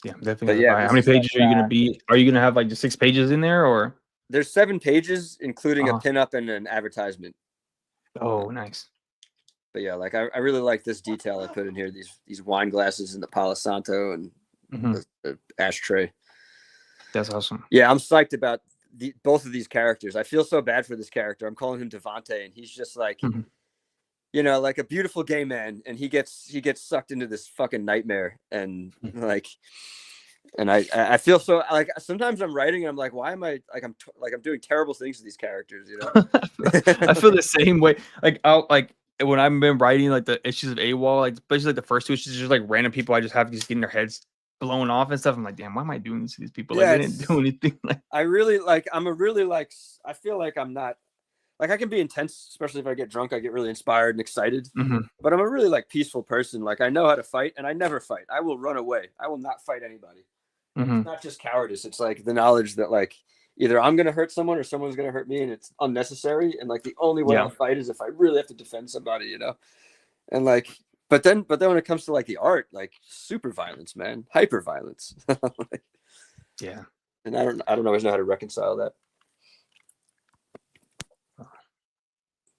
Yeah, definitely. Yeah, how many pages are you gonna be? Are you gonna have like just 6 pages in there, or? There's 7 pages, including a pinup and an advertisement. Oh, nice. But yeah, like I really like this detail I put in here. These wine glasses and the Palo Santo and the ashtray. That's awesome. Yeah, I'm psyched about both of these characters. I feel so bad for this character. I'm calling him Devante, and he's just like, you know, like a beautiful gay man, and he gets sucked into this fucking nightmare, and like, and I feel so like sometimes I'm writing and I'm like, why am I like I'm doing terrible things to these characters, you know? I feel the same way. Like when I've been writing like the issues of AWOL, like especially like the first 2 issues, just like random people I just have just getting their heads blown off and stuff. I'm like, damn, why am I doing this to these people? Yeah, like they didn't do anything. Like I feel like I'm not like I can be intense, especially if I get drunk. I get really inspired and excited. But I'm a really like peaceful person. Like I know how to fight, and I never fight. I will run away. I will not fight anybody. It's not just cowardice. It's like the knowledge that like either I'm gonna hurt someone or someone's gonna hurt me, and it's unnecessary. And like the only way I'll fight is if I really have to defend somebody, you know. And like, but then when it comes to like the art, like super violence, man, hyper violence. yeah. And I don't always know how to reconcile that.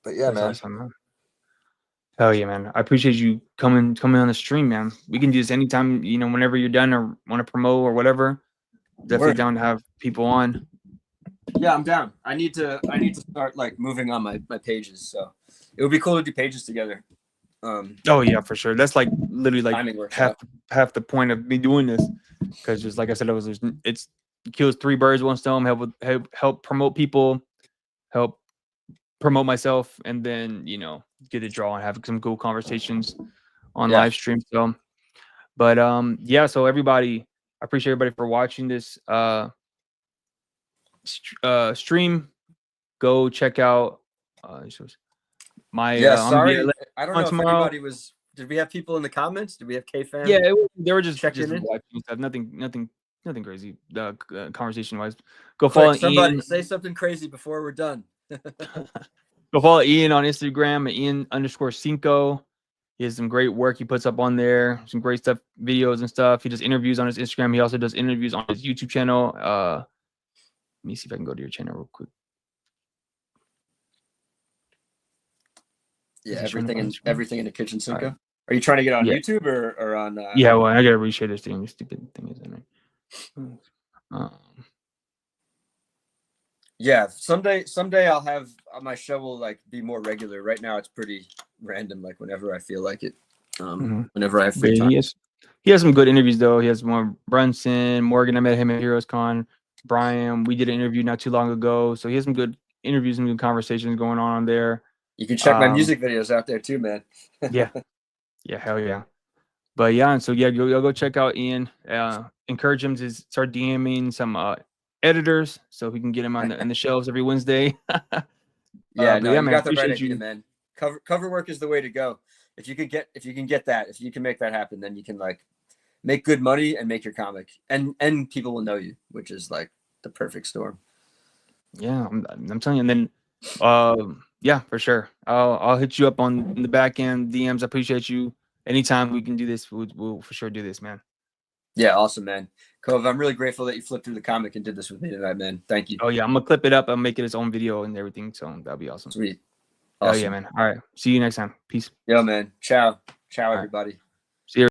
But yeah, man. Awesome, man. Hell yeah, man. I appreciate you coming on the stream, man. We can do this anytime, you know, whenever you're done or want to promote or whatever. Definitely down to have people on. Yeah, I'm down. I need to start like moving on my pages. So it would be cool to do pages together. Oh yeah, for sure. That's like literally like half the point of me doing this. Because just like I said, it kills 3 birds with 1 stone. Help promote people, help promote myself, and then you know get a draw and have some cool conversations on live stream. So, but yeah. So everybody, I appreciate everybody for watching this stream. Go check out my sorry, I don't know tomorrow. If anybody was. Did we have people in the comments? Did we have K-Fan? Yeah, they were just watching stuff. Nothing crazy. Conversation wise, go follow somebody. Ian. Say something crazy before we're done. Go follow Ian on Instagram at Ian_Cinco. He has some great work he puts up on there. Some great stuff, videos and stuff. He does interviews on his Instagram. He also does interviews on his YouTube channel. Let me see if I can go to your channel real quick. Yeah, everything in the kitchen, Cinco. Right. Are you trying to get on YouTube or on? Yeah, well, I gotta reshare this thing. This stupid thing is in there. Yeah, someday I'll have my show will like be more regular. Right now it's pretty random, like whenever I feel like it. Whenever I have free time. He has some good interviews though. He has more Brunson, Morgan. I met him at Heroes Con. Brian, we did an interview not too long ago, so he has some good interviews and good conversations going on there. You can check my music videos out there too, man. Yeah, hell yeah. But yeah, and so yeah, go check out Ian. Encourage him to start DMing some editors so we can get him on the shelves every Wednesday. Yeah, no, you got the right idea, man. Cover work is the way to go. If you can make that happen, then you can like make good money and make your comic, and people will know you, which is like the perfect storm. Yeah, I'm telling you. And then, yeah, for sure. I'll hit you up on the back end DMs. I appreciate you. Anytime we can do this, we'll for sure do this, man. Yeah, awesome, man. Cove, I'm really grateful that you flipped through the comic and did this with me tonight, man. Thank you. Oh yeah, I'm gonna clip it up. I'll make it its own video and everything. So that'll be awesome. Sweet. Awesome. Oh yeah, man. All right. See you next time. Peace. Yo, man. Ciao, everybody.